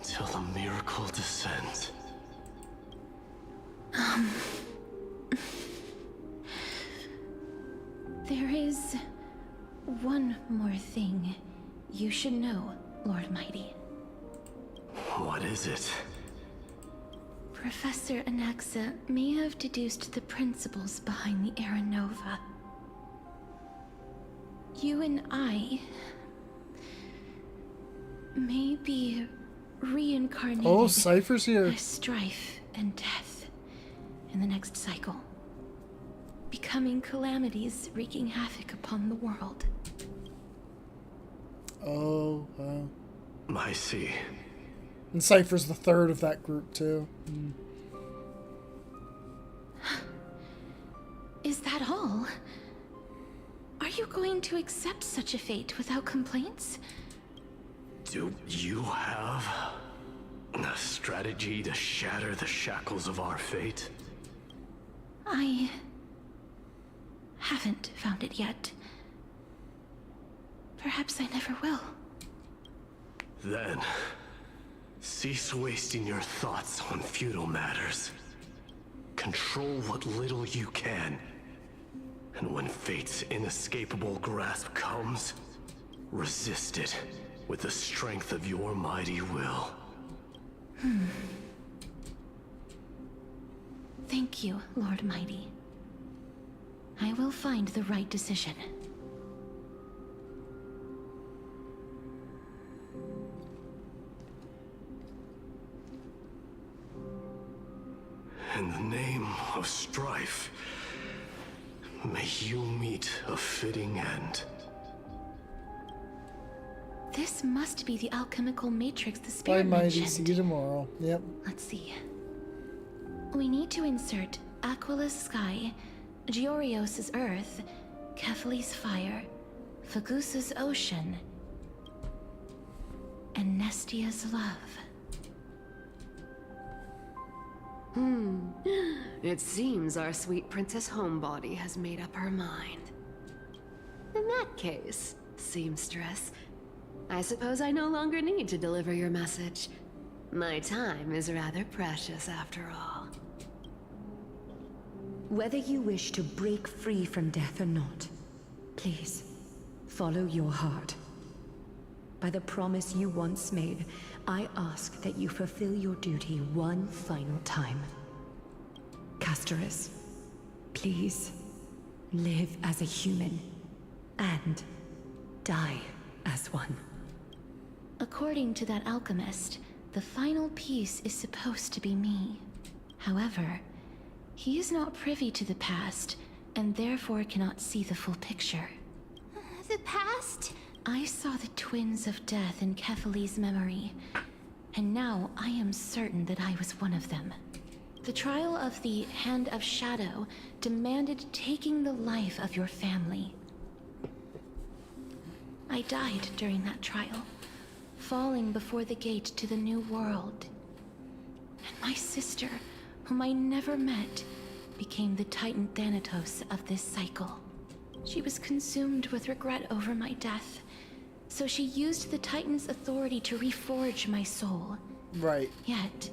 till the miracle descends. There is one more thing you should know, Lord Mighty. What is it? Professor Anaxa may have deduced the principles behind the Era Nova. You and I may be reincarnated Oh, Cypher's here. as strife and death in the next cycle, becoming calamities wreaking havoc upon the world. Oh, wow. I see. And Cypher's the third of that group, too. Is that all? Are you going to accept such a fate without complaints? Do you have a strategy to shatter the shackles of our fate? I haven't found it yet. Perhaps I never will. Then, cease wasting your thoughts on futile matters. Control what little you can. And when fate's inescapable grasp comes, resist it with the strength of your mighty will. Thank you, Lord Mighty. I will find the right decision. In the name of strife, may you meet a fitting end. This must be the alchemical matrix the Bye, spirit Mighty. mentioned. See you tomorrow. Yep. Let's see. We need to insert Aquila's sky, Georios' earth, Kephali's fire, Fagusa's ocean, and Nestia's love. It seems our sweet Princess Homebody has made up her mind. In that case, seamstress, I suppose I no longer need to deliver your message. My time is rather precious after all. Whether you wish to break free from death or not, please, follow your heart. By the promise you once made, I ask that you fulfill your duty one final time. Castorus, please, live as a human, and die as one. According to that alchemist, the final piece is supposed to be me. However, he is not privy to the past, and therefore cannot see the full picture. The past? I saw the twins of death in Kephali's memory, and now I am certain that I was one of them. The trial of the Hand of Shadow demanded taking the life of your family. I died during that trial, falling before the gate to the new world. And my sister, whom I never met, became the Titan Thanatos of this cycle. She was consumed with regret over my death, so she used the Titan's authority to reforge my soul. Right. Yet,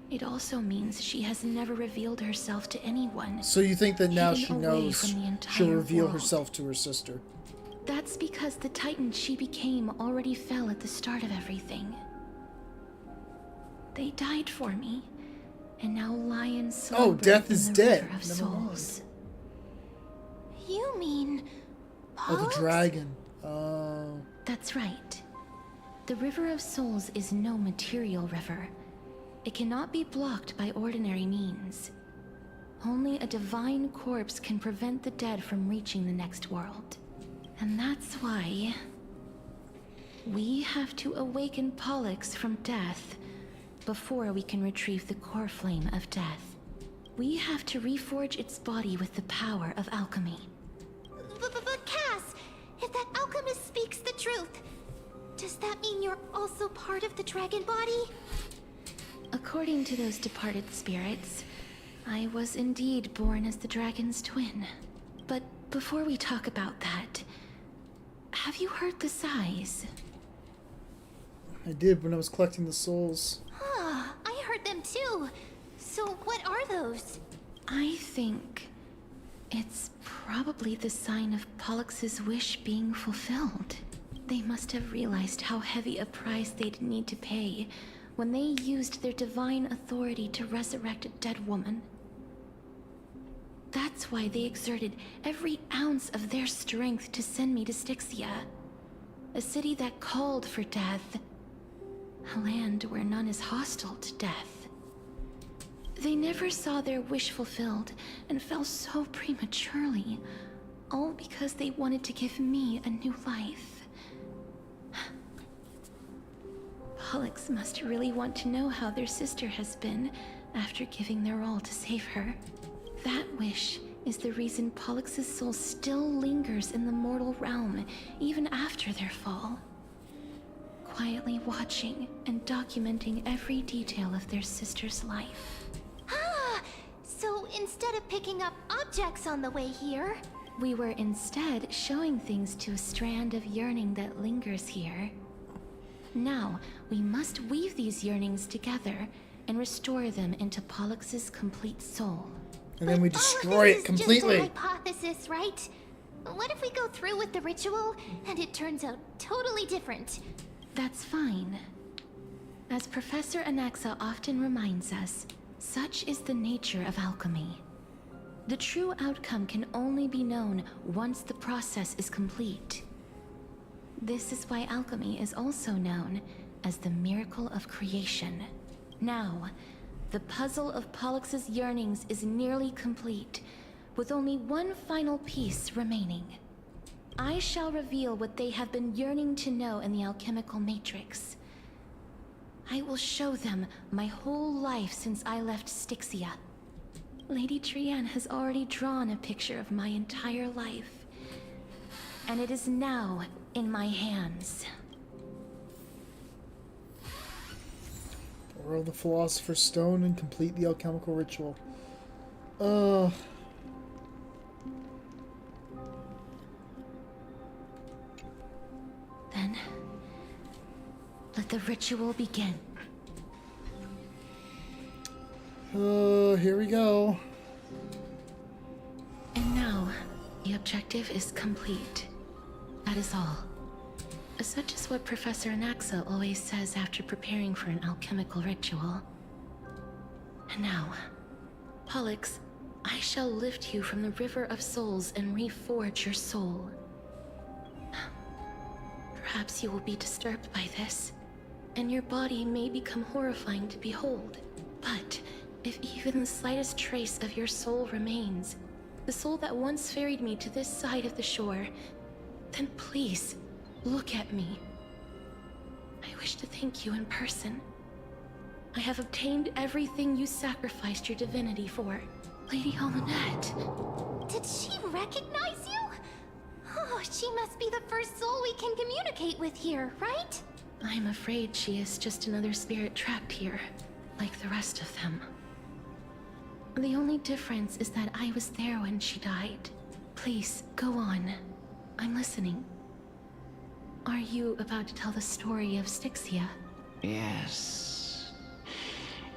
it also means she has never revealed herself to anyone. So you think that now hidden she away knows from the entire she'll reveal world. herself to her sister? That's because the Titan she became already fell at the start of everything. They died for me, and now lie in slumber Oh, death is in the dead. river of Never mind. souls. You mean... Oh, the Pollux? dragon. Oh. That's right. The River of Souls is no material river. It cannot be blocked by ordinary means. Only a divine corpse can prevent the dead from reaching the next world. And that's why we have to awaken Pollux from death before we can retrieve the core flame of death. We have to reforge its body with the power of alchemy. But Cass, if that alchemist speaks the truth, does that mean you're also part of the dragon body? According to those departed spirits, I was indeed born as the dragon's twin. But before we talk about that, have you heard the sighs? I did when I was collecting the souls. Ah, I heard them too. So what are those? I think it's probably the sign of Pollux's wish being fulfilled. They must have realized how heavy a price they'd need to pay when they used their divine authority to resurrect a dead woman. That's why they exerted every ounce of their strength to send me to Styxia, a city that called for death. A land where none is hostile to death. They never saw their wish fulfilled and fell so prematurely, all because they wanted to give me a new life. Pollux must really want to know how their sister has been after giving their all to save her. That wish is the reason Pollux's soul still lingers in the mortal realm even after their fall. Quietly watching and documenting every detail of their sister's life. Ah! So instead of picking up objects on the way here, we were instead showing things to a strand of yearning that lingers here. Now, we must weave these yearnings together and restore them into Pollux's complete soul. And then we destroy it completely. Just a hypothesis, right? What if we go through with the ritual and it turns out totally different? That's fine. As Professor Anaxa often reminds us, such is the nature of alchemy. The true outcome can only be known once the process is complete. This is why alchemy is also known as the miracle of creation. Now, the puzzle of Pollux's yearnings is nearly complete, with only one final piece remaining. I shall reveal what they have been yearning to know in the alchemical matrix. I will show them my whole life since I left Styxia. Lady Tyrant has already drawn a picture of my entire life, and it is now in my hands. Borrow the Philosopher's Stone and complete the alchemical ritual. Then, let the ritual begin. Here we go. And now, the objective is complete. That is all. Such is what Professor Anaxa always says after preparing for an alchemical ritual. And now, Pollux, I shall lift you from the river of souls and reforge your soul. Perhaps you will be disturbed by this, and your body may become horrifying to behold. But if even the slightest trace of your soul remains, the soul that once ferried me to this side of the shore, then please, look at me. I wish to thank you in person. I have obtained everything you sacrificed your divinity for. Lady Almanette. Did she recognize you? Oh, she must be the first soul we can communicate with here, right? I'm afraid she is just another spirit trapped here, like the rest of them. The only difference is that I was there when she died. Please, go on. I'm listening. Are you about to tell the story of Styxia? Yes.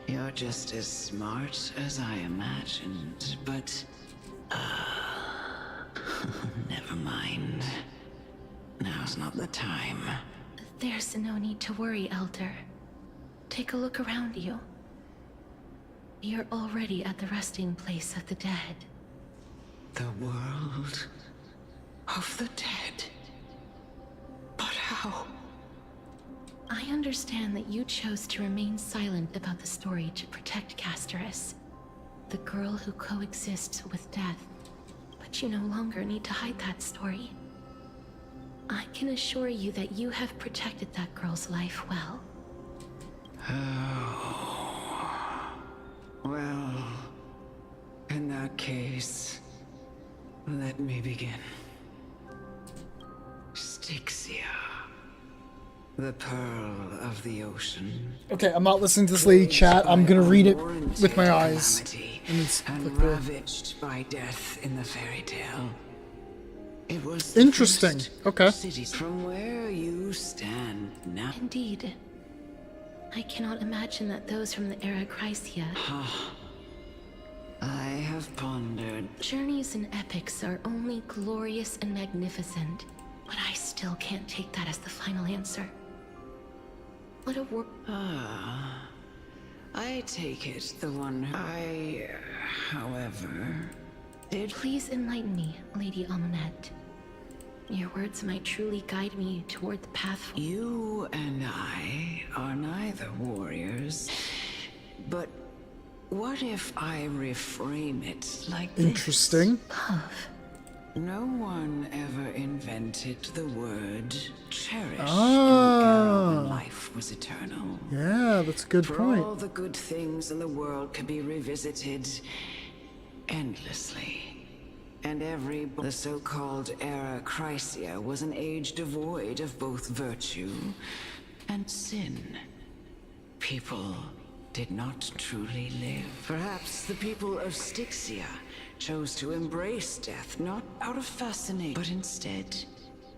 You're just as smart as I imagined, but... never mind. Now's not the time. There's no need to worry, Elder. Take a look around you. You're already at the resting place of the dead. The world of the dead? But how? I understand that you chose to remain silent about the story to protect Casterus, the girl who coexists with death. But you no longer need to hide that story. I can assure you that you have protected that girl's life well. Oh. Well, in that case, let me begin. Styxia, the pearl of the ocean. Okay, I'm not listening to this lady chat. I'm gonna read it with my eyes. And ravaged by death in the fairy tale. It was interesting. Okay. Cities from where you stand now. Indeed. I cannot imagine that those from the era Chrysia. I have pondered. Journeys and epics are only glorious and magnificent, but I still can't take that as the final answer. What a I take it the one however, did... Please enlighten me, Lady Almanette. Your words might truly guide me toward the path. You and I are neither warriors, but what if I reframe it like this? Interesting. No one ever invented the word cherish in the Ah. era when life was eternal. Yeah, that's a good For point. all the good things in the world can be revisited endlessly. And the so-called era Chrysia was an age devoid of both virtue and sin. People did not truly live. Perhaps the people of Styxia chose to embrace death, not out of fascination, but instead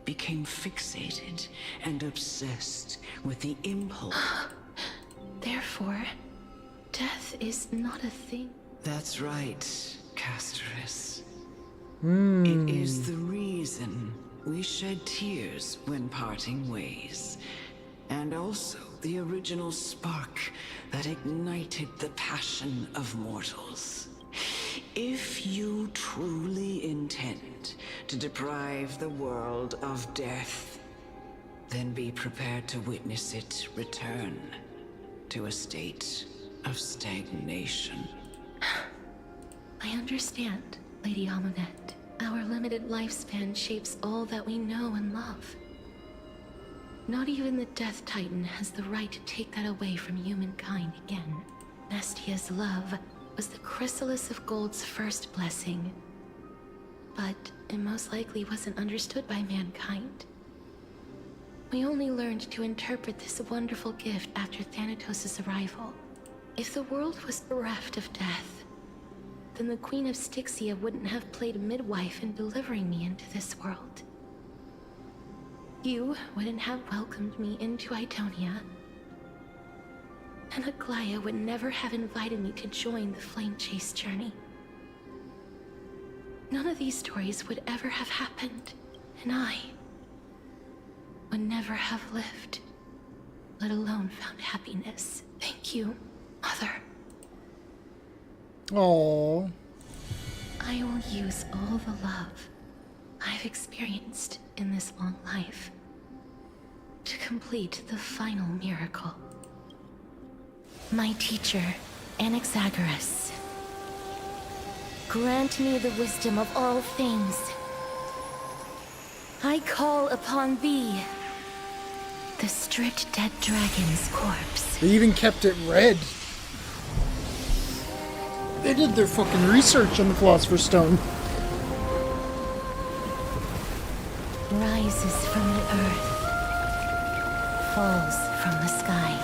became fixated and obsessed with the impulse. Therefore, death is not a thing. That's right, Casterus. It is the reason we shed tears when parting ways. And also the original spark that ignited the passion of mortals. If you truly intend to deprive the world of death, then be prepared to witness it return to a state of stagnation. I understand, Lady Amunet. Our limited lifespan shapes all that we know and love. Not even the Death Titan has the right to take that away from humankind again. Nestia's love was the chrysalis of Gold's first blessing, but it most likely wasn't understood by mankind. We only learned to interpret this wonderful gift after Thanatos' arrival. If the world was bereft of death, then the Queen of Styxia wouldn't have played midwife in delivering me into this world. You wouldn't have welcomed me into Idonia, and Aglaya would never have invited me to join the Flame Chase journey. None of these stories would ever have happened, and I would never have lived, let alone found happiness. Thank you, Mother. Aww. I will use all the love I've experienced in this long life to complete the final miracle. My teacher, Anaxagoras, grant me the wisdom of all things. I call upon thee, the stripped dead dragon's corpse. They even kept it red. They did their fucking research on the Philosopher's Stone. Rises from the earth, falls from the sky.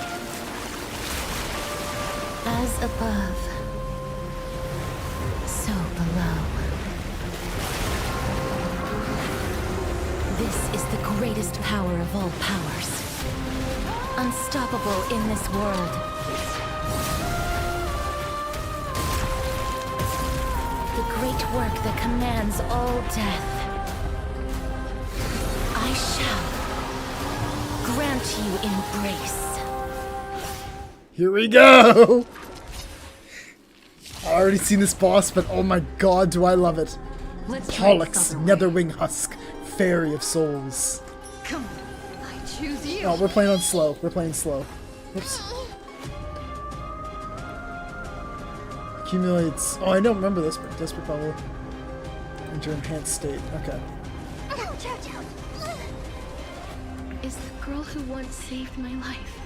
As above, so below. This is the greatest power of all powers. Unstoppable in this world. The great work that commands all death. I shall grant you embrace. Here we go! I've already seen this boss, but oh my god, do I love it. Pollux, Netherwing Husk, Fairy of Souls. Come on, I choose you. Oh, we're playing on slow. We're playing slow. Whoops. Accumulates... Oh, I don't remember this, but Desperate Bubble. Enter enhanced state. Okay. Is the girl who once saved my life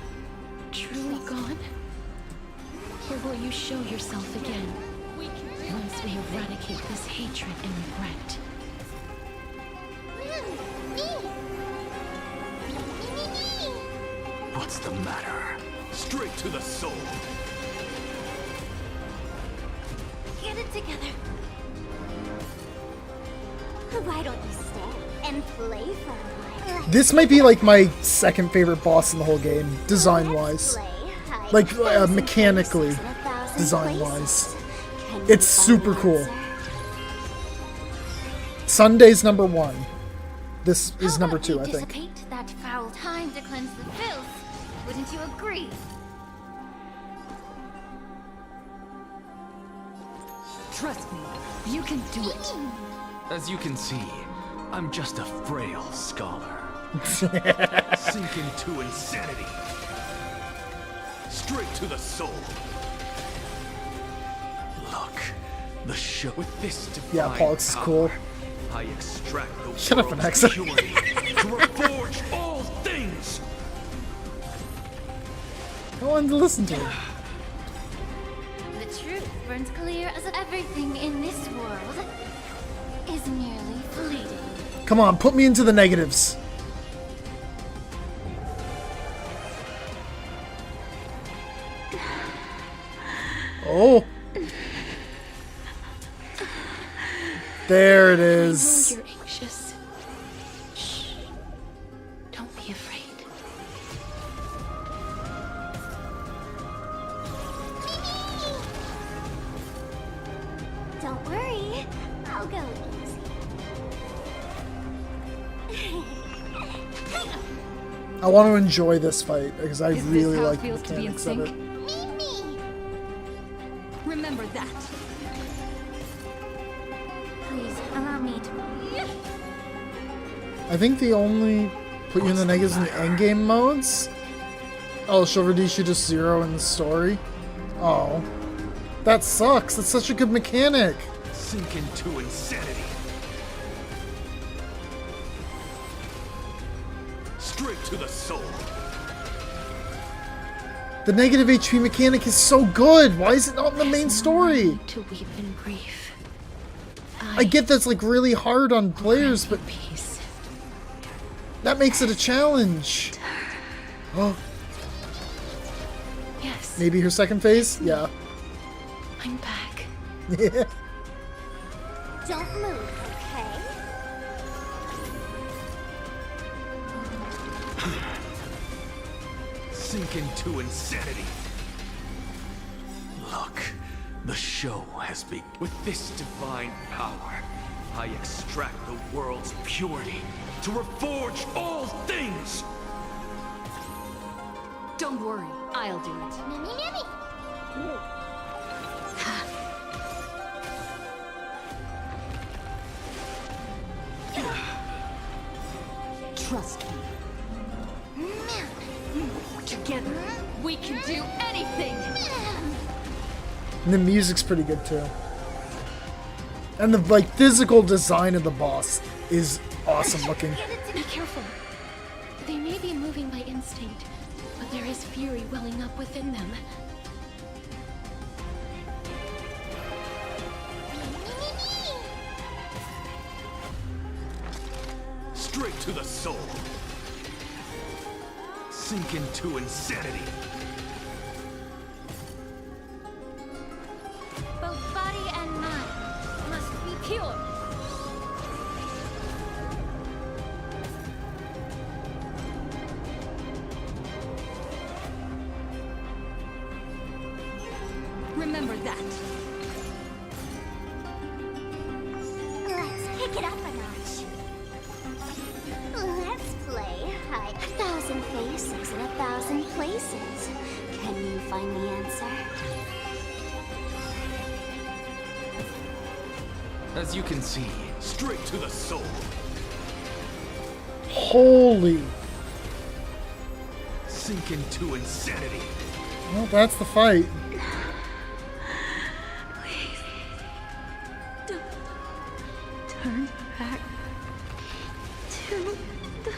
truly gone? Or will you show yourself again once we eradicate this hatred and regret? What's the matter? Straight to the soul. Get it together. Why don't you stay and play for a while? This might be like my second favorite boss in the whole game, design-wise. Like, mechanically, design-wise. It's super cool. Sunday's number 1. This is number 2, I think. Dissipate that foul time to cleanse the filth. Wouldn't you agree? Trust me, you can do it. As you can see, I'm just a frail scholar. Sink into insanity. Straight to the soul. Look, the show with this divine Yeah, Pollux is cool. I extract the Shut up, world's Anaxa. purity to reforge all things. I wanted to listen to it. The truth burns clear as everything in this world is merely fleeting. Come on, put me into the negatives. Oh. There it I know is. you're anxious. Shh. Don't be afraid. Don't worry, I'll go easy. I want to enjoy this fight because I Is really this how like it the feels to be in mechanics of sync? it. Remember that. Please allow me to. I think they only put you in the negatives in the endgame modes. Oh, she'll reduce you to 0 in the story. Oh. That sucks. That's such a good mechanic. Sink into insanity. Straight to the soul. The negative HP mechanic is so good. Why is it not in the main story? To weep in grief. I get that's like really hard on players, but Peace. that makes it a challenge. Oh, Yes. maybe her second phase? Yeah. I'm back. Yeah. Don't move, okay? Sink into insanity. Look, the show has begun. With this divine power, I extract the world's purity to reforge all things. Don't worry, I'll do it. Trust me. Together, we can do anything! And the music's pretty good too. And the like physical design of the boss is awesome looking. Be careful. They may be moving by instinct, but there is fury welling up within them. Straight to the soul. Sink into insanity. Both body and mind must be pure. Remember that. Let's pick it up a notch. Let's play hide 1,000 faces in 1,000 places. Can you find the answer? as you can see, Straight to the soul. Holy. Sink into insanity. Well, that's the fight. Don't turn back to the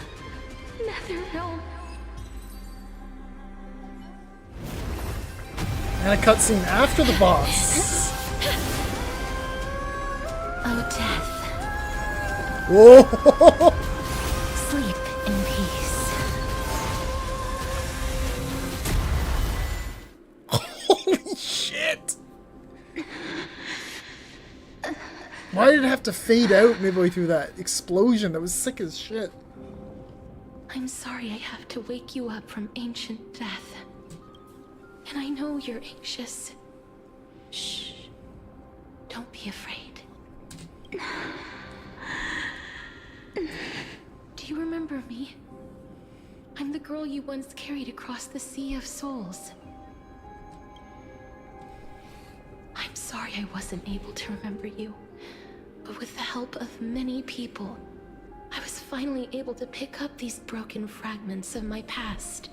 Nether Realm. And a cutscene after the boss. Oh, death, Whoa! sleep in peace. Holy shit! Why did it have to fade out midway through that explosion? That was sick as shit. I'm sorry I have to wake you up from ancient death. And I know you're anxious. Shh. Don't be afraid. Do you remember me? I'm the girl you once carried across the Sea of Souls. I'm sorry I wasn't able to remember you, but with the help of many people, finally able to pick up these broken fragments of my past.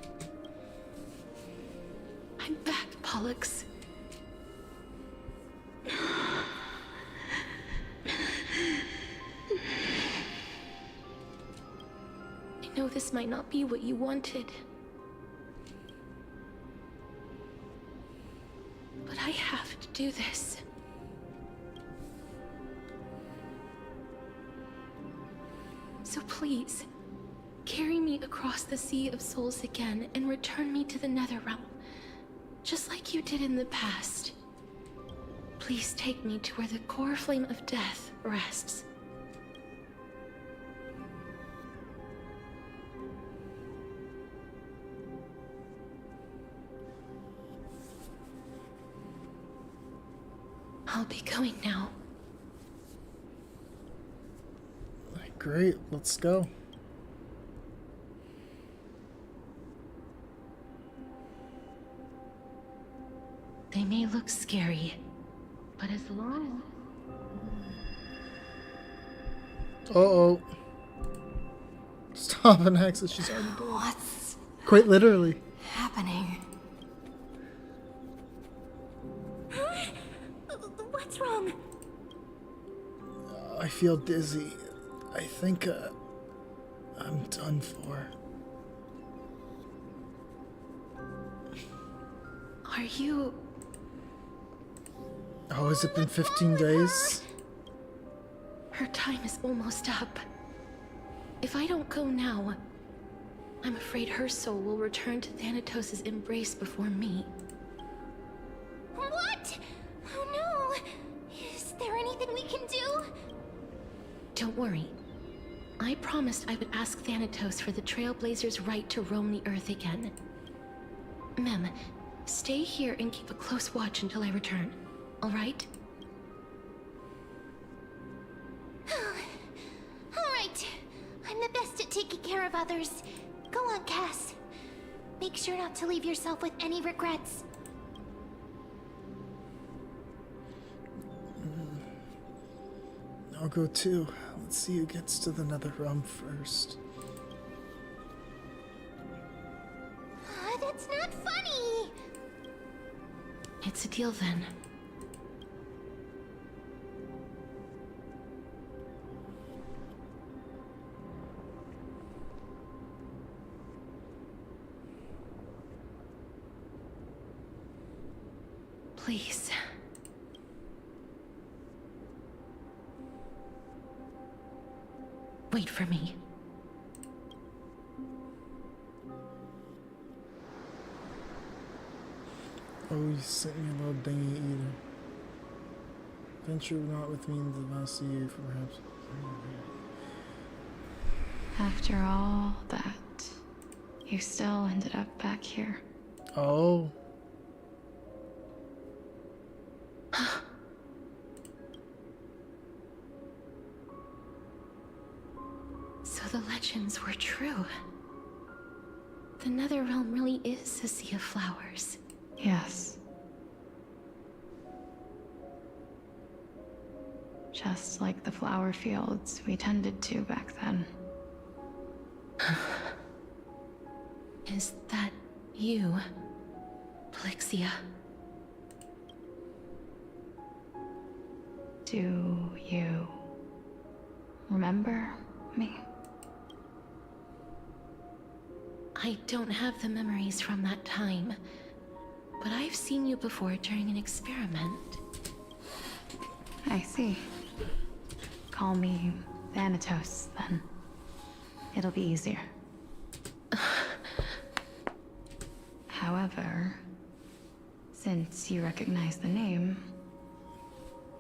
I'm back, Pollux. I know this might not be what you wanted. But I have to do this. So please, carry me across the Sea of Souls again and return me to the Netherrealm, just like you did in the past. Please take me to where the core flame of death rests. I'll be going now. Great, let's go. They may look scary, but as long as... Uh-oh. Stop, Anaxa, she's already dead. What's quite literally happening? What's wrong? I feel dizzy. I think I'm done for. Are you... Oh, has it been 15 days? Her time is almost up. If I don't go now, I'm afraid her soul will return to Thanatos' embrace before me. What? Oh no! Is there anything we can do? Don't worry. I promised I would ask Thanatos for the Trailblazers' right to roam the Earth again. Mem, stay here and keep a close watch until I return, alright? Alright. I'm the best at taking care of others. Go on, Cass. Make sure not to leave yourself with any regrets. I'll go too. Let's see who gets to the Netherrealm first. That's not funny! It's a deal then. Please. Wait for me. Oh, you sent me a little dingy either. Venture not with me into the vast sea, for perhaps. After all that, you still ended up back here. Oh. So the legends were true. The Netherrealm really is a sea of flowers. Yes. Just like the flower fields we tended to back then. Is that you, Plixia? Do you remember me? I don't have the memories from that time, but I've seen you before during an experiment. I see. Call me Thanatos, then. It'll be easier. However, since you recognize the name,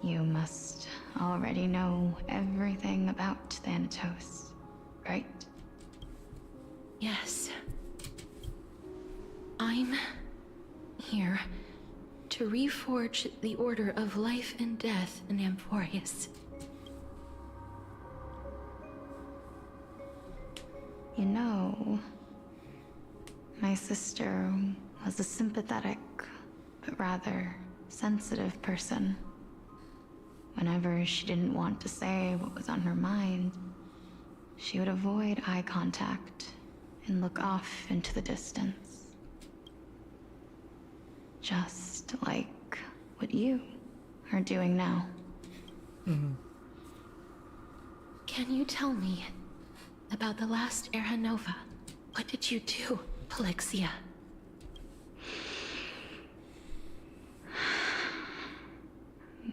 you must already know everything about Thanatos, right? Yes. I'm here to reforge the order of life and death in Amphorius. You know, my sister was a sympathetic, but rather sensitive person. Whenever she didn't want to say what was on her mind, She would avoid eye contact and look off into the distance. Just like what you are doing now. Can you tell me about the last Era Nova? What did you do, Polixia?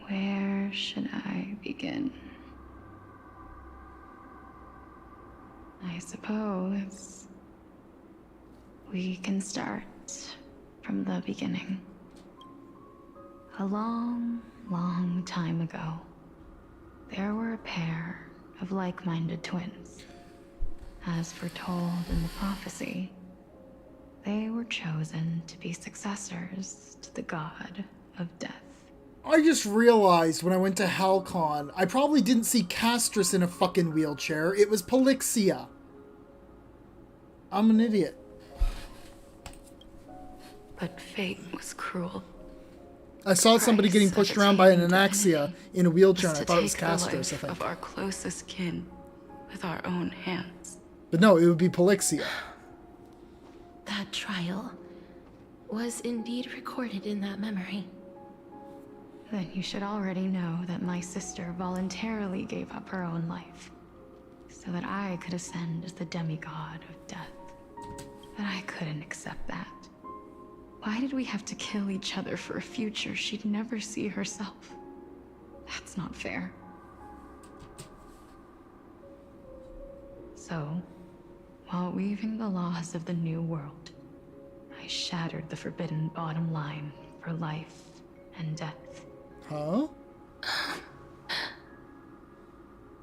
Where should I begin? I suppose we can start from the beginning. A long, long time ago, there were a pair of like-minded twins. As foretold in the prophecy, they were chosen to be successors to the god of death. I just realized when I went to Halcon, I probably didn't see Castris in a fucking wheelchair. It was Polixia. I'm an idiot. But fate was cruel. I saw somebody getting pushed around by an Anaxia in a wheelchair, and I thought it was Castris, I think. Of our closest kin with our own hands. But no, it would be Polixia. That trial was indeed recorded in that memory. Then you should already know that my sister voluntarily gave up her own life, so that I could ascend as the demigod of death. But I couldn't accept that. Why did we have to kill each other for a future she'd never see herself? That's not fair. So, while weaving the laws of the new world, I shattered the forbidden bottom line for life and death. Huh?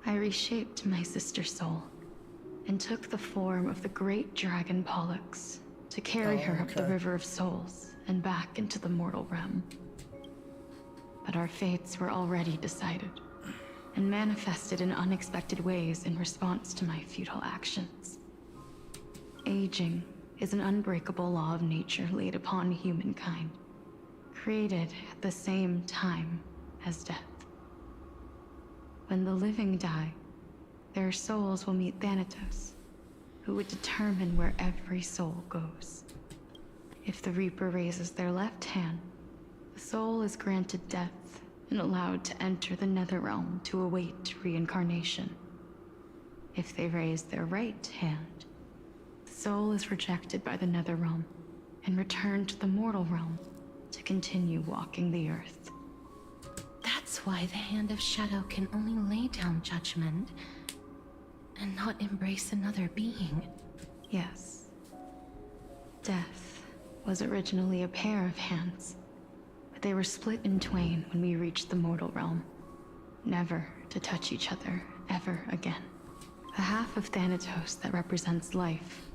I reshaped my sister's soul and took the form of the great dragon Pollux to carry her up the River of Souls and back into the mortal realm. But our fates were already decided and manifested in unexpected ways in response to my futile actions. Aging is an unbreakable law of nature laid upon humankind, created at the same time as death. When the living die, their souls will meet Thanatos, who would determine where every soul goes. If the Reaper raises their left hand, the soul is granted death and allowed to enter the Netherrealm to await reincarnation. If they raise their right hand, the soul is rejected by the Netherrealm and returned to the mortal realm to continue walking the earth. That's why the Hand of Shadow can only lay down judgment and not embrace another being. Yes. Death was originally a pair of hands, but they were split in twain when we reached the mortal realm, never to touch each other ever again. The half of Thanatos that represents life,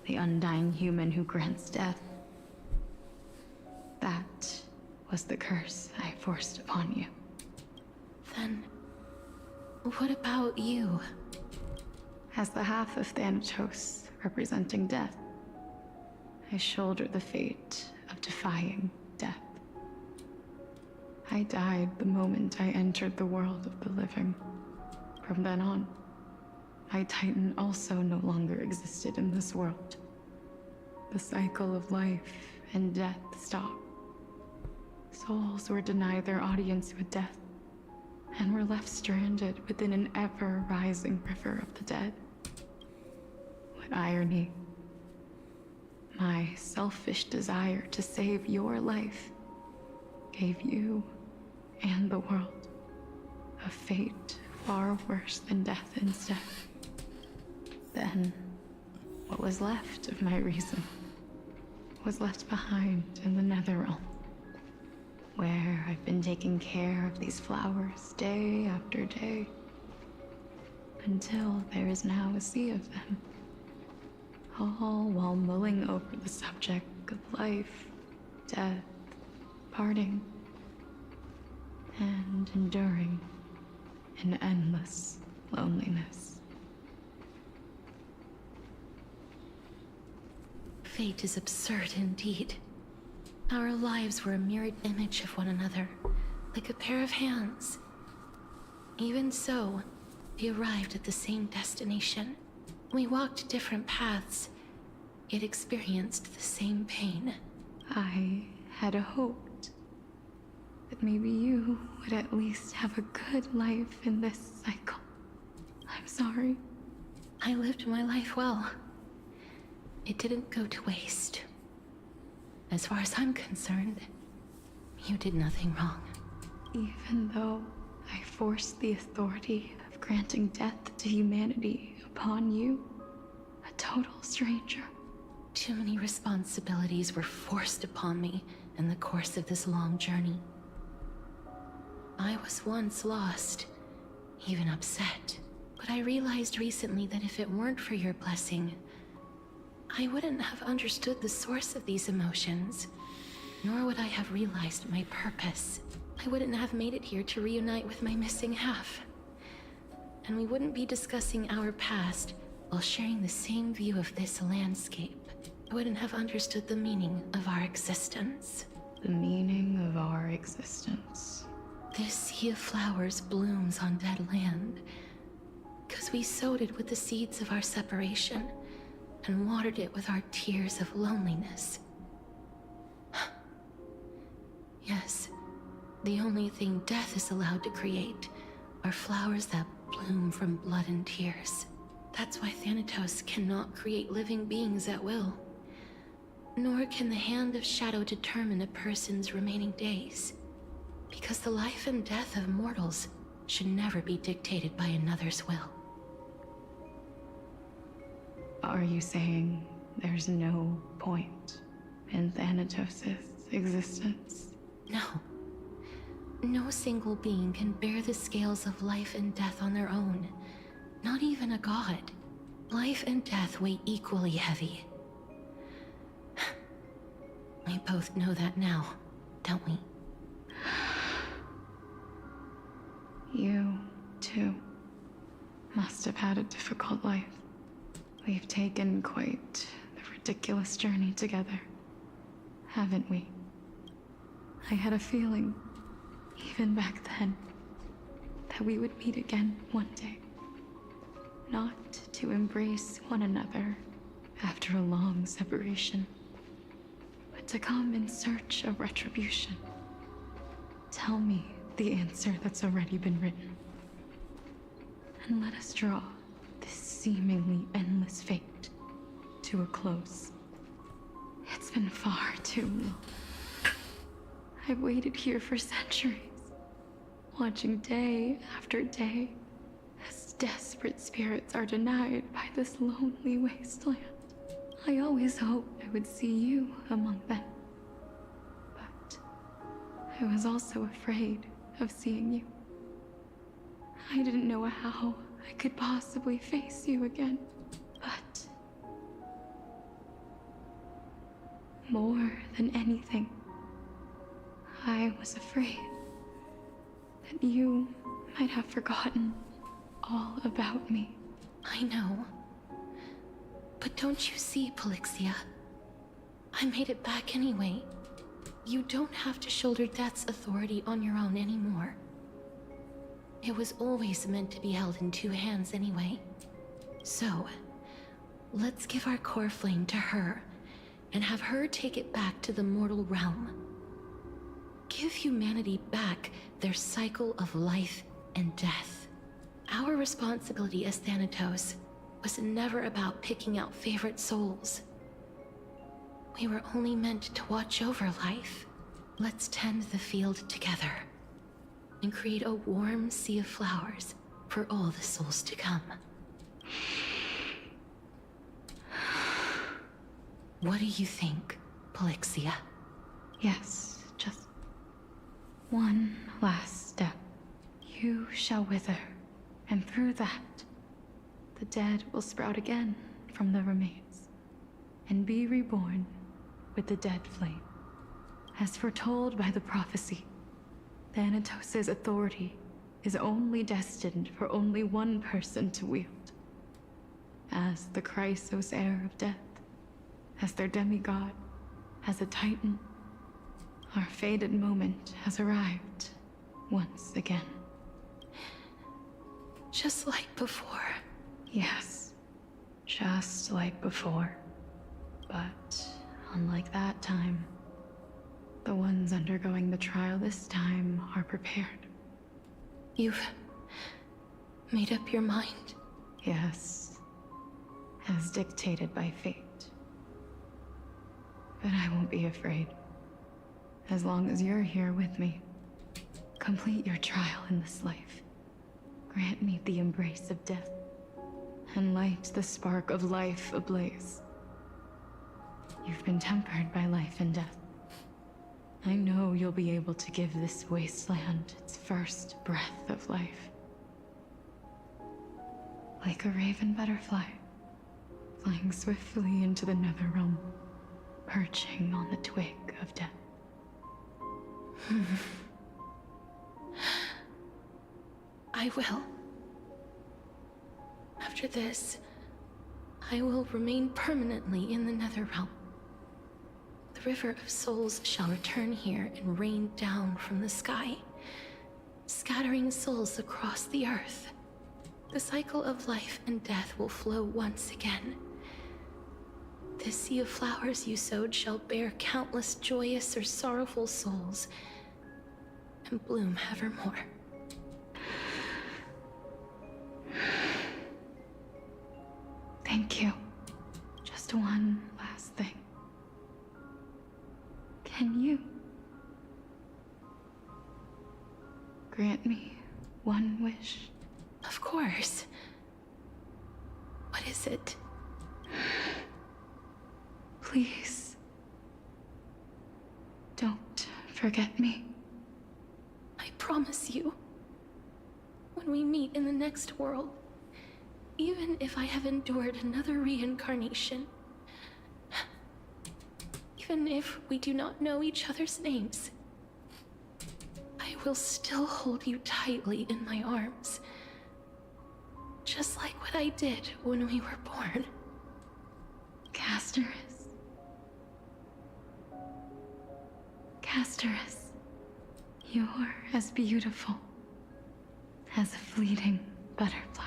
the undying human who grants death, that was the curse I forced upon you. Then, what about you? As the half of Thanatos representing death, I shoulder the fate of defying death. I died the moment I entered the world of the living. From then on, my Titan also no longer existed in this world. The cycle of life and death stopped. Souls were denied their audience with death, and were left stranded within an ever-rising river of the dead. What irony. My selfish desire to save your life gave you and the world a fate far worse than death instead. Then, what was left of my reason was left behind in the Netherrealm, where I've been taking care of these flowers day after day, until there is now a sea of them, all while mulling over the subject of life, death, parting, and enduring an endless loneliness. Fate is absurd indeed. Our lives were a mirrored image of one another, like a pair of hands. Even so, We arrived at the same destination. We walked different paths, yet experienced the same pain. I had hoped that maybe you would at least have a good life in this cycle. I'm sorry. I lived my life well. It didn't go to waste. As far as I'm concerned, you did nothing wrong. Even though I forced the authority of granting death to humanity upon you, a total stranger. Too many responsibilities were forced upon me in the course of this long journey. I was once lost, even upset. But I realized recently that if it weren't for your blessing, I wouldn't have understood the source of these emotions, nor would I have realized my purpose. I wouldn't have made it here to reunite with my missing half. And we wouldn't be discussing our past while sharing the same view of this landscape. I wouldn't have understood the meaning of our existence. The meaning of our existence. This sea of flowers blooms on dead land, because we sowed it with the seeds of our separation and watered it with our tears of loneliness. Yes, the only thing death is allowed to create are flowers that bloom from blood and tears. That's why Thanatos cannot create living beings at will. Nor can the Hand of Shadow determine a person's remaining days. Because the life and death of mortals should never be dictated by another's will. Are you saying there's no point in Thanatos' existence? No. No single being can bear the scales of life and death on their own. Not even a god. Life and death weigh equally heavy. We both know that now, don't we? You, too, must have had a difficult life. We've taken quite the ridiculous journey together, haven't we? I had a feeling, even back then, that we would meet again one day. Not to embrace one another after a long separation, but to come in search of retribution. Tell me the answer that's already been written, and let us draw this seemingly endless fate to a close. It's been far too long. I've waited here for centuries, watching day after day as desperate spirits are denied by this lonely wasteland. I always hoped I would see you among them, but I was also afraid of seeing you. I didn't know how I could possibly face you again, but more than anything, I was afraid that you might have forgotten all about me. I know. But don't you see, Polixia? I made it back anyway. You don't have to shoulder death's authority on your own anymore. It was always meant to be held in two hands anyway. So, let's give our core flame to her, and have her take it back to the mortal realm. Give humanity back their cycle of life and death. Our responsibility as Thanatos was never about picking out favorite souls. We were only meant to watch over life. Let's tend the field together and create a warm sea of flowers for all the souls to come. What do you think, Polixia? Yes, just one last step. You shall wither, and through that, the dead will sprout again from the remains, and be reborn with the dead flame. As foretold by the prophecy, Thanatos' authority is only destined for only one person to wield. As the Chrysos heir of death, as their demigod, as a titan, our fated moment has arrived once again. Just like before. Yes, just like before. But unlike that time, the ones undergoing the trial this time are prepared. You've made up your mind? Yes, as dictated by fate. But I won't be afraid. As long as you're here with me. Complete your trial in this life. Grant me the embrace of death. And light the spark of life ablaze. You've been tempered by life and death. I know you'll be able to give this wasteland its first breath of life. Like a raven butterfly, flying swiftly into the netherrealm, perching on the twig of death. I will. After this, I will remain permanently in the Netherrealm. The River of Souls shall return here and rain down from the sky, scattering souls across the earth. The cycle of life and death will flow once again. This sea of flowers you sowed shall bear countless joyous or sorrowful souls, and bloom evermore. Thank you. Just one last thing. Can you grant me one wish? Of course. What is it? Please. Don't forget me. I promise you. When we meet in the next world, even if I have endured another reincarnation, even if we do not know each other's names, I will still hold you tightly in my arms. Just like what I did when we were born. Casterus. Casterus. You're as beautiful as a fleeting butterfly.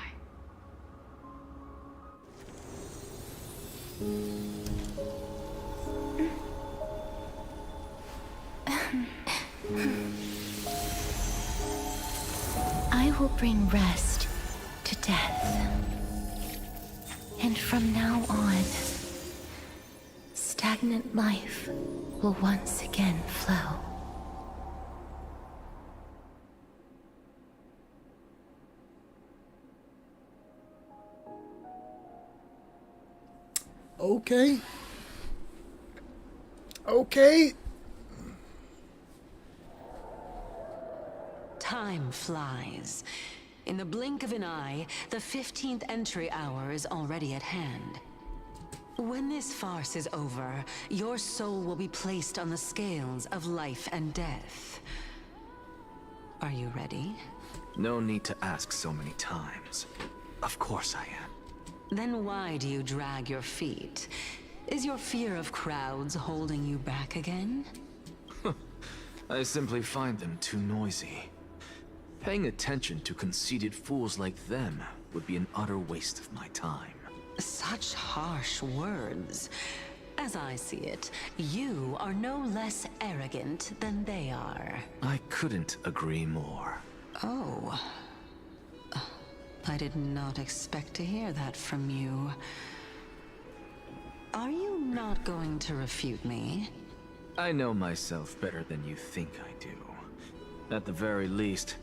I will bring rest to death. And from now on, stagnant life will once again flow. Okay. Okay. Time flies. In the blink of an eye, the 15th entry hour is already at hand. When this farce is over, your soul will be placed on the scales of life and death. Are you ready? No need to ask so many times. Of course I am. Then why do you drag your feet? Is your fear of crowds holding you back again? I simply find them too noisy. Paying attention to conceited fools like them would be an utter waste of my time. Such harsh words. As I see it, you are no less arrogant than they are. I couldn't agree more. Oh. I did not expect to hear that from you. Are you not going to refute me? I know myself better than you think I do. At the very least,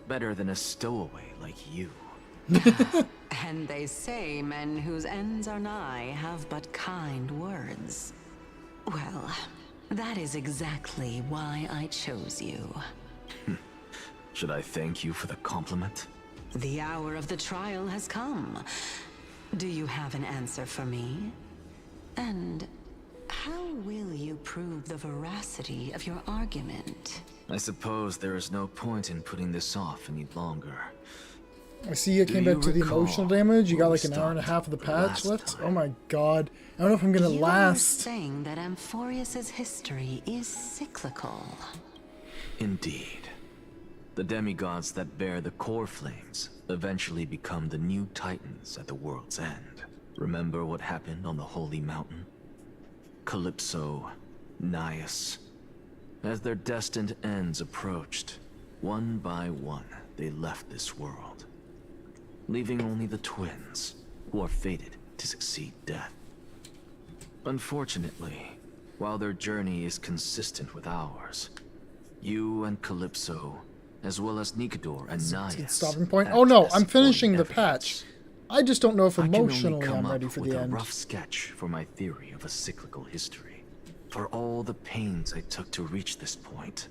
better than a stowaway like you. And they say men whose ends are nigh have but kind words. Well, that is exactly why I chose you. Should I thank you for the compliment? The hour of the trial has come. Do you have an answer for me? And how will you prove the veracity of your argument? I suppose there is no point in putting this off any longer. I see you came back to the emotional damage. You got like an hour and a half of the patch left. Oh my god. I don't know if I'm gonna last. You're saying that Amphorius's history is cyclical. Indeed. The demigods that bear the core flames eventually become the new titans at the world's end. Remember what happened on the Holy Mountain? Calypso, Naias. As their destined ends approached, one by one, they left this world, leaving only the twins, who are fated to succeed death. Unfortunately, while their journey is consistent with ours, you and Calypso, as well as Nicador and Naias... Stopping point? Oh no, I'm finishing the patch. I just don't know if emotionally I'm ready for the end. A rough sketch for my theory of a cyclical history. For all the pains I took to reach this point,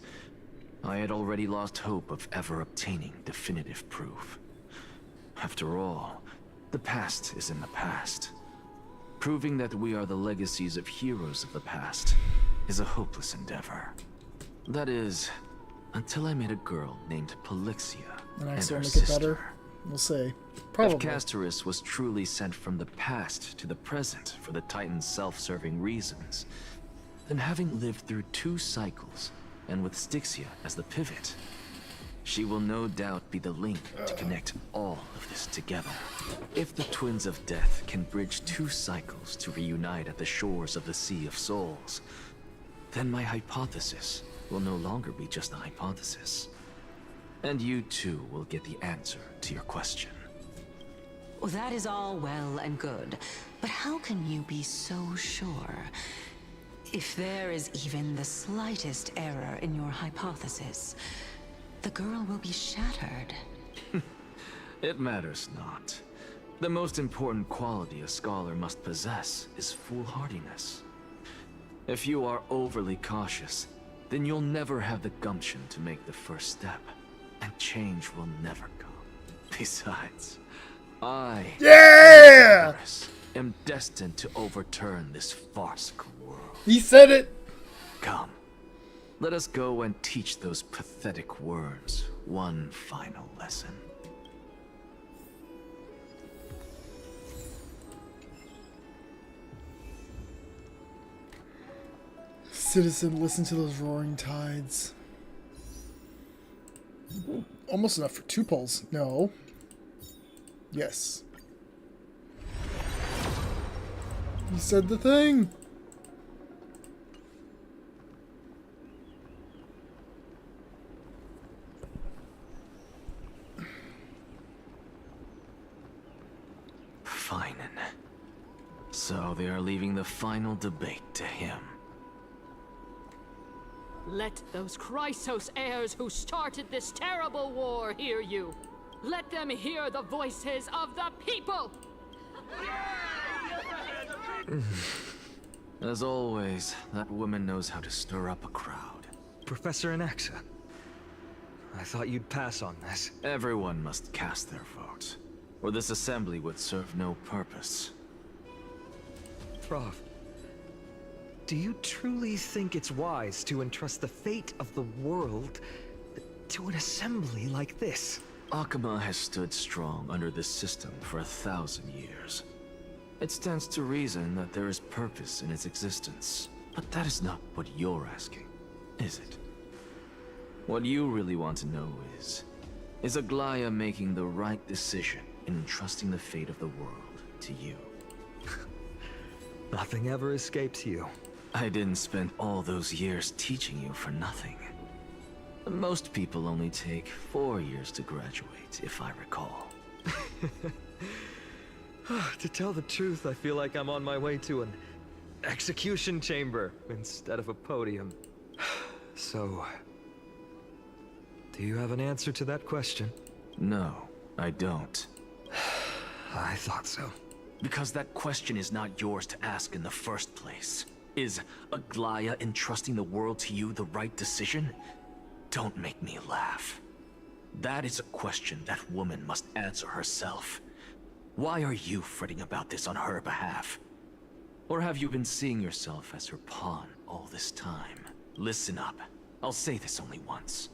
I had already lost hope of ever obtaining definitive proof. After all, the past is in the past. Proving that we are the legacies of heroes of the past is a hopeless endeavor. That is, until I met a girl named Polixia And and I still her make sister. it better. We'll see. Probably. If Castorus was truly sent from the past to the present for the Titan's self-serving reasons, then having lived through 2 cycles, and with Styxia as the pivot, she will no doubt be the link to connect all of this together. If the Twins of Death can bridge 2 cycles to reunite at the shores of the Sea of Souls, then my hypothesis will no longer be just a hypothesis. And you too will get the answer to your question. Well, that is all well and good, but how can you be so sure? If there is even the slightest error in your hypothesis, the girl will be shattered. It matters not. The most important quality a scholar must possess is foolhardiness. If you are overly cautious, then you'll never have the gumption to make the first step, and change will never come. Besides, I, am destined to overturn this farcical world. He said it! Come, let us go and teach those pathetic worms one final lesson. Citizen, listen to those roaring tides. Almost enough for 2 pulls. No. Yes. He said the thing! Fine. So they are leaving the final debate to him. Let those Chrysos heirs who started this terrible war hear you. Let them hear the voices of the people! As always, that woman knows how to stir up a crowd. Professor Anaxa, I thought you'd pass on this. Everyone must cast their vote, or this assembly would serve no purpose. Prof, do you truly think it's wise to entrust the fate of the world to an assembly like this? Akama has stood strong under this system for 1,000 years. It stands to reason that there is purpose in its existence. But that is not what you're asking, is it? What you really want to know is Aglaya making the right decision in entrusting the fate of the world to you? Nothing ever escapes you. I didn't spend all those years teaching you for nothing. Most people only take 4 years to graduate, if I recall. To tell the truth, I feel like I'm on my way to an execution chamber instead of a podium. So, do you have an answer to that question? No, I don't. I thought so. Because that question is not yours to ask in the first place. Is Aglaya entrusting the world to you the right decision? Don't make me laugh. That is a question that woman must answer herself. Why are you fretting about this on her behalf? Or have you been seeing yourself as her pawn all this time? Listen up. I'll say this only once.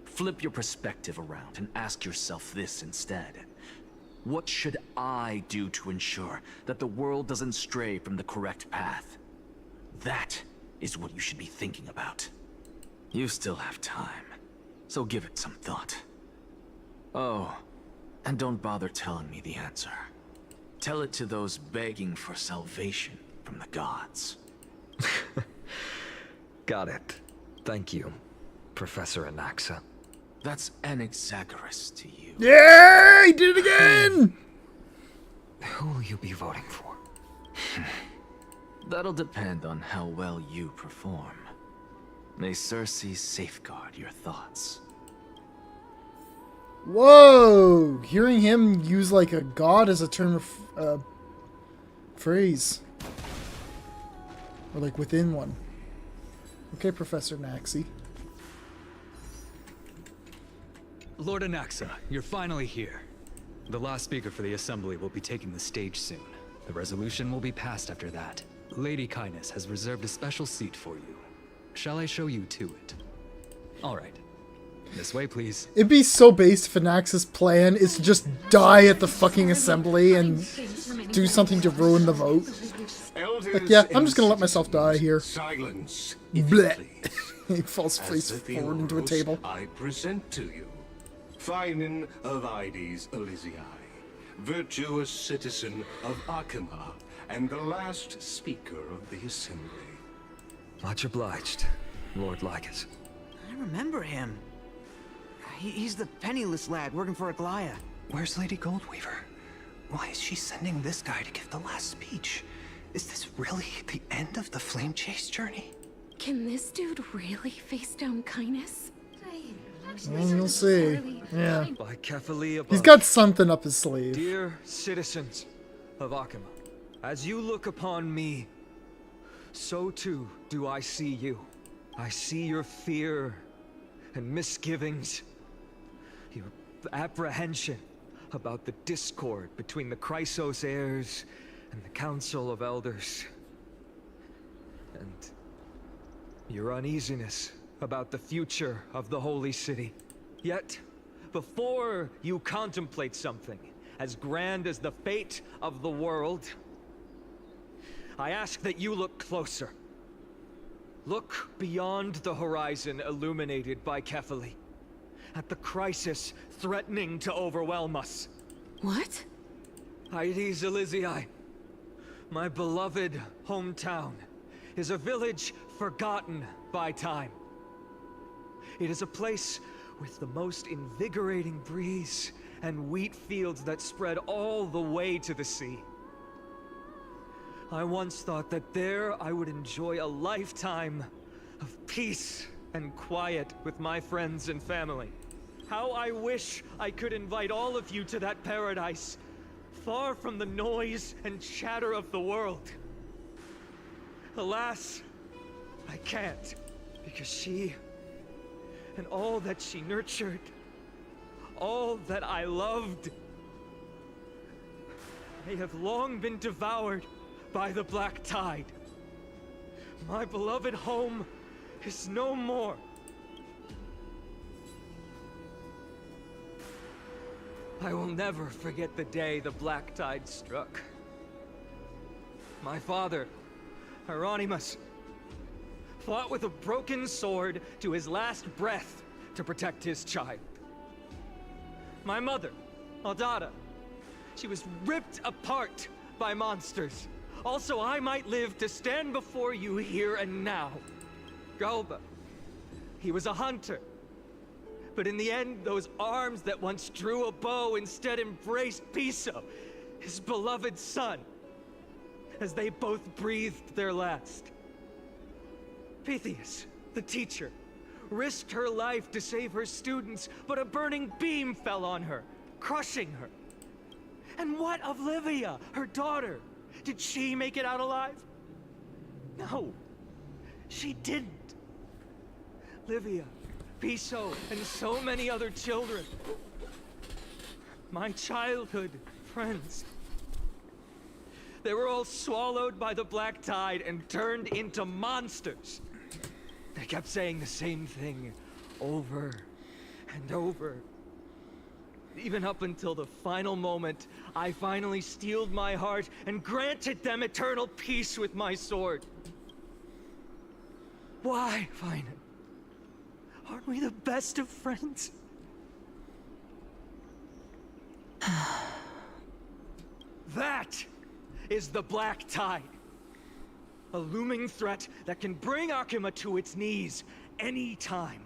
Flip your perspective around and ask yourself this instead. What should I do to ensure that the world doesn't stray from the correct path? That is what you should be thinking about. You still have time. so give it some thought. Oh, and don't bother telling me the answer. Tell it to those begging for salvation from the gods. Got it. Thank you, Professor Anaxa. That's Anaxagoras to you. Yeah, he did it again! Who will you be voting for? That'll depend on how well you perform. May Cersei safeguard your thoughts. Whoa! Hearing him use like a god as a term of phrase. Or like within one. Okay, Professor Naxi. Lord Anaxa, you're finally here. The last speaker for the Assembly will be taking the stage soon. The resolution will be passed after that. Lady Kindness has reserved a special seat for you. Shall I show you to it? Alright. This way, please. It'd be so based if Anax's plan is to just die at the fucking assembly and do something to ruin the vote. Like, yeah, I'm just gonna let myself die here. Silence. Blech. He falls face forward into a table. I present to you Finan of Ides Elysiae, virtuous citizen of Arkema, and the last speaker of the assembly. Much obliged, Lord Lycus. I remember him. He's the penniless lad working for Aglaya. Where's Lady Goldweaver? Why is she sending this guy to give the last speech? Is this really the end of the Flame Chase journey? Can this dude really face down kindness? Well, we'll see. Yeah. By Kefali above. He's got something up his sleeve. Dear citizens of Arkema, as you look upon me, so too do I see you. I see your fear and misgivings, your apprehension about the discord between the Chrysos heirs and the Council of Elders, and your uneasiness about the future of the Holy City. Yet, before you contemplate something as grand as the fate of the world, I ask that you look closer. Look beyond the horizon illuminated by Kefali, at the crisis threatening to overwhelm us. What? Ides Elysiae, my beloved hometown, is a village forgotten by time. It is a place with the most invigorating breeze and wheat fields that spread all the way to the sea. I once thought that there I would enjoy a lifetime of peace and quiet with my friends and family. How I wish I could invite all of you to that paradise, far from the noise and chatter of the world. Alas, I can't, because she and all that she nurtured, all that I loved, they have long been devoured by the black tide. My beloved home is no more. I will never forget the day the black tide struck. My father, Hieronymus, fought with a broken sword to his last breath to protect his child. My mother, Aldada, she was ripped apart by monsters. Also, I might live to stand before you here and now. Galba, he was a hunter. But in the end, those arms that once drew a bow instead embraced Piso, his beloved son, as they both breathed their last. Pythias, the teacher, risked her life to save her students, but a burning beam fell on her, crushing her. And what of Livia, her daughter? Did she make it out alive? No, she didn't. Livia, Piso, and so many other children. My childhood friends. They were all swallowed by the black tide and turned into monsters. They kept saying the same thing over and over. Even up until the final moment, I finally steeled my heart and granted them eternal peace with my sword. Why, Finan? Aren't we the best of friends? That is the Black Tide. A looming threat that can bring Akuma to its knees any time.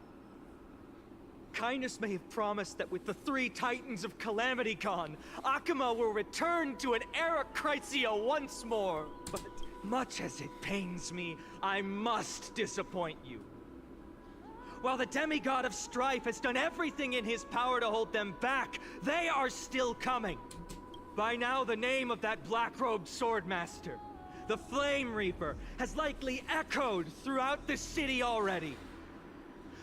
Kindness may have promised that with the 3 Titans of Calamity Con, Akuma will return to an era Chrysia once more. But much as it pains me, I must disappoint you. While the demigod of strife has done everything in his power to hold them back, they are still coming. By now, the name of that black-robed swordmaster, the Flame Reaper, has likely echoed throughout the city already.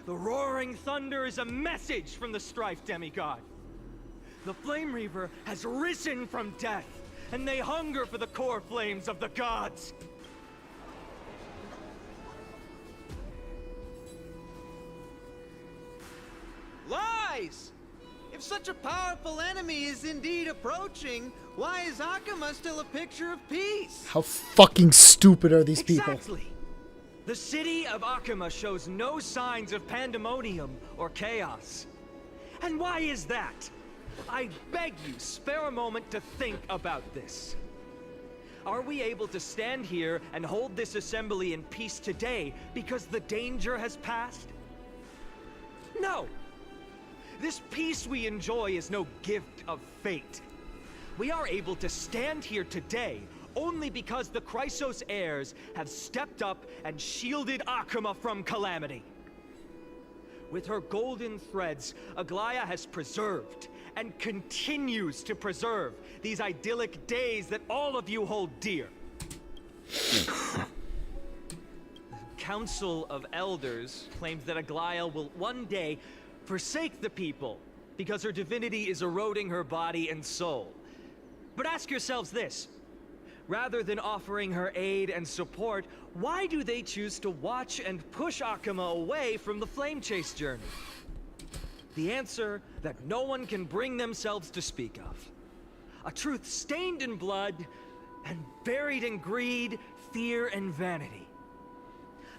The roaring thunder is a message from the strife demigod. The Flame Reaper has risen from death, and they hunger for the core flames of the gods. Lies! If such a powerful enemy is indeed approaching, why is Akuma still a picture of peace? How fucking stupid are these people? Exactly. The city of Akuma shows no signs of pandemonium or chaos. And why is that? I beg you, spare a moment to think about this. Are we able to stand here and hold this assembly in peace today because the danger has passed? No. This peace we enjoy is no gift of fate. We are able to stand here today only because the Chrysos heirs have stepped up and shielded Akuma from calamity. With her golden threads, Aglaya has preserved and continues to preserve these idyllic days that all of you hold dear. The Council of Elders claims that Aglaya will one day forsake the people because her divinity is eroding her body and soul. But ask yourselves this. Rather than offering her aid and support, why do they choose to watch and push Akuma away from the Flame Chase journey? The answer that no one can bring themselves to speak of. A truth stained in blood and buried in greed, fear, and vanity.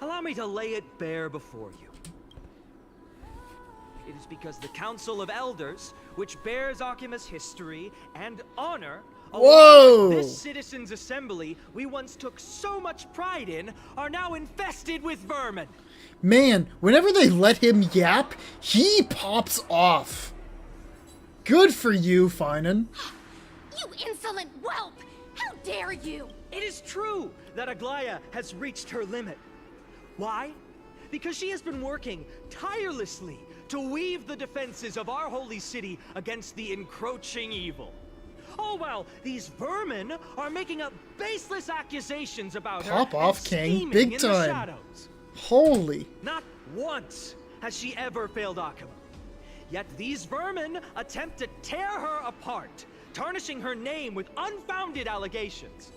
Allow me to lay it bare before you. It is because the Council of Elders, which bears Akuma's history and honor, whoa! This citizens' assembly we once took so much pride in, are now infested with vermin. Man, whenever they let him yap, he pops off. Good for you, Finan. You insolent whelp! How dare you! It is true that Aglaya has reached her limit. Why? Because she has been working tirelessly to weave the defenses of our holy city against the encroaching evil. All while these vermin are making up baseless accusations about her. Pop off, King. Big in time. the shadows. Holy. Not once has she ever failed Akuma. Yet these vermin attempt to tear her apart, tarnishing her name with unfounded allegations.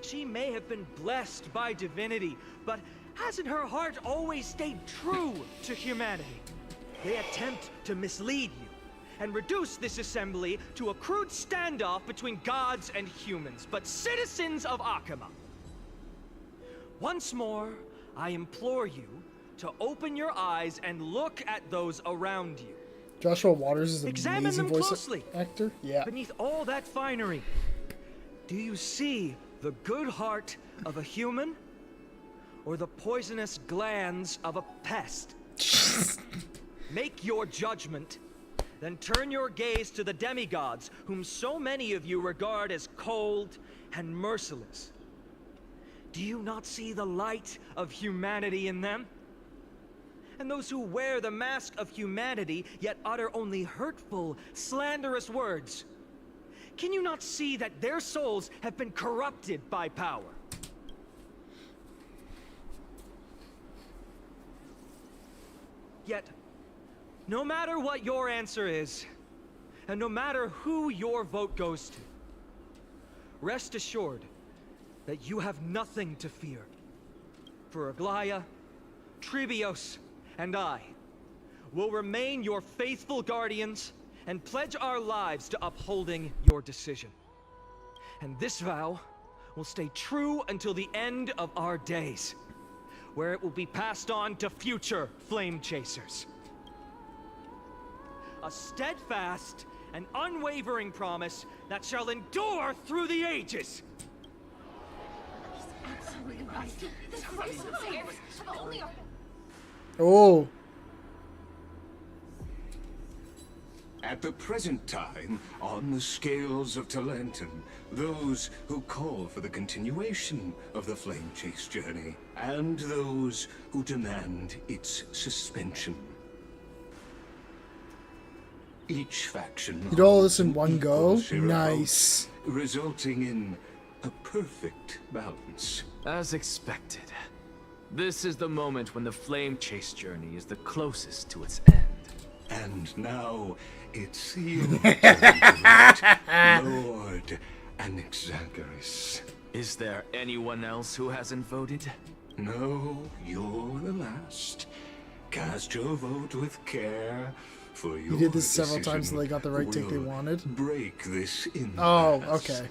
She may have been blessed by divinity, but hasn't her heart always stayed true to humanity? They attempt to mislead you and reduce this assembly to a crude standoff between gods and humans, but citizens of Akuma. Once more, I implore you to open your eyes and look at those around you. Joshua Waters is an Examine amazing them voice closely. actor. Yeah. Beneath all that finery, do you see the good heart of a human or the poisonous glands of a pest? Make your judgment, then turn your gaze to the demigods, whom so many of you regard as cold and merciless. Do you not see the light of humanity in them? And those who wear the mask of humanity, yet utter only hurtful, slanderous words. Can you not see that their souls have been corrupted by power? Yet, no matter what your answer is, and no matter who your vote goes to, rest assured that you have nothing to fear. For Aglaya, Tribios, and I will remain your faithful guardians and pledge our lives to upholding your decision. And this vow will stay true until the end of our days. where it will be passed on to future flame chasers. A steadfast and unwavering promise that shall endure through the ages. Oh. At the present time, on the scales of Talentum, those who call for the continuation of the Flame Chase journey, and those who demand its suspension. Each faction Did all this in holds one an go? equal share of Nice. votes, resulting in a perfect balance. As expected. This is the moment when the Flame Chase journey is the closest to its end. And now it's your turn to vote, Lord Anaxagoras. Is there anyone else who hasn't voted? No, you're the last. Cast your vote with care, for your He did this several times until they got the right take they will wanted. Break this impasse. Oh, okay.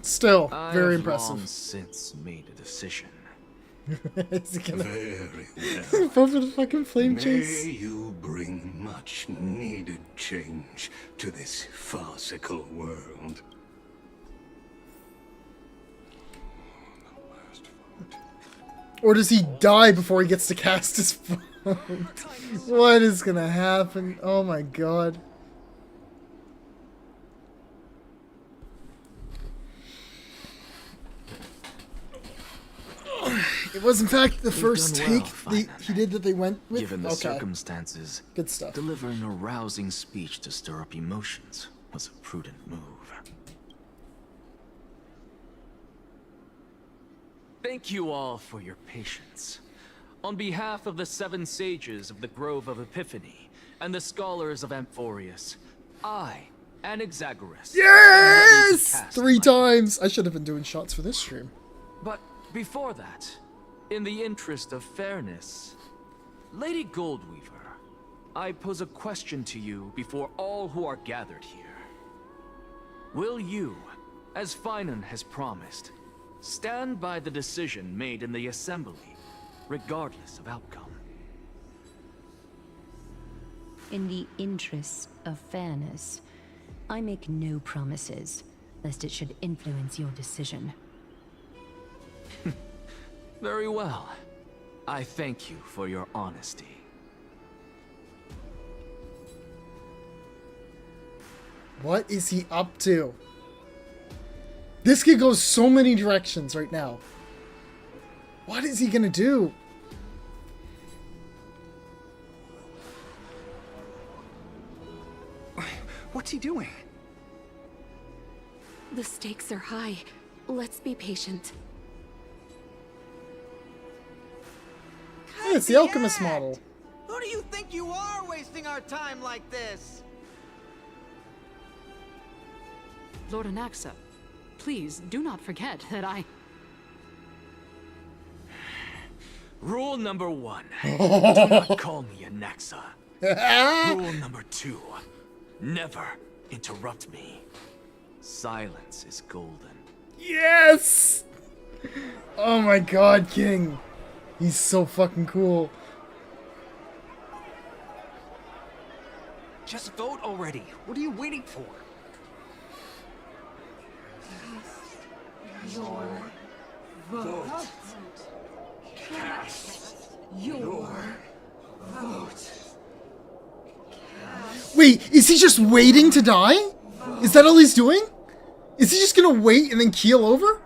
Still, very I've impressive. long since made a decision. Is he gonna Very well. vote for the fucking flame May chase? you bring much needed change to this farcical world. Or does he die before he gets to cast his phone? What is gonna happen? Oh my god. It was in fact the first done well, take he did that they went with. Given the Okay. circumstances, Good stuff. delivering a rousing speech to stir up emotions was a prudent move. Thank you all for your patience. On behalf of the 7 sages of the Grove of Epiphany and the scholars of Amphorius, I, Anaxagoras, am ready to Yes! cast 3 my times! I should have been doing shots for this stream. But before that, in the interest of fairness, Lady Goldweaver, I pose a question to you before all who are gathered here. Will you, as Finan has promised, stand by the decision made in the Assembly, regardless of outcome? In the interest of fairness, I make no promises, lest it should influence your decision. Very well. I thank you for your honesty. What is he up to? This kid goes so many directions right now. What is he gonna do? What's he doing? The stakes are high. Let's be patient. Hey, it's the alchemist model. Who do you think you are wasting our time like this? Lord Anaxa, please do not forget that I... Rule number 1. Do not call me Anaxa. Rule number 2. Never interrupt me. Silence is golden. Yes! Oh my god, King. He's so fucking cool. Just vote already. What are you waiting for? Your vote. Cast your vote. Wait, is he just waiting to die? Is that all he's doing? Is he just gonna wait and then keel over?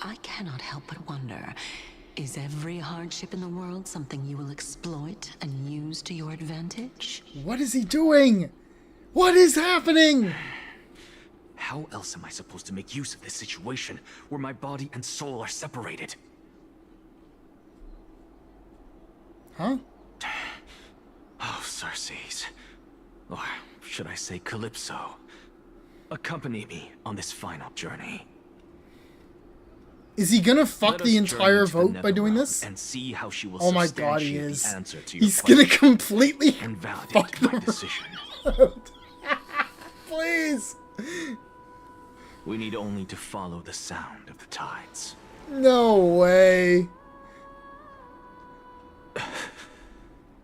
I cannot help but wonder, is every hardship in the world something you will exploit and use to your advantage? What is he doing? What is happening? How else am I supposed to make use of this situation where my body and soul are separated? Huh? Oh, Circes. Or should I say Calypso. Accompany me on this final journey. Is he gonna fuck Let the us journey entire to the vote by doing Netherrealm this? And see how she will Oh my god, he substantiate is. the answer to your He's gonna question completely and validate fuck my the decision. Please. We need only to follow the sound of the tides. No way.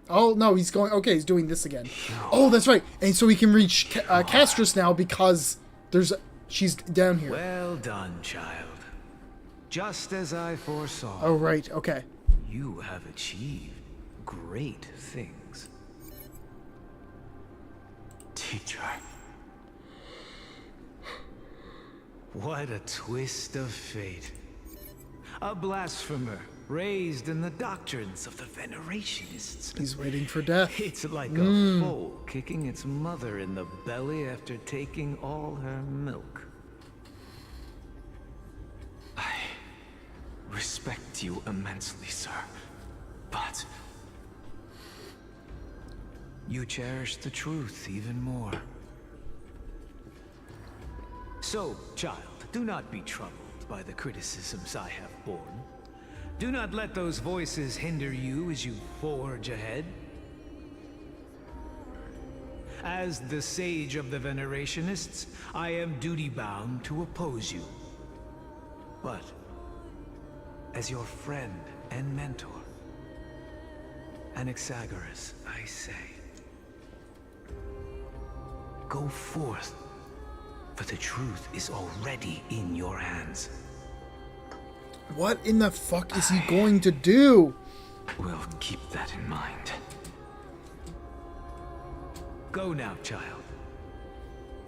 Oh, no, he's going... Okay, he's doing this again. Oh, that's right. And so he can reach Castris now because she's down here. Well done, child. Just as I foresaw. Oh, right. Okay. You have achieved great things. Teacher. What a twist of fate. A blasphemer raised in the doctrines of the Venerationists. He's waiting for death. It's like a foal kicking its mother in the belly after taking all her milk. I respect you immensely, sir, but... You cherish the truth even more. So, child, do not be troubled by the criticisms I have borne. Do not let those voices hinder you as you forge ahead. As the sage of the Venerationists, I am duty-bound to oppose you. But, as your friend and mentor, Anaxagoras, I say, go forth, for the truth is already in your hands. What in the fuck is he going to do? We'll keep that in mind. Go now, child.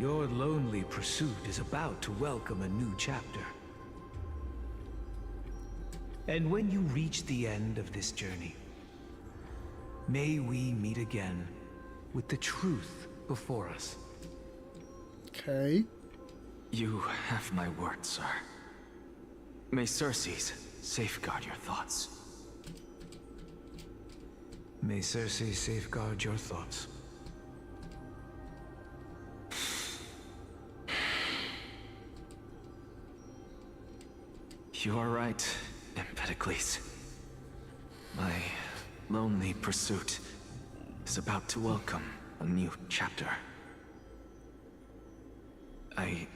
Your lonely pursuit is about to welcome a new chapter. And when you reach the end of this journey, may we meet again with the truth before us. Okay. You have my word, sir. May Circes safeguard your thoughts. May Circe safeguard your thoughts. You are right, Empedocles. My lonely pursuit is about to welcome a new chapter. I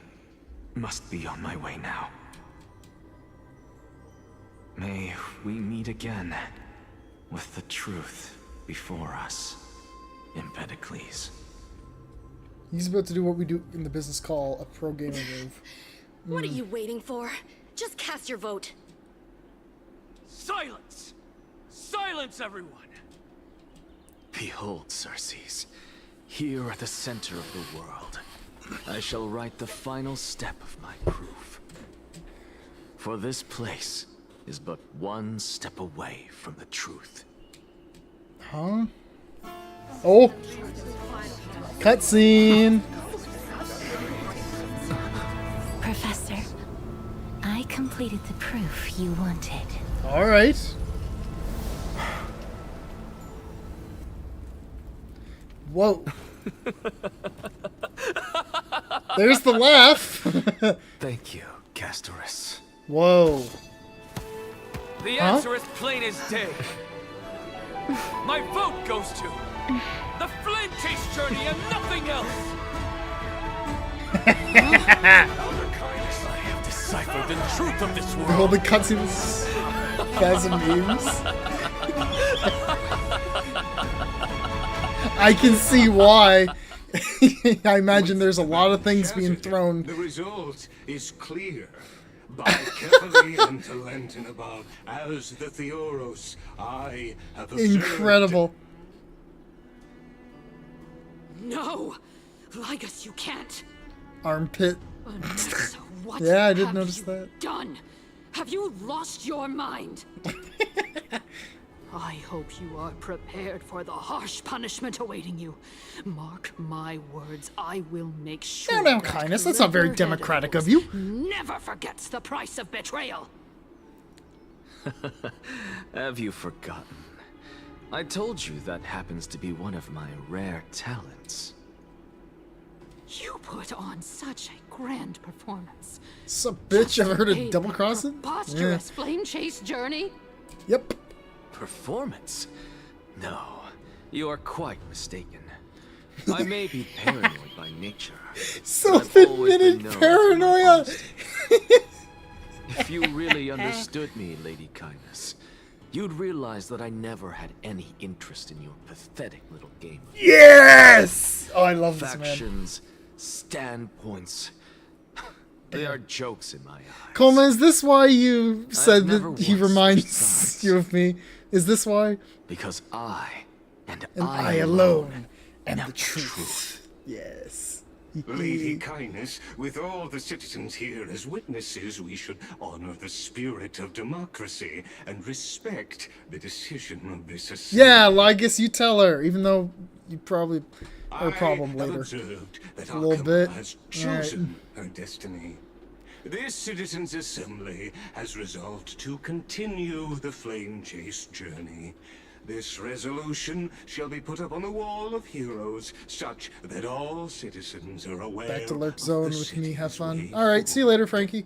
must be on my way now. May we meet again with the truth before us, Empedocles. He's about to do what we do in the business call a pro gamer move. What are you waiting for? Just cast your vote. Silence! Silence, everyone! Behold, Circes, here at the center of the world, I shall write the final step of my proof. For this place is but one step away from the truth. Huh? Oh! Cutscene! Professor, I completed the proof you wanted. Alright. Whoa. There's the laugh. Thank you, Castorus. Whoa. The answer is plain as day. My vote goes to the Flame Chase journey and nothing else. I have deciphered the truth of this world. All the cutscenes has some memes. I can see why. I imagine there's a lot of things being thrown. The result is clear. By carefully and Talentin above, as the Theoros, I have observed. Incredible. No! Ligus, you can't! Armpit. Anaxa, what Yeah, I did have notice you that. done? Have you lost your mind? I hope you are prepared for the harsh punishment awaiting you. Mark my words, I will make sure. Now, kindness, that's not very democratic of you. Never forgets the price of betrayal. Have you forgotten? I told you that happens to be one of my rare talents. You put on such a grand performance. Some bitch, ever heard of double crossing? Preposterous flame chase journey? Yep. Performance? No, you are quite mistaken. I may be paranoid by nature. Self-admitted paranoia! If you really understood me, Lady Kindness, you'd realize that I never had any interest in your pathetic little game. Yes! Oh, I love this, man. Factions, standpoints. They are jokes in my eyes. Coma, is this why you said that he reminds you of me? Is this why? Because I, and I alone am the truth. Yes. Lady Kindness, with all the citizens here as witnesses, we should honor the spirit of democracy and respect the decision of this assembly. Yeah, well, I guess you tell her, even though you probably have a problem later. Observed that A little bit. Has chosen her destiny. This citizens' assembly has resolved to continue the flame chase journey. This resolution shall be put up on the wall of heroes, such that all citizens are aware. Back to Lurk Zone with me, have fun. Alright, see you later, Frankie.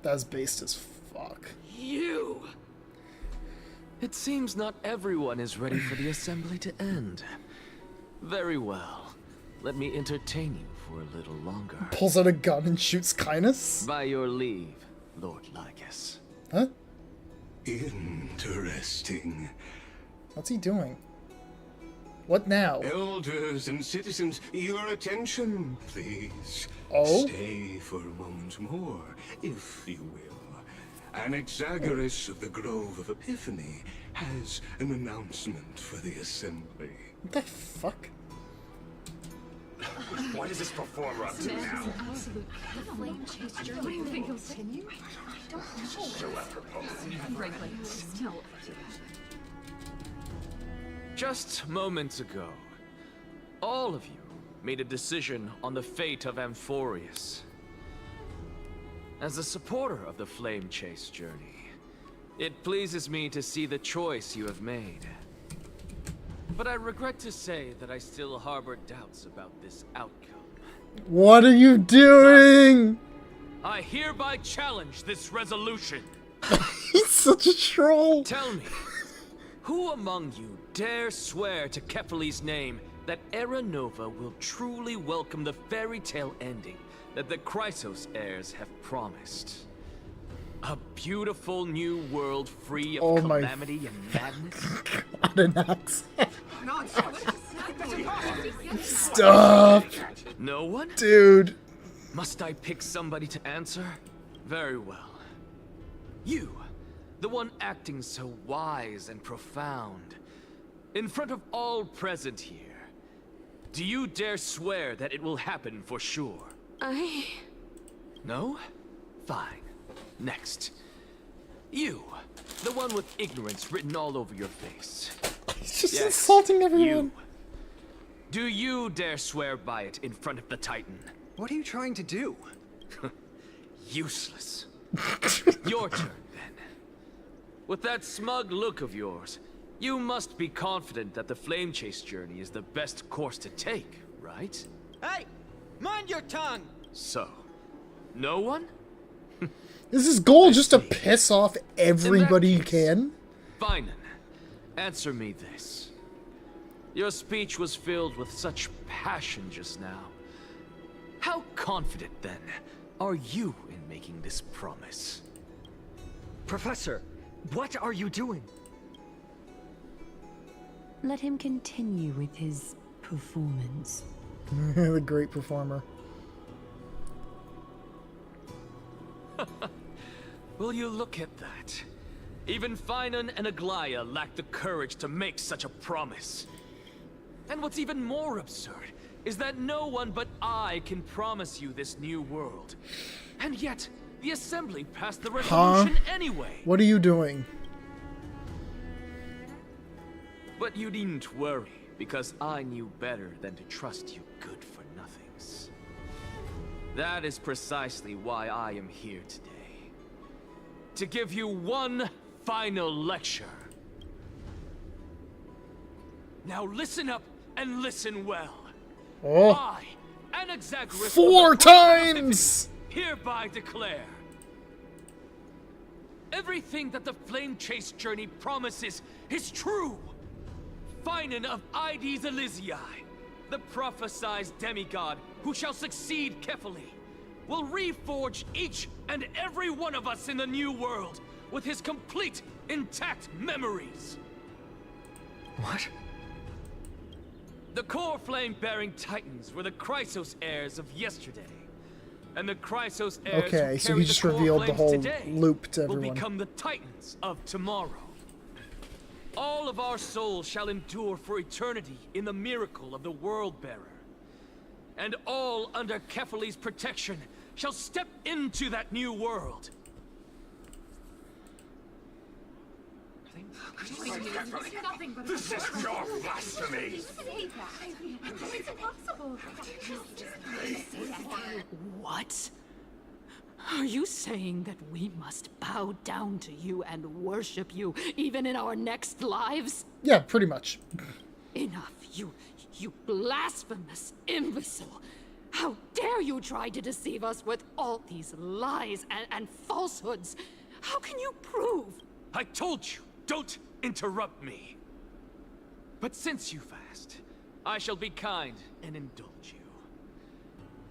That's based as fuck. You! It seems not everyone is ready for the assembly to end. Very well. Let me entertain you for a little longer. Pulls out a gun and shoots Kindness? By your leave, Lord Lycus. Huh? Interesting. What's he doing? What now? Elders and citizens, your attention, please. Oh? Stay for a moment more, if you will. Anaxagoras of the Grove of Epiphany has an announcement for the assembly. What the fuck? What is this performer up to now? So apropos. Just moments ago, all of you made a decision on the fate of Amphorius. As a supporter of the Flame Chase journey, it pleases me to see the choice you have made. But I regret to say that I still harbor doubts about this outcome. What are you doing? I hereby challenge this resolution. He's such a troll. Tell me, who among you dare swear to Kefali's name that Era Nova will truly welcome the fairy tale ending that the Chrysos heirs have promised? A beautiful new world free of calamity and madness? Stop! No one? Dude. Must I pick somebody to answer? Very well. You, the one acting so wise and profound. In front of all present here, do you dare swear that it will happen for sure? No? Fine. Next. You, the one with ignorance written all over your face. He's just insulting everyone. You. Do you dare swear by it in front of the Titan? What are you trying to do? Useless. Your turn, then. With that smug look of yours, you must be confident that the Flame Chase journey is the best course to take, right? Hey! Mind your tongue! So, no one? Is his goal just to piss off everybody he can? Fine then. Answer me this. Your speech was filled with such passion just now. How confident, then, are you in making this promise? Professor, what are you doing? Let him continue with his performance. The great performer. Will you look at that? Even Finan and Aglaya lack the courage to make such a promise. And what's even more absurd is that no one but I can promise you this new world. And yet, the Assembly passed the resolution anyway. What are you doing? But you needn't worry, because I knew better than to trust you good-for-nothings. That is precisely why I am here today. To give you one final lecture. Now listen up and listen well. Oh. I, Anaxagoras, 4 times! Hereby declare everything that the Flame Chase journey promises is true. Finan of Ides Elysiae, the prophesied demigod who shall succeed Kefali, will reforge each and every one of us in the new world with his complete, intact memories. What? The core flame-bearing titans were the Chrysos heirs of yesterday. And the Chrysos heirs Okay, who so carry he just the core revealed the flames whole today loop to will everyone. become the titans of tomorrow. All of our souls shall endure for eternity in the miracle of the World-Bearer. And all under Kefali's protection shall step into that new world. This is pure blasphemy! It's impossible. What? Are you saying that we must bow down to you and worship you, even in our next lives? Yeah, pretty much. Enough, you blasphemous imbecile! How dare you try to deceive us with all these lies and falsehoods? How can you prove? I told you, don't interrupt me. But since you've asked, I shall be kind and indulge you.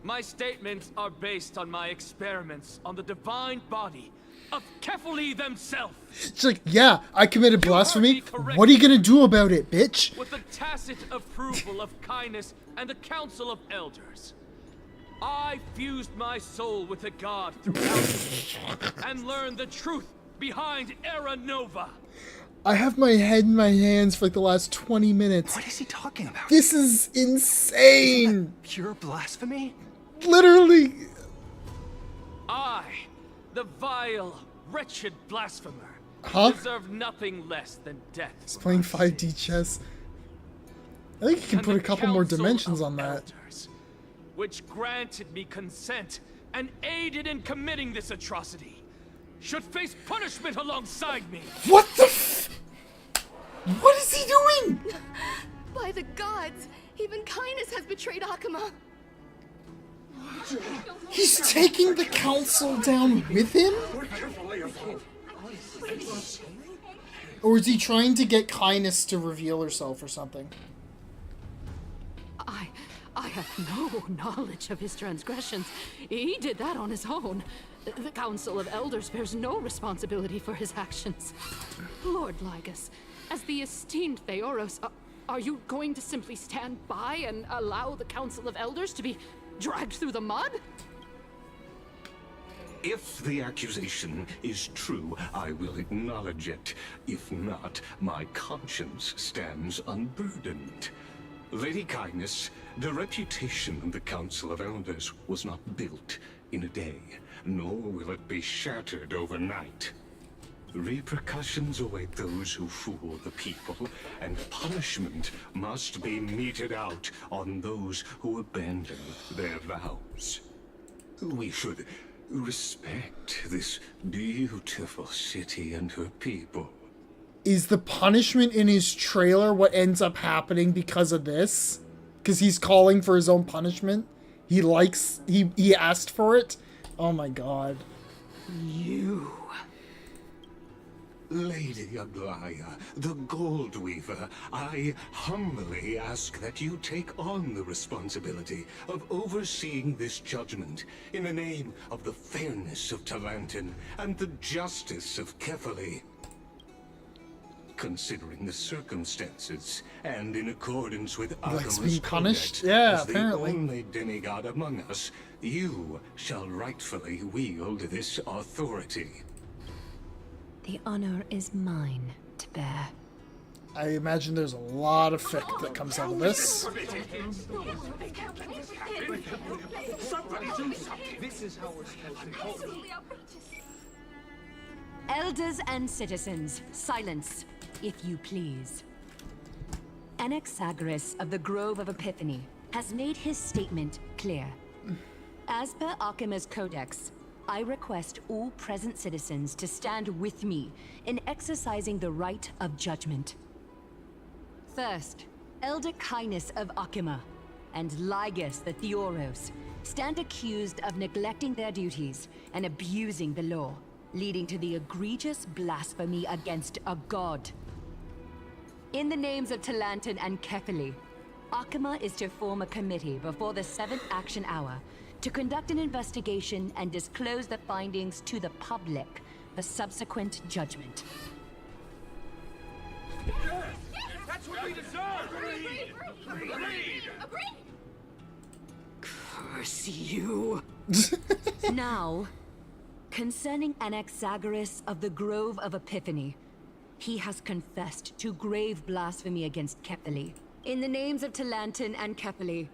My statements are based on my experiments on the divine body of Kefali themselves. It's like, yeah, I committed blasphemy. What are you gonna do about it, bitch? With the tacit approval of kindness and the Council of Elders, I fused my soul with the god throughout and learned the truth behind Era Nova. I have my head in my hands for like the last 20 minutes. What is he talking about? This is insane. Isn't that pure blasphemy? Literally. I, the vile, wretched blasphemer, deserve nothing less than death. He's playing 5D chess. I think you can put a couple more dimensions on that. Elders, which granted me consent and aided in committing this atrocity, should face punishment alongside me. What the f- What is he doing? By the gods, even kindness has betrayed Akuma. He's taking the council down with him? Or is he trying to get kindness to reveal herself or something? I have no knowledge of his transgressions. He did that on his own. The Council of Elders bears no responsibility for his actions. Lord Lygus, as the esteemed Theoros, are you going to simply stand by and allow the Council of Elders to be dragged through the mud? If the accusation is true, I will acknowledge it. If not, my conscience stands unburdened. Lady Kindness, the reputation of the Council of Elders was not built in a day, nor will it be shattered overnight. Repercussions await those who fool the people, and punishment must be meted out on those who abandon their vows. We should respect this beautiful city and her people. Is the punishment in his trailer what ends up happening because of this? Because he's calling for his own punishment? He asked for it? Oh my god. You. Lady Aglaya, the Gold Weaver, I humbly ask that you take on the responsibility of overseeing this judgment in the name of the fairness of Talantin and the justice of Kefali. Considering the circumstances, and in accordance with Akuma's punished? codex, Yeah, as apparently. the only demigod among us, you shall rightfully wield this authority. The honor is mine to bear. I imagine there's a lot of fic that comes out of this. This is how we're supposed to go. Elders and citizens, silence, if you please. Anaxagoras of the Grove of Epiphany has made his statement clear. As per Akuma's codex, I request all present citizens to stand with me in exercising the right of judgment. First, Elder Kindness of Akuma and Lygus the Theoros stand accused of neglecting their duties and abusing the law, leading to the egregious blasphemy against a god. In the names of Talantin and Kefali, Akuma is to form a committee before the 7th action hour to conduct an investigation and disclose the findings to the public for subsequent judgment. That's what we deserve! Agreed! Curse you! Now, concerning Anaxagoras of the Grove of Epiphany, he has confessed to grave blasphemy against Kepali. In the names of Talantin and Kepali,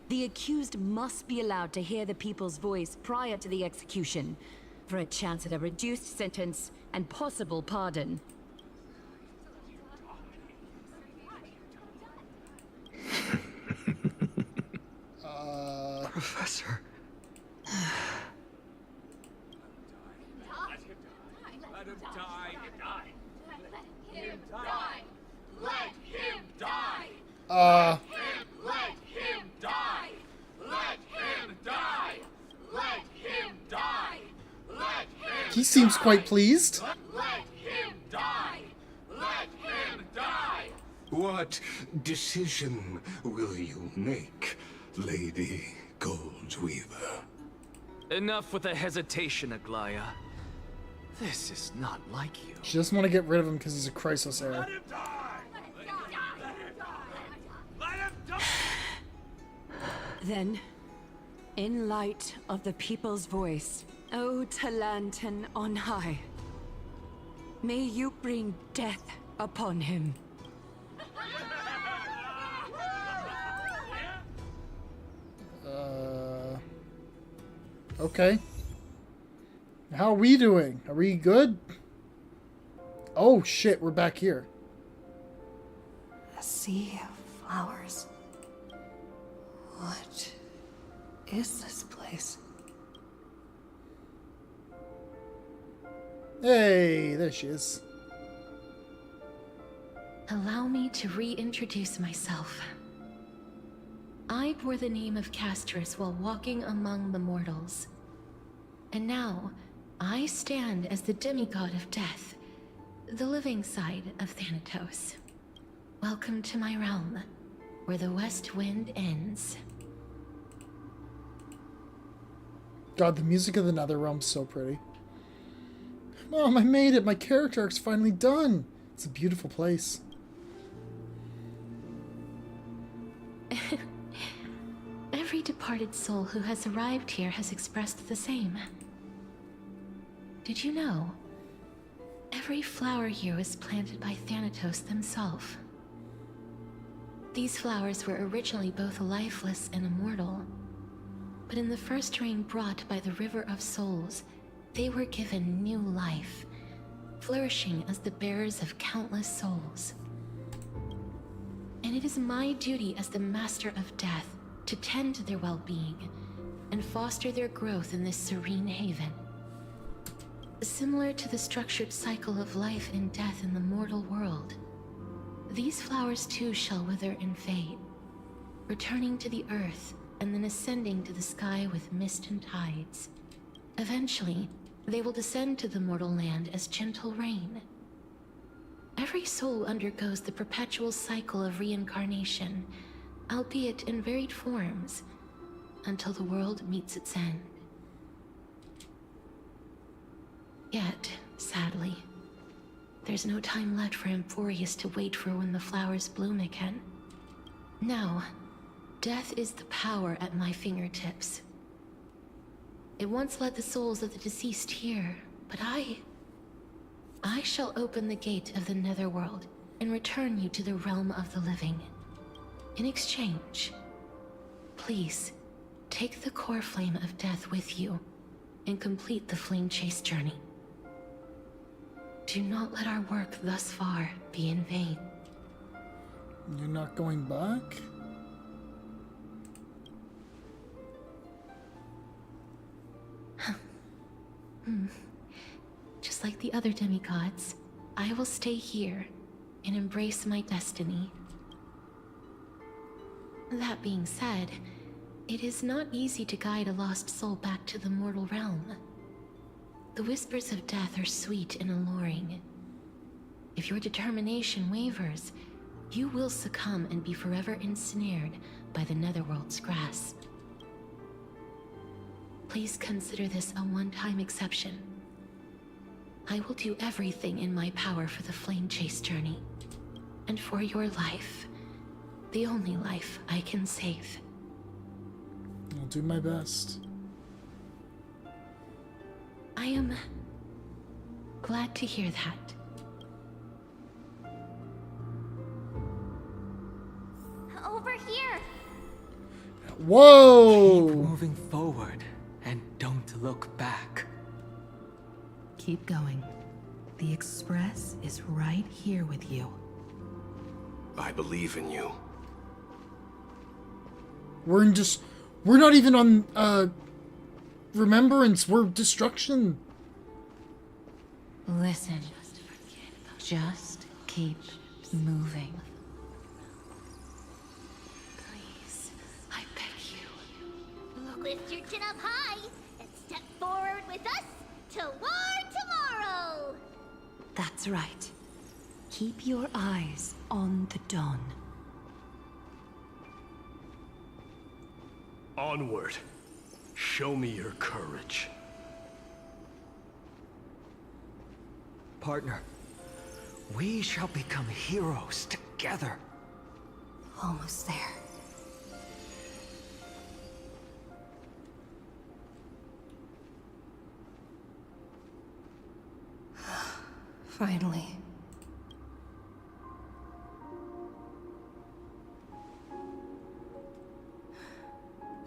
the accused must be allowed to hear the people's voice prior to the execution, for a chance at a reduced sentence and possible pardon. Professor. Let him die. Let him die. Let him die. Let him die. Let him die. Let him die. Let him. He seems quite pleased. Let him die. Let him die. What decision will you make, Lady Goldweaver? Enough with the hesitation, Aglaya. This is not like you. She doesn't want to get rid of him because he's a crisis heir. Then, in light of the people's voice, O Talantin on high, may you bring death upon him. Okay. How are we doing? Are we good? Oh shit, we're back here. A sea of flowers. What is this place? Hey, there she is. Allow me to reintroduce myself. I bore the name of Castris while walking among the mortals. And now, I stand as the demigod of death, the living side of Thanatos. Welcome to my realm, where the west wind ends. God, the music of the Netherrealm's so pretty. Mom, I made it! My character arc's finally done! It's a beautiful place. Every departed soul who has arrived here has expressed the same. Did you know? Every flower here was planted by Thanatos themselves. These flowers were originally both lifeless and immortal, but in the first rain brought by the River of Souls, they were given new life, flourishing as the bearers of countless souls. And it is my duty as the Master of Death to tend to their well-being and foster their growth in this serene haven. Similar to the structured cycle of life and death in the mortal world, these flowers too shall wither and fade, returning to the earth and then ascending to the sky with mist and tides. Eventually, they will descend to the mortal land as gentle rain. Every soul undergoes the perpetual cycle of reincarnation, albeit in varied forms, until the world meets its end. Yet, sadly, there's no time left for Emphorius to wait for when the flowers bloom again. Now, death is the power at my fingertips. It once led the souls of the deceased here, but I shall open the gate of the Netherworld and return you to the realm of the living. In exchange, please, take the core flame of death with you and complete the flame chase journey. Do not let our work thus far be in vain. You're not going back? Just like the other demigods, I will stay here and embrace my destiny. That being said, it is not easy to guide a lost soul back to the mortal realm. The whispers of death are sweet and alluring. If your determination wavers, you will succumb and be forever ensnared by the Netherworld's grasp. Please consider this a one-time exception. I will do everything in my power for the Flame Chase journey, and for your life, the only life I can save. I'll do my best. I am glad to hear that. Over here! Whoa! Keep moving forward and don't look back. Keep going. The Express is right here with you. I believe in you. We're not even on, remembrance. We're destruction. Listen. Just keep moving. Please, I beg you. Lift your chin up high and step forward with us toward tomorrow! That's right. Keep your eyes on the dawn. Onward. Show me your courage. Partner, we shall become heroes together. Almost there. Finally.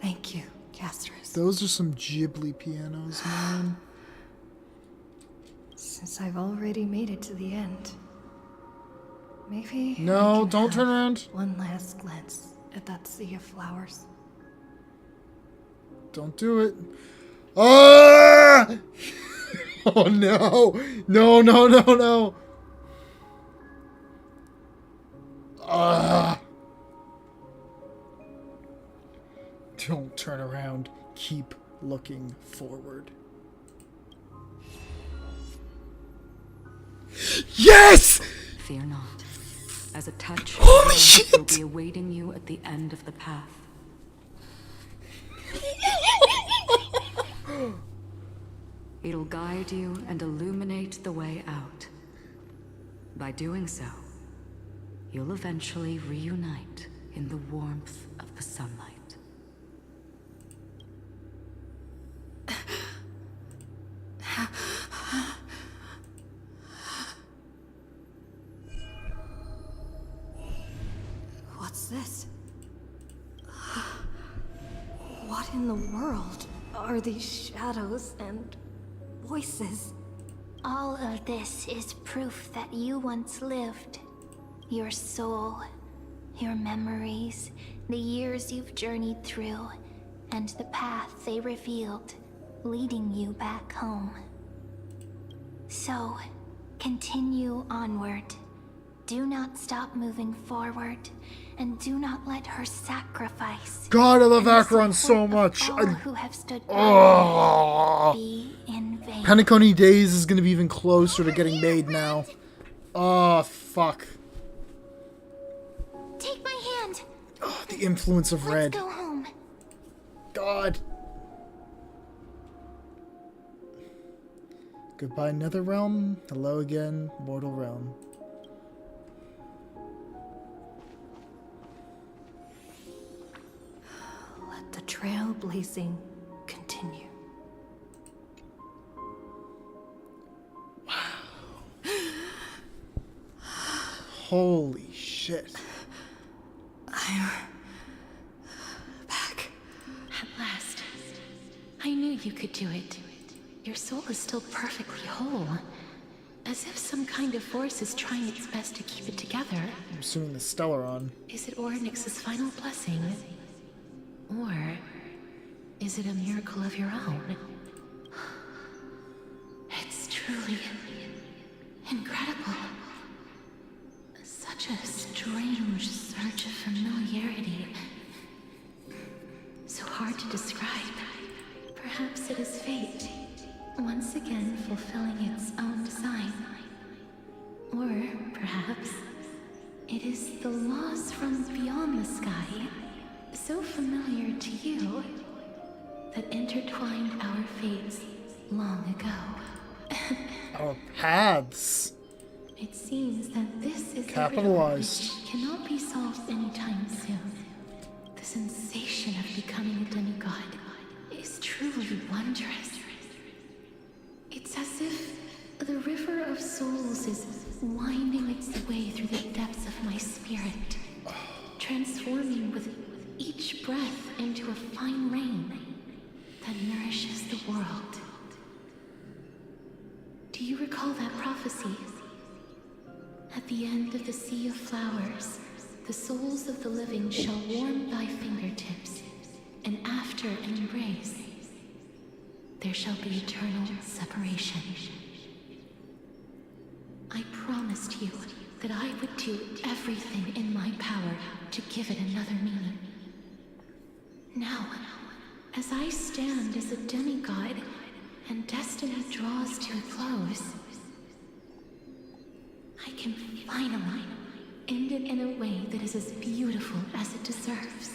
Thank you, Castris. Those are some Ghibli pianos, man. Since I've already made it to the end, maybe No, I can don't turn have around. One last glance at that sea of flowers. Don't do it. Ah! Oh no! No, no, no, no! Ah! Don't turn around. Keep looking forward. Yes! Fear not, as a touch Holy of shit! will be awaiting you at the end of the path. It'll guide you and illuminate the way out. By doing so, you'll eventually reunite in the warmth of the sunlight. What's this? What in the world are these shadows and voices? All of this is proof that you once lived. Your soul, your memories, the years you've journeyed through, and the path they revealed, leading you back home. So, continue onward. Do not stop moving forward, and do not let her sacrifice. God, I love and the Acheron so support of much. all who have stood by Oh. be in vain. Penacony Days is gonna be even closer to getting made now. Oh, fuck. Take my hand. Oh, the influence of red. Let's go home. God. Goodbye, Netherrealm. Hello again, Mortal Realm. Let the trailblazing continue. Holy shit. I'm back. At last. I knew you could do it. Your soul is still perfectly whole. As if some kind of force is trying its best to keep it together. I'm assuming the Stellaron. Is it Orynyx's final blessing? Or is it a miracle of your own? It's truly incredible. Such a strange surge of familiarity. So hard to describe. Perhaps it is fate, once again fulfilling its own design. Or perhaps It is the laws from beyond the sky, so familiar to you, that intertwined our fates long ago. Our paths. It seems that this is Capitalized. a riddle which cannot be solved anytime soon. The sensation of becoming a demigod is truly wondrous. It's as if the river of souls is winding its way through the depths of my spirit, transforming with each breath into a fine rain that nourishes the world. Do you recall that prophecy? At the end of the Sea of Flowers, the souls of the living shall warm thy fingertips, and after an embrace, there shall be eternal separation. I promised you that I would do everything in my power to give it another meaning. Now, as I stand as a demigod and destiny draws to a close, I can finally end it in a way that is as beautiful as it deserves.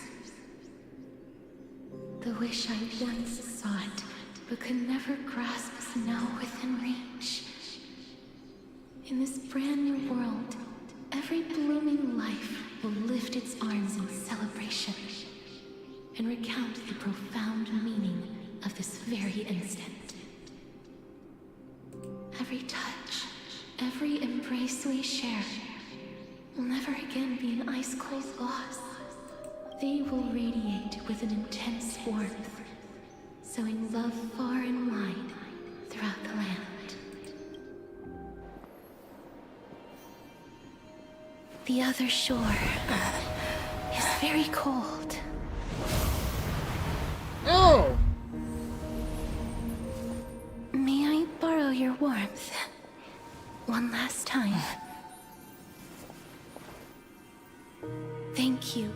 The wish I once sought, but could never grasp, is now within reach. In this brand new world, every blooming life will lift its arms in celebration and recount the profound meaning of this very instant. Every touch, every embrace we share will never again be an ice-cold loss. They will radiate with an intense warmth, sowing love far and wide throughout the land. The other shore is very cold. Oh! May I borrow your warmth one last time? Thank you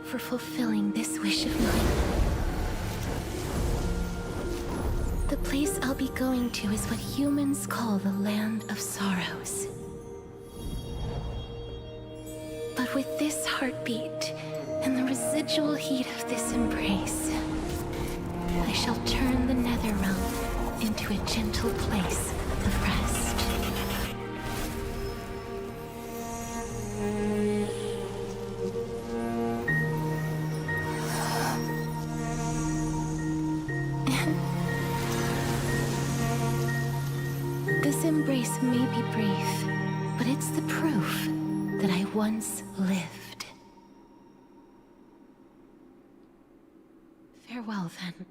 for fulfilling this wish of mine. The place I'll be going to is what humans call the Land of Sorrows. But with this heartbeat and the residual heat of this embrace, I shall turn the nether realm into a gentle place of rest. This embrace may be brief, but it's the proof that I once lived. Farewell, then.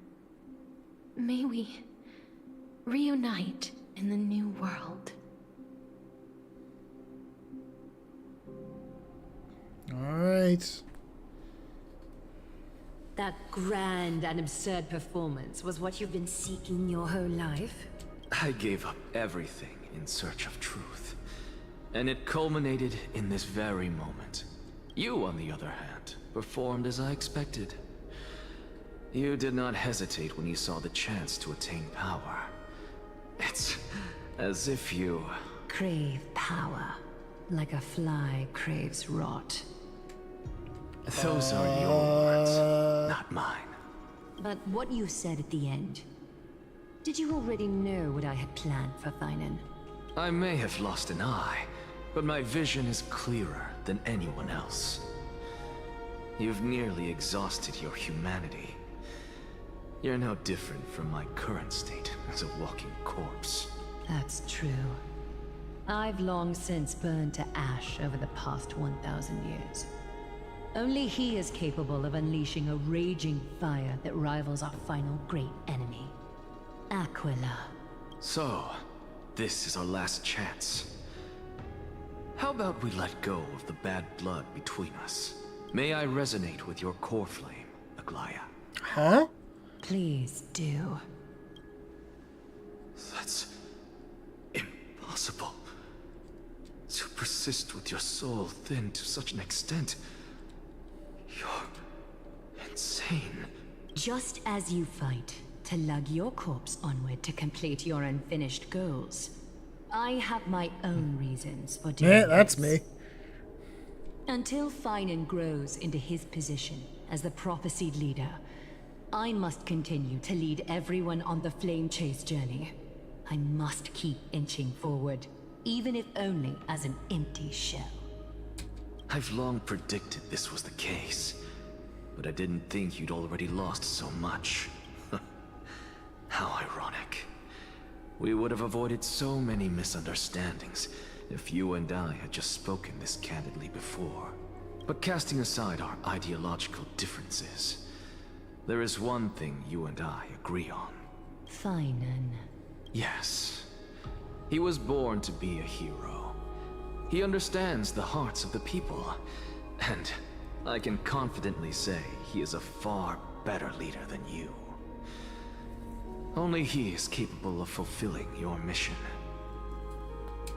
May we reunite in the new world. All right. That grand and absurd performance was what you've been seeking your whole life? I gave up everything in search of truth. And it culminated in this very moment. You, on the other hand, performed as I expected. You did not hesitate when you saw the chance to attain power. It's as if you... Crave power, like a fly craves rot. Those are your words, not mine. But what you said at the end, did you already know what I had planned for Thynan? I may have lost an eye, but my vision is clearer than anyone else. You've nearly exhausted your humanity. You're no different from my current state as a walking corpse. That's true. I've long since burned to ash over the past 1,000 years. Only he is capable of unleashing a raging fire that rivals our final great enemy, Aquila. So, this is our last chance. How about we let go of the bad blood between us? May I resonate with your core flame, Aglaya? Huh? Please do. That's... impossible. To persist with your soul thinned to such an extent... You're... insane. Just as you fight to lug your corpse onward to complete your unfinished goals, I have my own reasons for doing Yeah, that's this. me. Until Finan grows into his position as the prophesied leader, I must continue to lead everyone on the flame chase journey. I must keep inching forward, even if only as an empty shell. I've long predicted this was the case, but I didn't think you'd already lost so much. How ironic. We would have avoided so many misunderstandings if you and I had just spoken this candidly before. But casting aside our ideological differences, there is one thing you and I agree on. Finan. Yes. He was born to be a hero. He understands the hearts of the people, and I can confidently say he is a far better leader than you. Only he is capable of fulfilling your mission.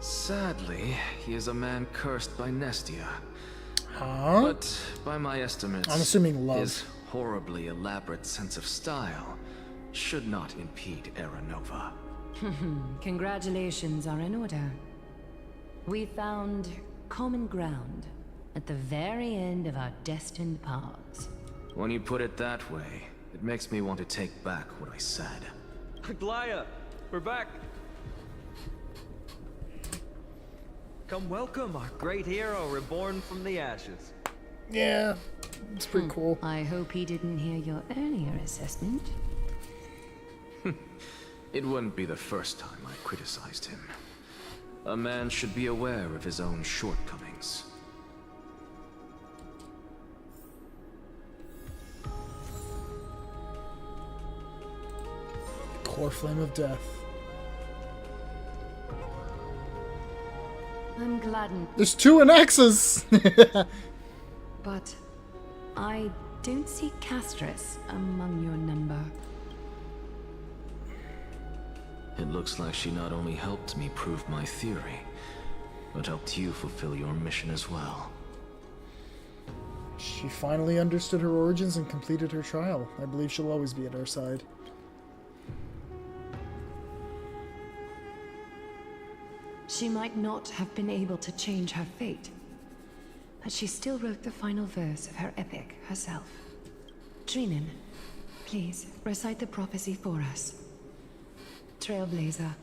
Sadly, he is a man cursed by Nestia. Huh? But by my estimates, I'm assuming love. His horribly elaborate sense of style should not impede Era Nova. Congratulations are in order. We found common ground at the very end of our destined paths. When you put it that way, it makes me want to take back what I said. Glaya, we're back. Come welcome our great hero reborn from the ashes. Yeah, it's pretty cool. I hope he didn't hear your earlier assessment. It wouldn't be the first time I criticized him. A man should be aware of his own shortcomings. Core Flame of Death. I'm gladdened. There's 2 Anaxas! But I don't see Castris among your number. It looks like she not only helped me prove my theory, but helped you fulfill your mission as well. She finally understood her origins and completed her trial. I believe she'll always be at our side. She might not have been able to change her fate, but she still wrote the final verse of her epic herself. Trinan, please recite the prophecy for us. Trailblazer,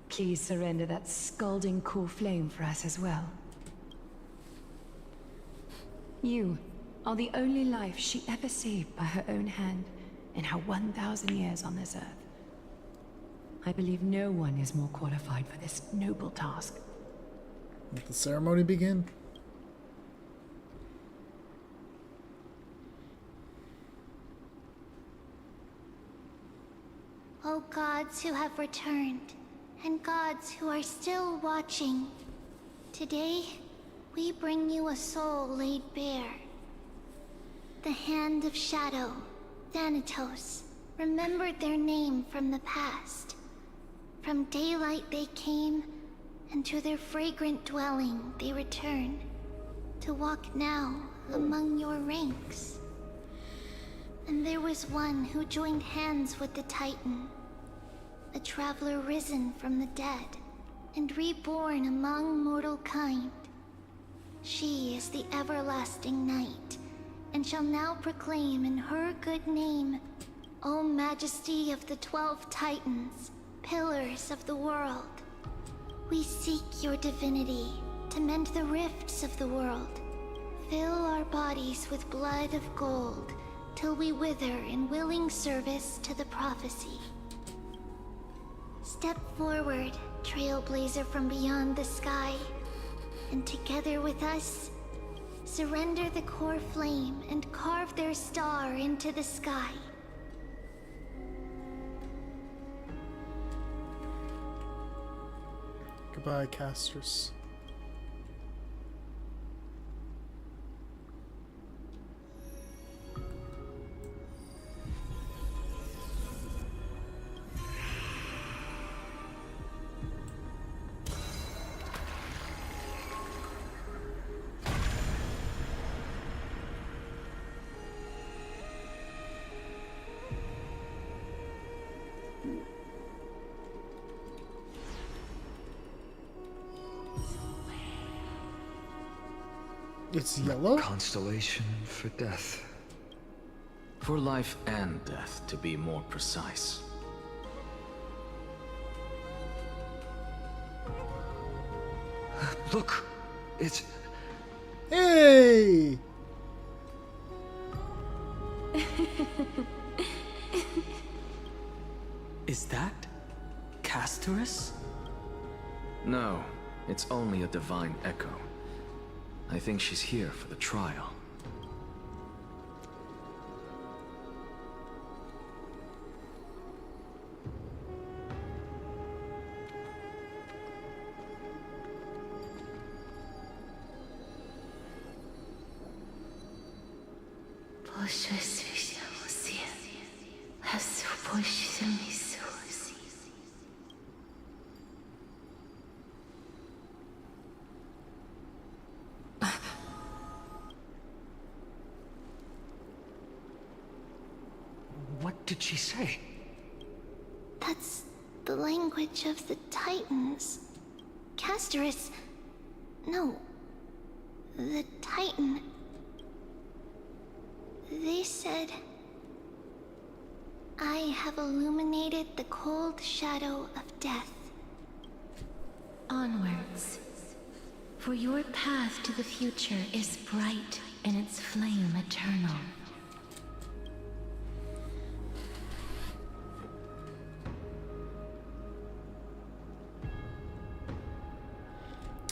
please surrender that scalding core flame for us as well. You are the only life she ever saved by her own hand in her 1,000 years on this earth. I believe no one is more qualified for this noble task. Let the ceremony begin. O gods who have returned, and gods who are still watching, today we bring you a soul laid bare. The Hand of Shadow, Thanatos, remembered their name from the past. From daylight they came, and to their fragrant dwelling they return, to walk now among your ranks. And there was one who joined hands with the Titan, a traveler risen from the dead, and reborn among mortal kind. She is the everlasting night, and shall now proclaim in her good name, O Majesty of the 12 Titans, pillars of the world. We seek your divinity to mend the rifts of the world. Fill our bodies with blood of gold, till we wither in willing service to the prophecy. Step forward, trailblazer from beyond the sky, and together with us, surrender the core flame and carve their star into the sky. Goodbye, Castris. It's yellow? Constellation for death. For life and death, to be more precise. Look, it's... Hey! Is that Castorus? No, it's only a divine echo. I think she's here for the trial. What did she say? That's the language of the Titans. Castorus... No. The Titan. They said... I have illuminated the cold shadow of death. Onwards. For your path to the future is bright and its flame eternal.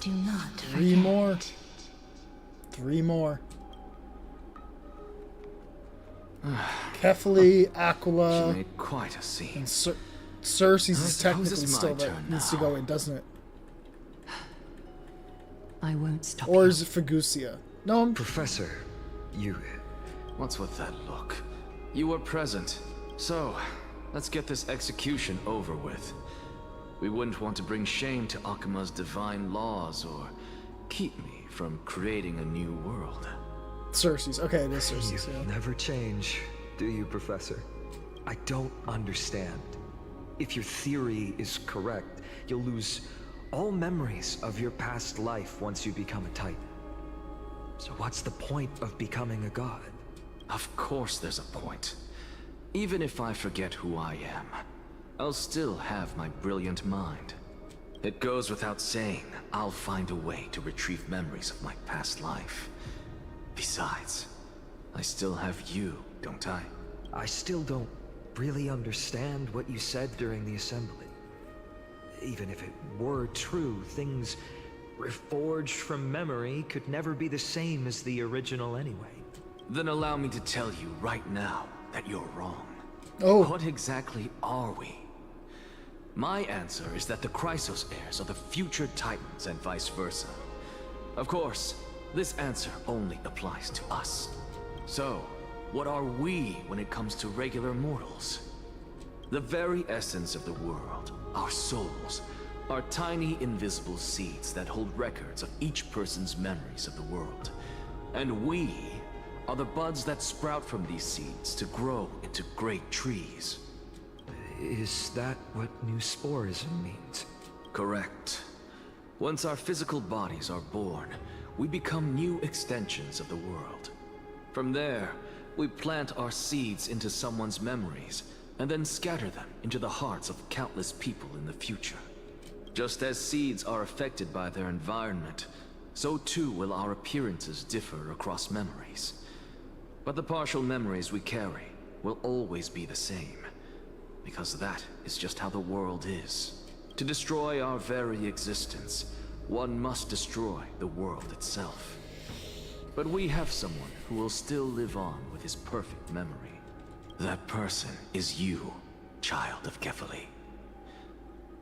Do not forget. 3 more. 3 more. Kefli, Aquila, She made quite a scene. and Cersei's is suppose technically it's my still there. turn Needs to now. go in, doesn't it? I won't stop Or you. is it Fagusia? No, I'm... Professor, you... What's with that look? You were present. So, let's get this execution over with. We wouldn't want to bring shame to Akima's divine laws or keep me from creating a new world. Cersei's. Okay, it is Cersei's. You Yeah. never change, do you, Professor? I don't understand. If your theory is correct, you'll lose all memories of your past life once you become a Titan. So what's the point of becoming a god? Of course there's a point. Even if I forget who I am, I'll still have my brilliant mind. It goes without saying, I'll find a way to retrieve memories of my past life. Besides, I still have you, don't I? I still don't really understand what you said during the assembly. Even if it were true, things reforged from memory could never be the same as the original anyway. Then allow me to tell you right now that you're wrong. Oh. What exactly are we? My answer is that the Chrysos heirs are the future Titans and vice versa. Of course, this answer only applies to us. So, what are we when it comes to regular mortals? The very essence of the world, our souls, are tiny invisible seeds that hold records of each person's memories of the world. And we are the buds that sprout from these seeds to grow into great trees. Is that what new sporism means? Correct. Once our physical bodies are born, we become new extensions of the world. From there, we plant our seeds into someone's memories, and then scatter them into the hearts of countless people in the future. Just as seeds are affected by their environment, so too will our appearances differ across memories. But the partial memories we carry will always be the same, because that is just how the world is. To destroy our very existence, one must destroy the world itself. But we have someone who will still live on with his perfect memory. That person is you, child of Kefali.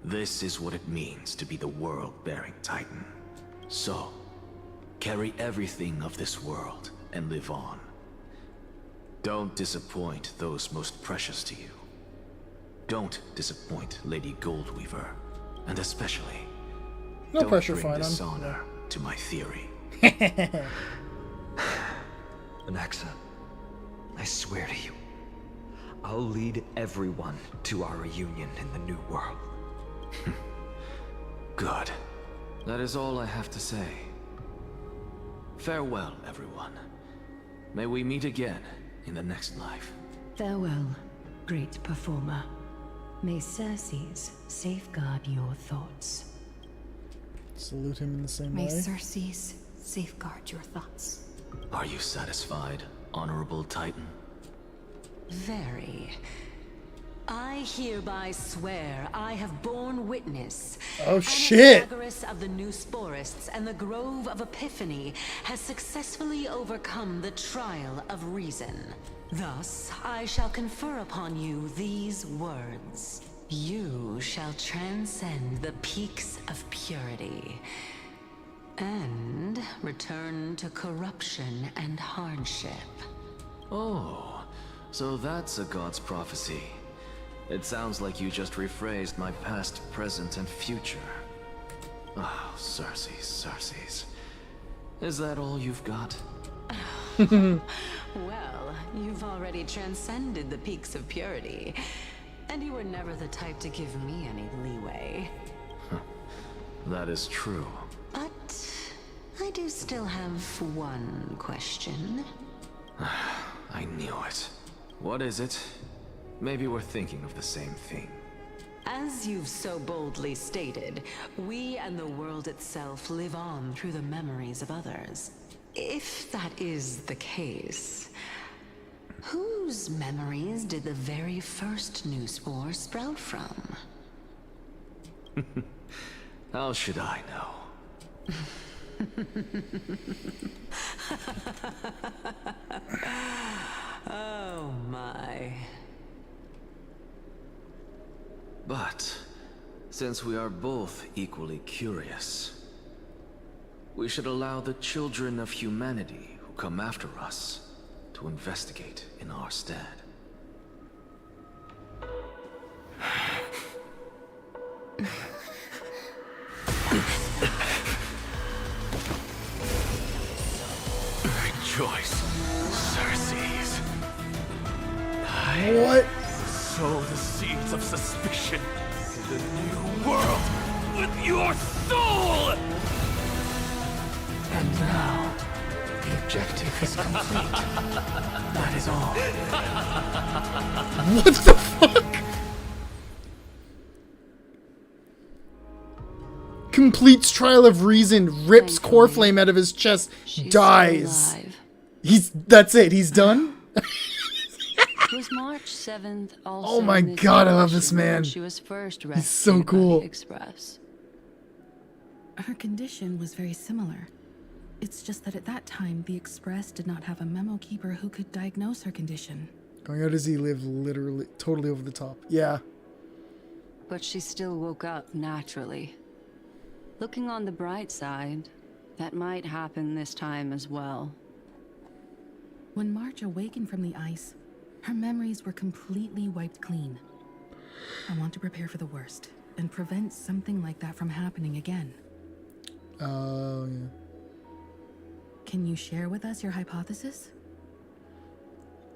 This is what it means to be the world-bearing Titan. So, carry everything of this world and live on. Don't disappoint those most precious to you. Don't disappoint Lady Goldweaver, and especially, No don't pressure, bring fine. dishonor to my theory. Anaxa, I swear to you, I'll lead everyone to our reunion in the new world. Good. That is all I have to say. Farewell, everyone. May we meet again in the next life. Farewell, great performer. May Circes safeguard your thoughts. Salute him in the same May way. Circes safeguard your thoughts. Are you satisfied, Honorable Titan? Very. I hereby swear I have borne witness. Oh shit! Anaxagoras of the New Sporists and the Grove of Epiphany has successfully overcome the trial of reason. Thus, I shall confer upon you these words. You shall transcend the peaks of purity and return to corruption and hardship. Oh, so that's a god's prophecy. It sounds like you just rephrased my past, present, and future. Oh, Circes. Is that all you've got? Well, you've already transcended the peaks of purity, and you were never the type to give me any leeway. That is true. But I do still have one question. I knew it. What is it? Maybe we're thinking of the same thing. As you've so boldly stated, we and the world itself live on through the memories of others. If that is the case, whose memories did the very first new spore sprout from? How should I know? Oh my. But, since we are both equally curious, we should allow the children of humanity who come after us to investigate in our stead. Rejoice, Circes. What? Sow the seeds of suspicion in the new world with your soul! And now, the objective is complete. That is all. What the fuck? Completes trial of reason, rips core flame out of his chest, dies. That's it, he's done? Was March 7th also Oh my god, I love this man. She was first He's so cool. Express. Her condition was very similar. It's just that at that time, the Express did not have a memo keeper who could diagnose her condition. Going out as he lived, literally, totally over the top. Yeah. But she still woke up naturally. Looking on the bright side, that might happen this time as well. When March awakened from the ice, her memories were completely wiped clean. I want to prepare for the worst and prevent something like that from happening again. Oh, yeah. Can you share with us your hypothesis?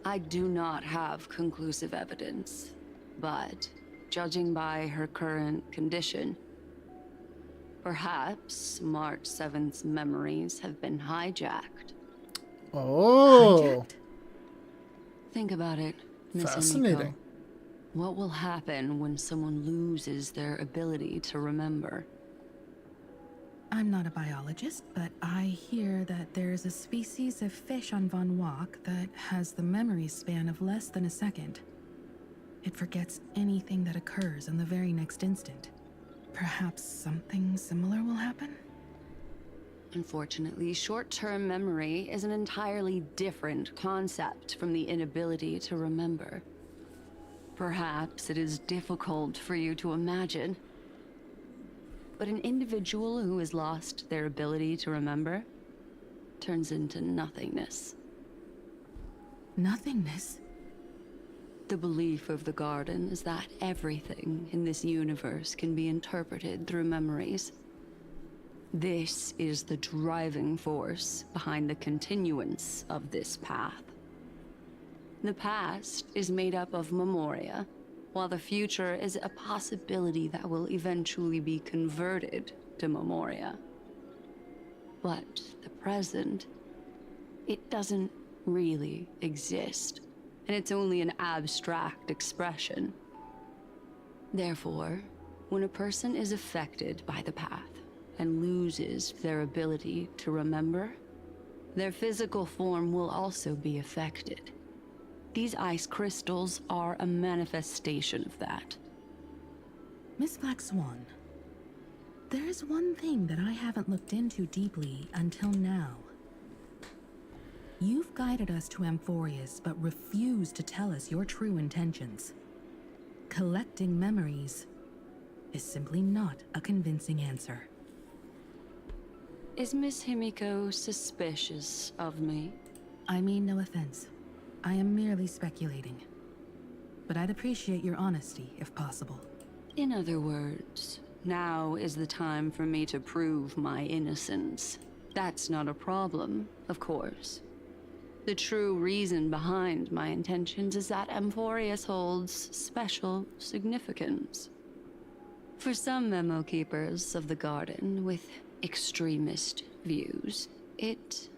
I do not have conclusive evidence, but judging by her current condition, perhaps March 7th's memories have been hijacked. Oh. Hijacked? Think about it, Miss Fascinating. Himiko. What will happen when someone loses their ability to remember? I'm not a biologist, but I hear that there's a species of fish on Von Walk that has the memory span of less than a second. It forgets anything that occurs in the very next instant. Perhaps something similar will happen? Unfortunately, short-term memory is an entirely different concept from the inability to remember. Perhaps it is difficult for you to imagine, but an individual who has lost their ability to remember turns into nothingness. Nothingness? The belief of the Garden is that everything in this universe can be interpreted through memories. This is the driving force behind the continuance of this path. The past is made up of memoria, while the future is a possibility that will eventually be converted to memoria. But the present, it doesn't really exist, and it's only an abstract expression. Therefore, when a person is affected by the path and loses their ability to remember, their physical form will also be affected. These ice crystals are a manifestation of that. Miss Black Swan, there is one thing that I haven't looked into deeply until now. You've guided us to Amphorius, but refused to tell us your true intentions. Collecting memories is simply not a convincing answer. Is Miss Himiko suspicious of me? I mean no offense. I am merely speculating. But I'd appreciate your honesty, if possible. In other words, now is the time for me to prove my innocence. That's not a problem, of course. The true reason behind my intentions is that Amphorius holds special significance. For some memo keepers of the garden with extremist views, it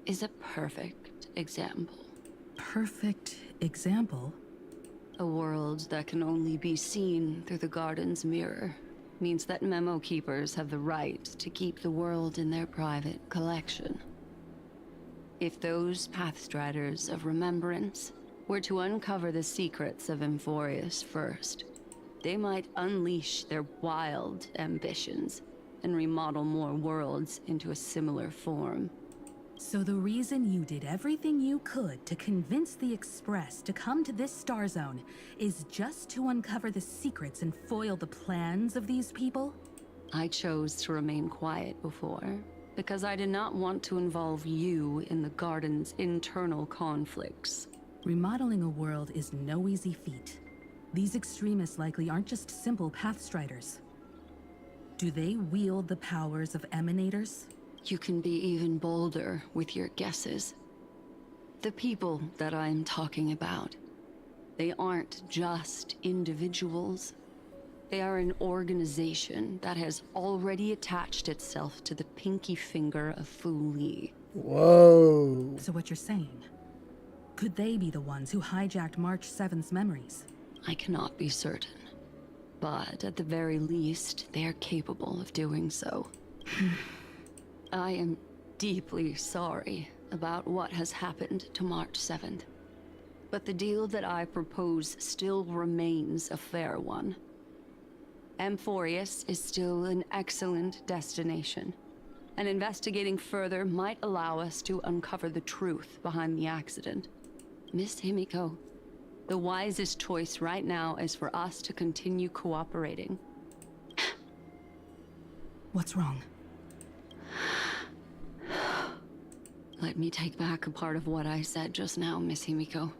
is a perfect example. Perfect example? A world that can only be seen through the garden's mirror means that memo keepers have the right to keep the world in their private collection. If those Pathstriders of Remembrance were to uncover the secrets of Amphorius first, they might unleash their wild ambitions and remodel more worlds into a similar form. So the reason you did everything you could to convince the Express to come to this star zone is just to uncover the secrets and foil the plans of these people? I chose to remain quiet before, because I did not want to involve you in the Garden's internal conflicts. Remodeling a world is no easy feat. These extremists likely aren't just simple Pathstriders. Do they wield the powers of Emanators? You can be even bolder with your guesses. The people that I'm talking about, they aren't just individuals. They are an organization that has already attached itself to the pinky finger of Fu Li. Whoa. So what you're saying, could they be the ones who hijacked March 7th's memories? I cannot be certain, but at the very least, they are capable of doing so. I am deeply sorry about what has happened to March 7th, but the deal that I propose still remains a fair one. Amphorius is still an excellent destination, and investigating further might allow us to uncover the truth behind the accident. Miss Himiko, the wisest choice right now is for us to continue cooperating. What's wrong? Let me take back a part of what I said just now, Miss Himiko.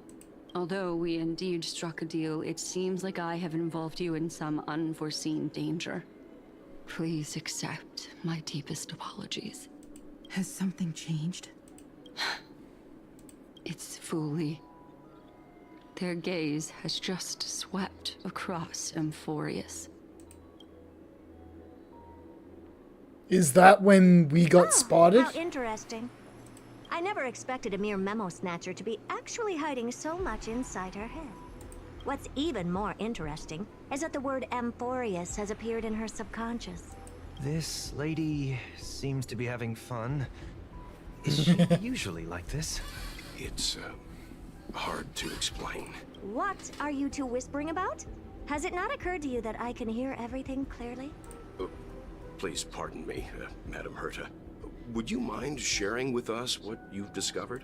Although we indeed struck a deal, it seems like I have involved you in some unforeseen danger. Please accept my deepest apologies. Has something changed? It's Fu Li. Their gaze has just swept across Amphorius. Is that when we got spotted? How interesting. I never expected a mere memo snatcher to be actually hiding so much inside her head. What's even more interesting is that the word Amphorius has appeared in her subconscious. This lady seems to be having fun. Is she usually like this? It's, hard to explain. What are you two whispering about? Has it not occurred to you that I can hear everything clearly? Please pardon me, Madam Herta. Would you mind sharing with us what you've discovered?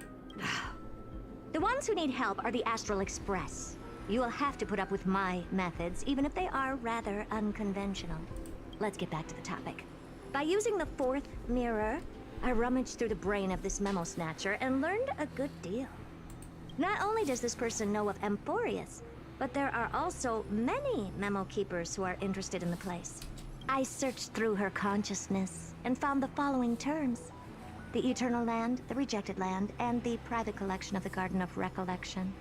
The ones who need help are the Astral Express. You will have to put up with my methods, even if they are rather unconventional. Let's get back to the topic. By using the fourth mirror, I rummaged through the brain of this memo snatcher and learned a good deal. Not only does this person know of Amphorius, but there are also many memo keepers who are interested in the place. I searched through her consciousness and found the following terms: the Eternal Land, the Rejected Land, and the private collection of the Garden of Recollection.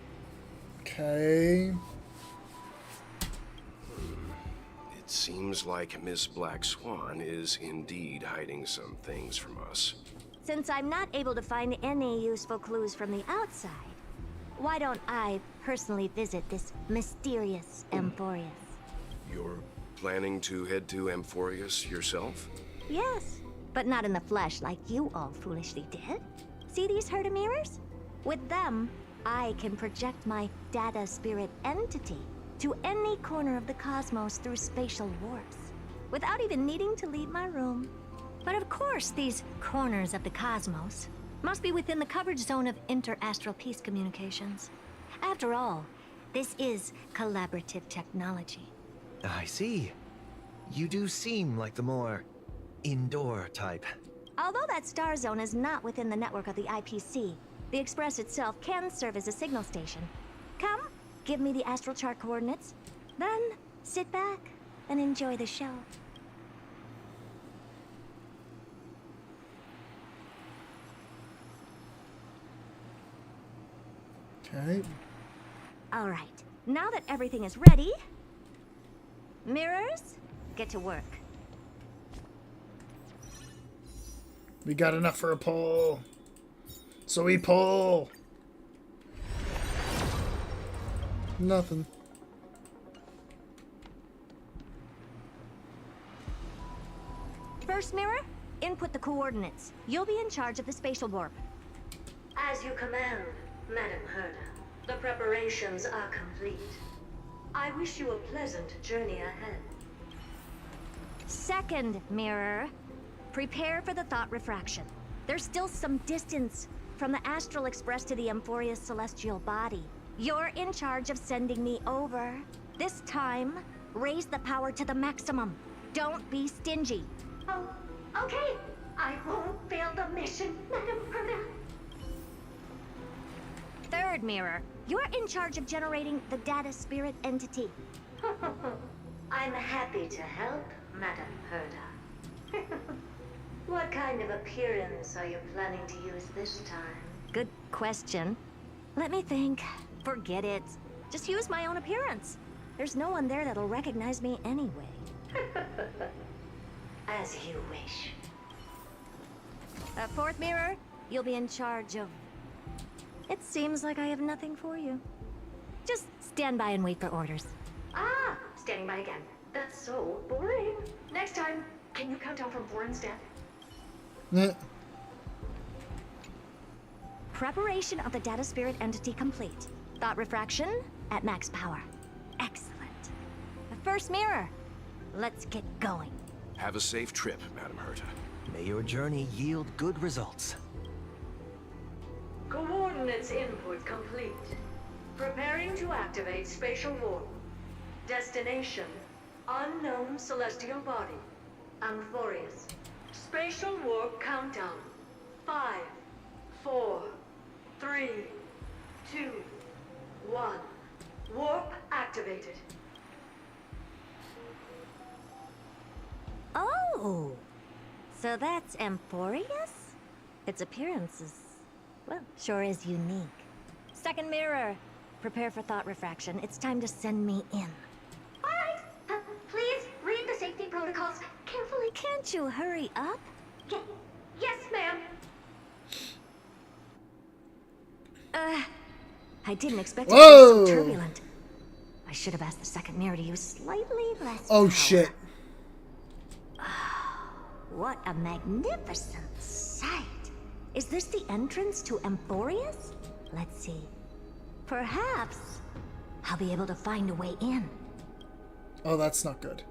Okay. It seems like Miss Black Swan is indeed hiding some things from us. Since I'm not able to find any useful clues from the outside, why don't I personally visit this mysterious Amphorius? You're planning to head to Amphorius yourself? Yes, but not in the flesh like you all foolishly did. See these Herda mirrors? With them, I can project my data spirit entity to any corner of the cosmos through spatial warps, without even needing to leave my room. But of course, these corners of the cosmos must be within the coverage zone of inter-astral peace communications. After all, this is collaborative technology. I see. You do seem like the more indoor type. Although that star zone is not within the network of the IPC, the Express itself can serve as a signal station. Come, give me the astral chart coordinates, then sit back and enjoy the show. Okay. All right, now that everything is ready, mirrors, get to work. We got enough for a pull. So we pull. Nothing. First mirror, input the coordinates. You'll be in charge of the spatial warp. As you command, Madam Herda. The preparations are complete. I wish you a pleasant journey ahead. Second mirror, prepare for the thought refraction. There's still some distance from the Astral Express to the Amphorius celestial body. You're in charge of sending me over. This time, raise the power to the maximum. Don't be stingy. Oh, okay. I won't fail the mission, Madam Herda. Third mirror, you're in charge of generating the data spirit entity. I'm happy to help, Madam Herda. What kind of appearance are you planning to use this time? Good question. Let me think. Forget it. Just use my own appearance. There's no one there that'll recognize me anyway. As you wish. Fourth mirror, you'll be in charge of... It seems like I have nothing for you. Just stand by and wait for orders. Ah, standing by again. That's so boring. Next time, can you count down from Thorin's death? Preparation of the data spirit entity complete. Thought refraction at max power. Excellent. The first mirror. Let's get going. Have a safe trip, Madam Herta. May your journey yield good results. Coordinates input complete. Preparing to activate spatial warp. Destination, unknown celestial body. Amphorius. Spatial warp countdown. 5, 4, 3, 2, 1. Warp activated. Oh! So that's Amphorius? Its appearance is, well, sure is unique. Second mirror. Prepare for thought refraction. It's time to send me in. Alright, please read the safety protocols carefully. Can't you hurry up? Yes, ma'am. I didn't expect it to be so turbulent. I should have asked the second mirror to use slightly less power. Shit. What a magnificent sight. Is this the entrance to Amphorius? Let's see. Perhaps I'll be able to find a way in. Oh, that's not good.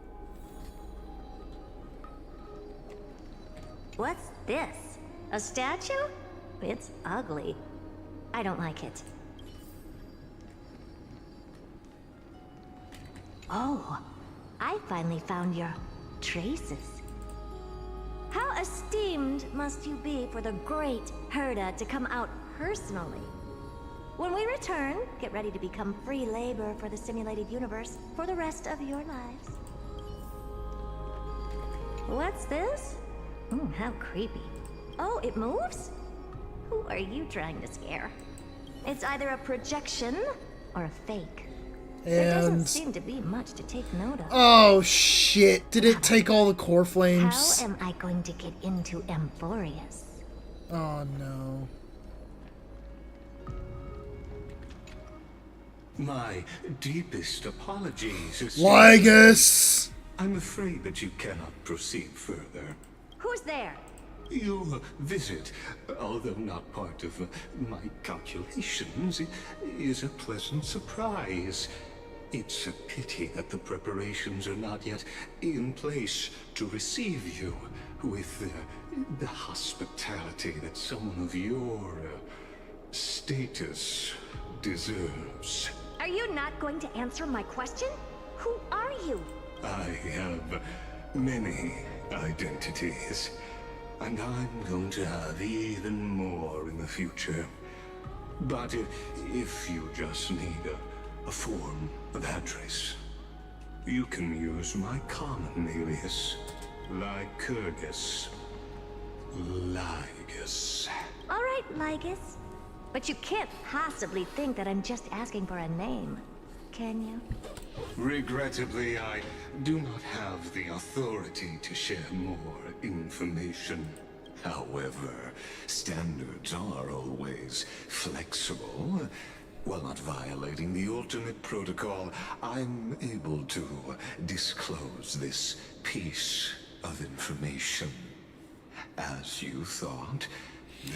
What's this? A statue? It's ugly. I don't like it. Oh, I finally found your traces. How esteemed must you be for the great Herda to come out personally? When we return, get ready to become free labor for the simulated universe for the rest of your lives. What's this? Ooh, how creepy. Oh, it moves? Who are you trying to scare? It's either a projection or a fake. There doesn't And seem to be much to take note of. oh shit! Did it take all the core flames? How am I going to get into Amphorius? Oh no. My deepest apologies. Lygus! I'm afraid that you cannot proceed further. Who's there? Your visit, although not part of my calculations, is a pleasant surprise. It's a pity that the preparations are not yet in place to receive you with the hospitality that someone of your status deserves. Are you not going to answer my question? Who are you? I have many identities, and I'm going to have even more in the future. But if you just need a form of address, you can use my common alias, Lycurgus. Lygus. All right, Lygus. But you can't possibly think that I'm just asking for a name, can you? Regrettably, I do not have the authority to share more information. However, standards are always flexible. While not violating the ultimate protocol, I'm able to disclose this piece of information. As you thought,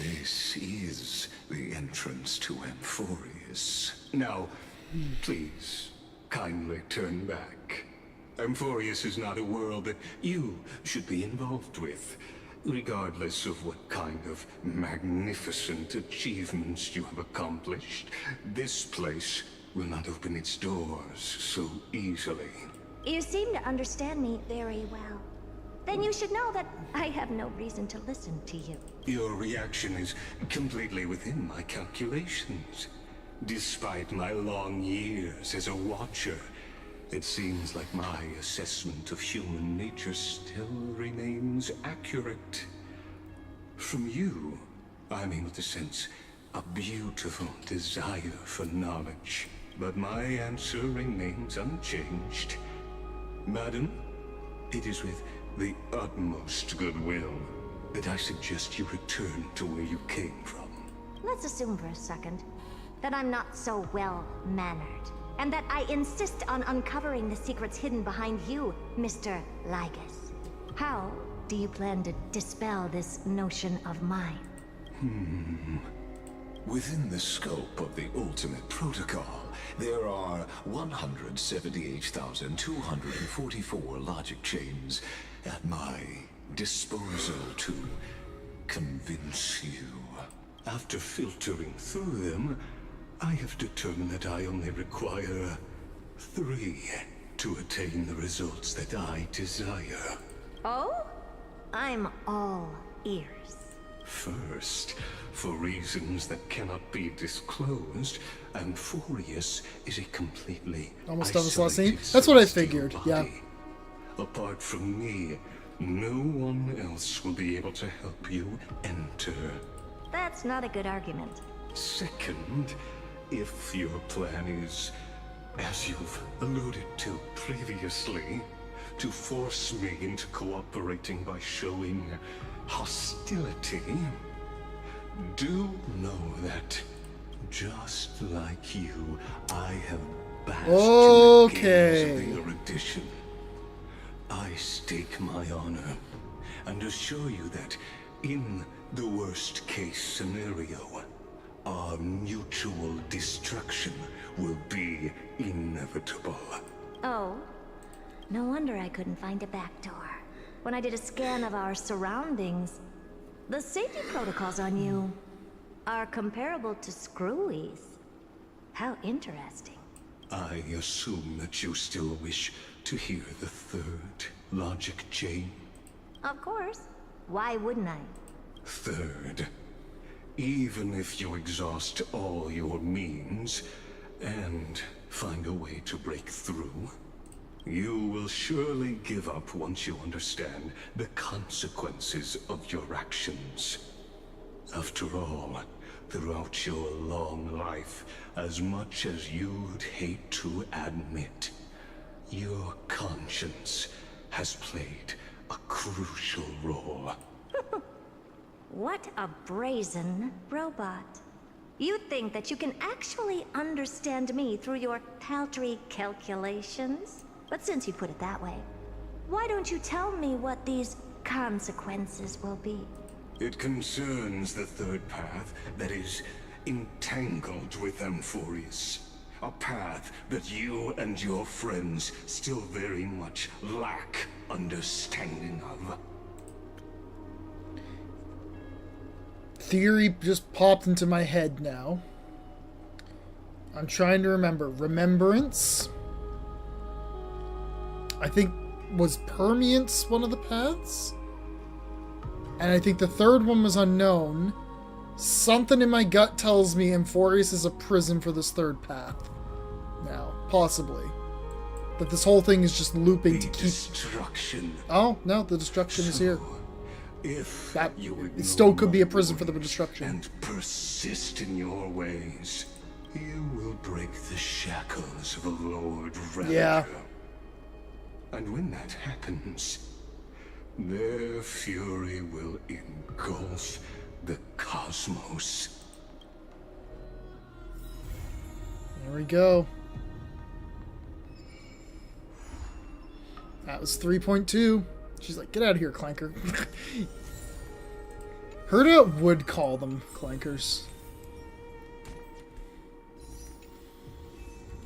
this is the entrance to Amphorius. Now, please, kindly turn back. Amphorius is not a world that you should be involved with, regardless of what kind of magnificent achievements you have accomplished. This place will not open its doors so easily. You seem to understand me very well. Then you should know that I have no reason to listen to you. Your reaction is completely within my calculations. Despite my long years as a watcher, it seems like my assessment of human nature still remains accurate. From you, I'm able to sense a beautiful desire for knowledge, but my answer remains unchanged. Madam, it is with the utmost goodwill that I suggest you return to where you came from. Let's assume for a second that I'm not so well-mannered, and that I insist on uncovering the secrets hidden behind you, Mr. Lygus. How do you plan to dispel this notion of mine? Within the scope of the ultimate protocol, there are 178,244 logic chains at my disposal to convince you. After filtering through them, I have determined that I only require 3 to attain the results that I desire. Oh? I'm all ears. First, for reasons that cannot be disclosed, Amphorius is a completely Almost done this last scene. isolated That's what I celestial figured, body. yeah. Apart from me, no one else will be able to help you enter. That's not a good argument. Second, if your plan is, as you've alluded to previously, to force me into cooperating by showing hostility, do know that, just like you, I have basked in the gaze of the erudition. I stake my honor and assure you that, in the worst case scenario, our mutual destruction will be inevitable. Oh, no wonder I couldn't find a back door. When I did a scan of our surroundings, the safety protocols on you are comparable to Screwy's. How interesting. I assume that you still wish to hear the third logic chain. Of course. Why wouldn't I? Third, even if you exhaust all your means and find a way to break through, you will surely give up once you understand the consequences of your actions. After all, throughout your long life, as much as you'd hate to admit. Your conscience has played a crucial role. What a brazen robot. You think that you can actually understand me through your paltry calculations? But since you put it that way, why don't you tell me what these consequences will be? It concerns the third path that is entangled with Amphorius. A path that you and your friends still very much lack understanding of. Theory just popped into my head now. I'm trying to remember. Remembrance? I think was Permeance one of the paths? And I think the third one was unknown. Something in my gut tells me Amphorius is a prison for this third path. Now, possibly. That this whole thing is just looping to keep... Destruction. Oh, no, the destruction is here. If that you it still could be a prison for the destruction. And persist in your ways, you will break the shackles of a Lord Relica. Yeah. And when that happens, their fury will engulf the cosmos. There we go. That was 3.2. She's like, get out of here, Clanker. Herta would call them clankers.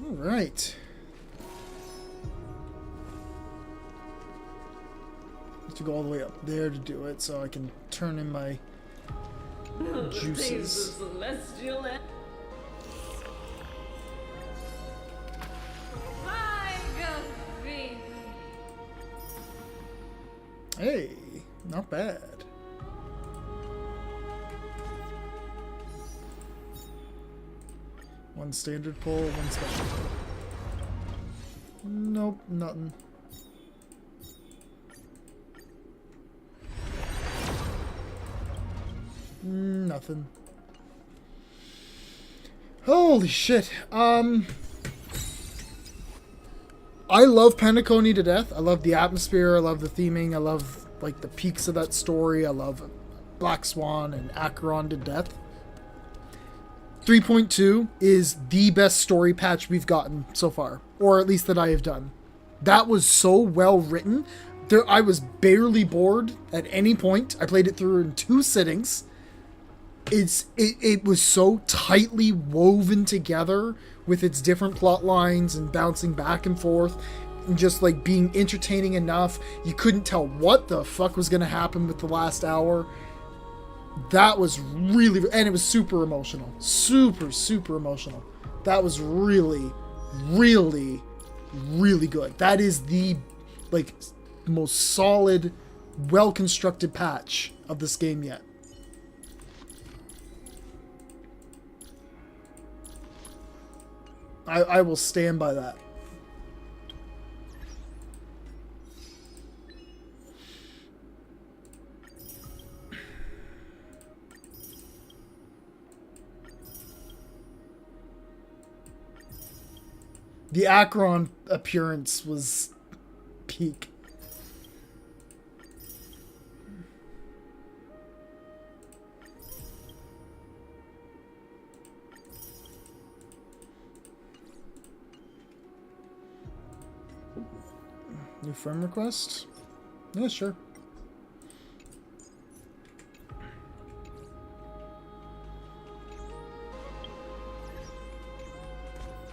Alright. Have to go all the way up there to do it so I can turn in my juices. Celestial. Hey, not bad. One standard pull, one special pull. Nope, nothing. Nothing. Holy shit. I love Penacony to death. I love the atmosphere. I love the theming. I love like the peaks of that story. I love Black Swan and Acheron to death. 3.2 is the best story patch we've gotten so far, or at least that I have done. That was so well written. I was barely bored at any point. I played it through in 2 sittings. It was so tightly woven together with its different plot lines and bouncing back and forth and just like being entertaining enough. You couldn't tell what the fuck was going to happen with the last hour. That was really, and it was super emotional. Super emotional. That was really good. That is the like most solid, well-constructed patch of this game yet. I will stand by that. The Acheron appearance was peak. New friend request? Yeah, sure.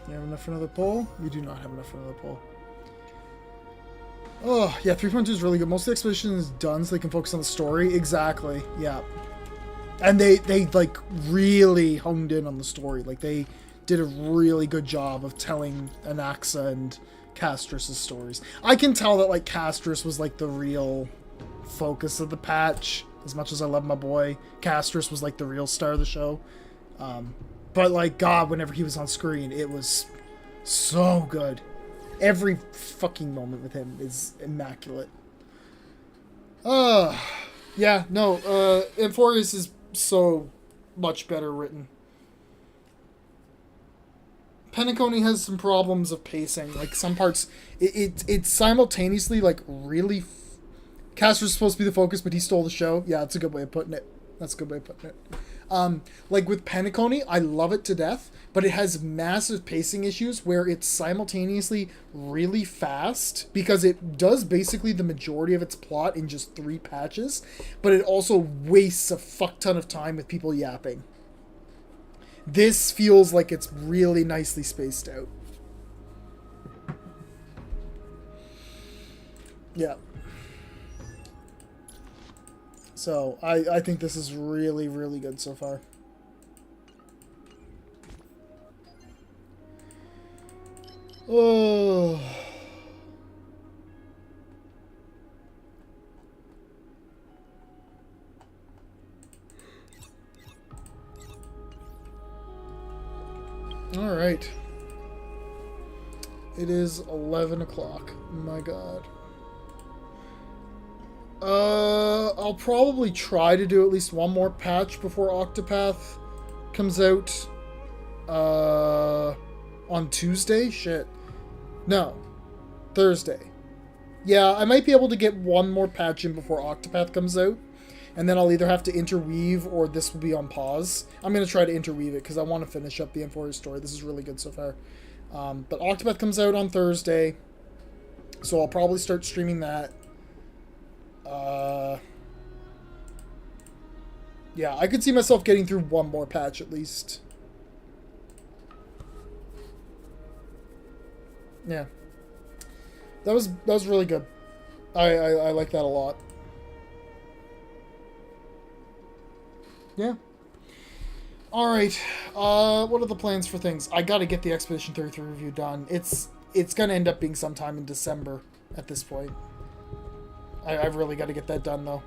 You have enough for another poll? We do not have enough for another poll. Oh, yeah, 3.2 is really good. Most of the expedition is done so they can focus on the story. Exactly, yeah. And they like, really honed in on the story. Like, they did a really good job of telling Anaxa and Castris' stories. I can tell that, like, Castris was, like, the real focus of the patch. As much as I love my boy, Castris was, like, the real star of the show. But, like, God, whenever he was on screen, it was so good. Every fucking moment with him is immaculate. Yeah, no, Amphorius is so much better written. Penacony has some problems of pacing. Like, some parts, it's simultaneously, like, really... Castor's supposed to be the focus, but he stole the show. Yeah, that's a good way of putting it. That's a good way of putting it. Like, with Penacony, I love it to death, but it has massive pacing issues where it's simultaneously really fast, because it does basically the majority of its plot in just 3 patches, but it also wastes a fuck ton of time with people yapping. This feels like it's really nicely spaced out. Yeah. So, I think this is really, really good so far. Oh. Alright. It is 11 o'clock. My god. I'll probably try to do at least one more patch before Octopath comes out. On Tuesday? Shit. No. Thursday. Yeah, I might be able to get one more patch in before Octopath comes out. And then I'll either have to interweave or this will be on pause. I'm going to try to interweave it because I want to finish up the M4 story. This is really good so far. But Octopath comes out on Thursday. So I'll probably start streaming that. Yeah, I could see myself getting through one more patch at least. Yeah. That was really good. I like that a lot. Yeah. Alright. What are the plans for things? I gotta get the Expedition 33 review done. It's gonna end up being sometime in December at this point. I've really got to get that done, though.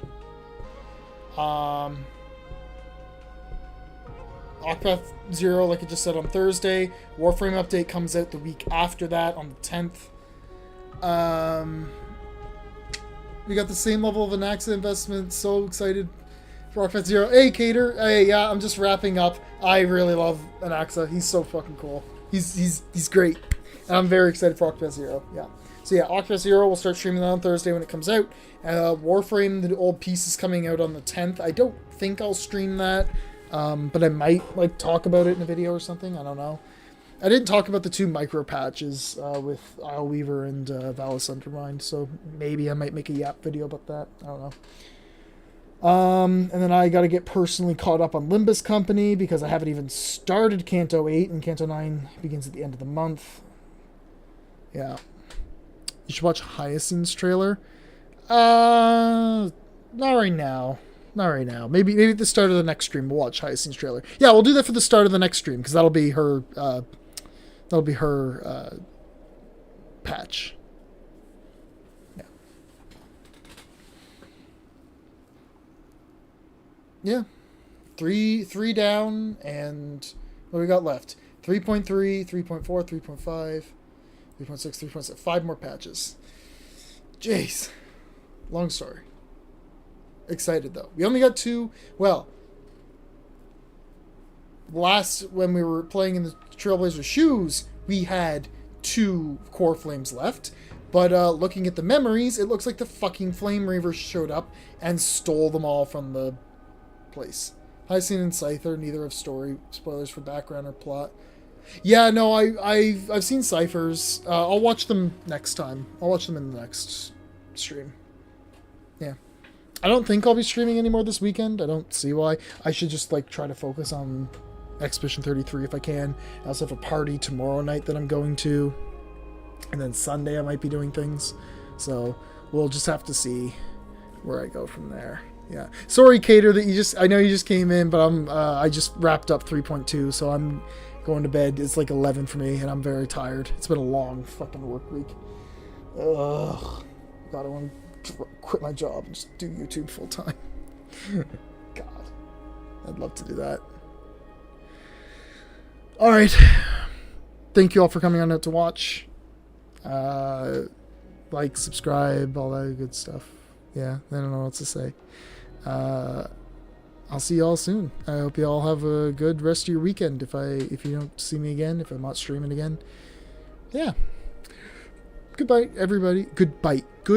Octopath 0, like I just said, on Thursday. Warframe update comes out the week after that, on the 10th. We got the same level of Anaxa investment. So excited for Octopath 0. Hey, Cater. Hey, yeah, I'm just wrapping up. I really love Anaxa. He's so fucking cool. He's great. And I'm very excited for Octopath 0. Yeah. So yeah, Octopath 0, we'll start streaming that on Thursday when it comes out. Warframe, the old piece, is coming out on the 10th. I don't think I'll stream that, but I might like talk about it in a video or something. I don't know. I didn't talk about the 2 micro patches with Isle Weaver and Valis Undermined, so maybe I might make a Yap video about that. I don't know. And then I got to get personally caught up on Limbus Company because I haven't even started Canto 8, and Canto 9 begins at the end of the month. Yeah. You should watch Hyacinth's trailer. Not right now. Not right now. Maybe at the start of the next stream we'll watch Hyacinth's trailer. Yeah, we'll do that for the start of the next stream because that'll be her. Patch. Yeah. Yeah. Three down, and what we got left? 3.3, 3.4, 3.5. 3.6, 3.7. 5 more patches. Jeez. Long story. Excited, though. We only got 2. Well, when we were playing in the Trailblazer shoes, we had 2 core flames left. But looking at the memories, it looks like the fucking Flame Reavers showed up and stole them all from the place. Hyacinth and Scyther, neither have story spoilers for background or plot. Yeah, no, I've seen Cyphers. I'll watch them next time. I'll watch them in the next stream. Yeah. I don't think I'll be streaming anymore this weekend. I don't see why. I should just, like, try to focus on Expedition 33 if I can. I also have a party tomorrow night that I'm going to. And then Sunday I might be doing things. So, we'll just have to see where I go from there. Yeah. Sorry, Cater, that I know you just came in, but I just wrapped up 3.2, so I'm going to bed. It's like 11 for me, and I'm very tired. It's been a long fucking work week. Ugh. God, I want to quit my job and just do YouTube full time. God. I'd love to do that. Alright. Thank you all for coming on out to watch. Like, subscribe, all that good stuff. Yeah, I don't know what else to say. I'll see y'all soon. I hope you all have a good rest of your weekend. If you don't see me again, if I'm not streaming again, yeah. Goodbye, everybody. Goodbye. Good.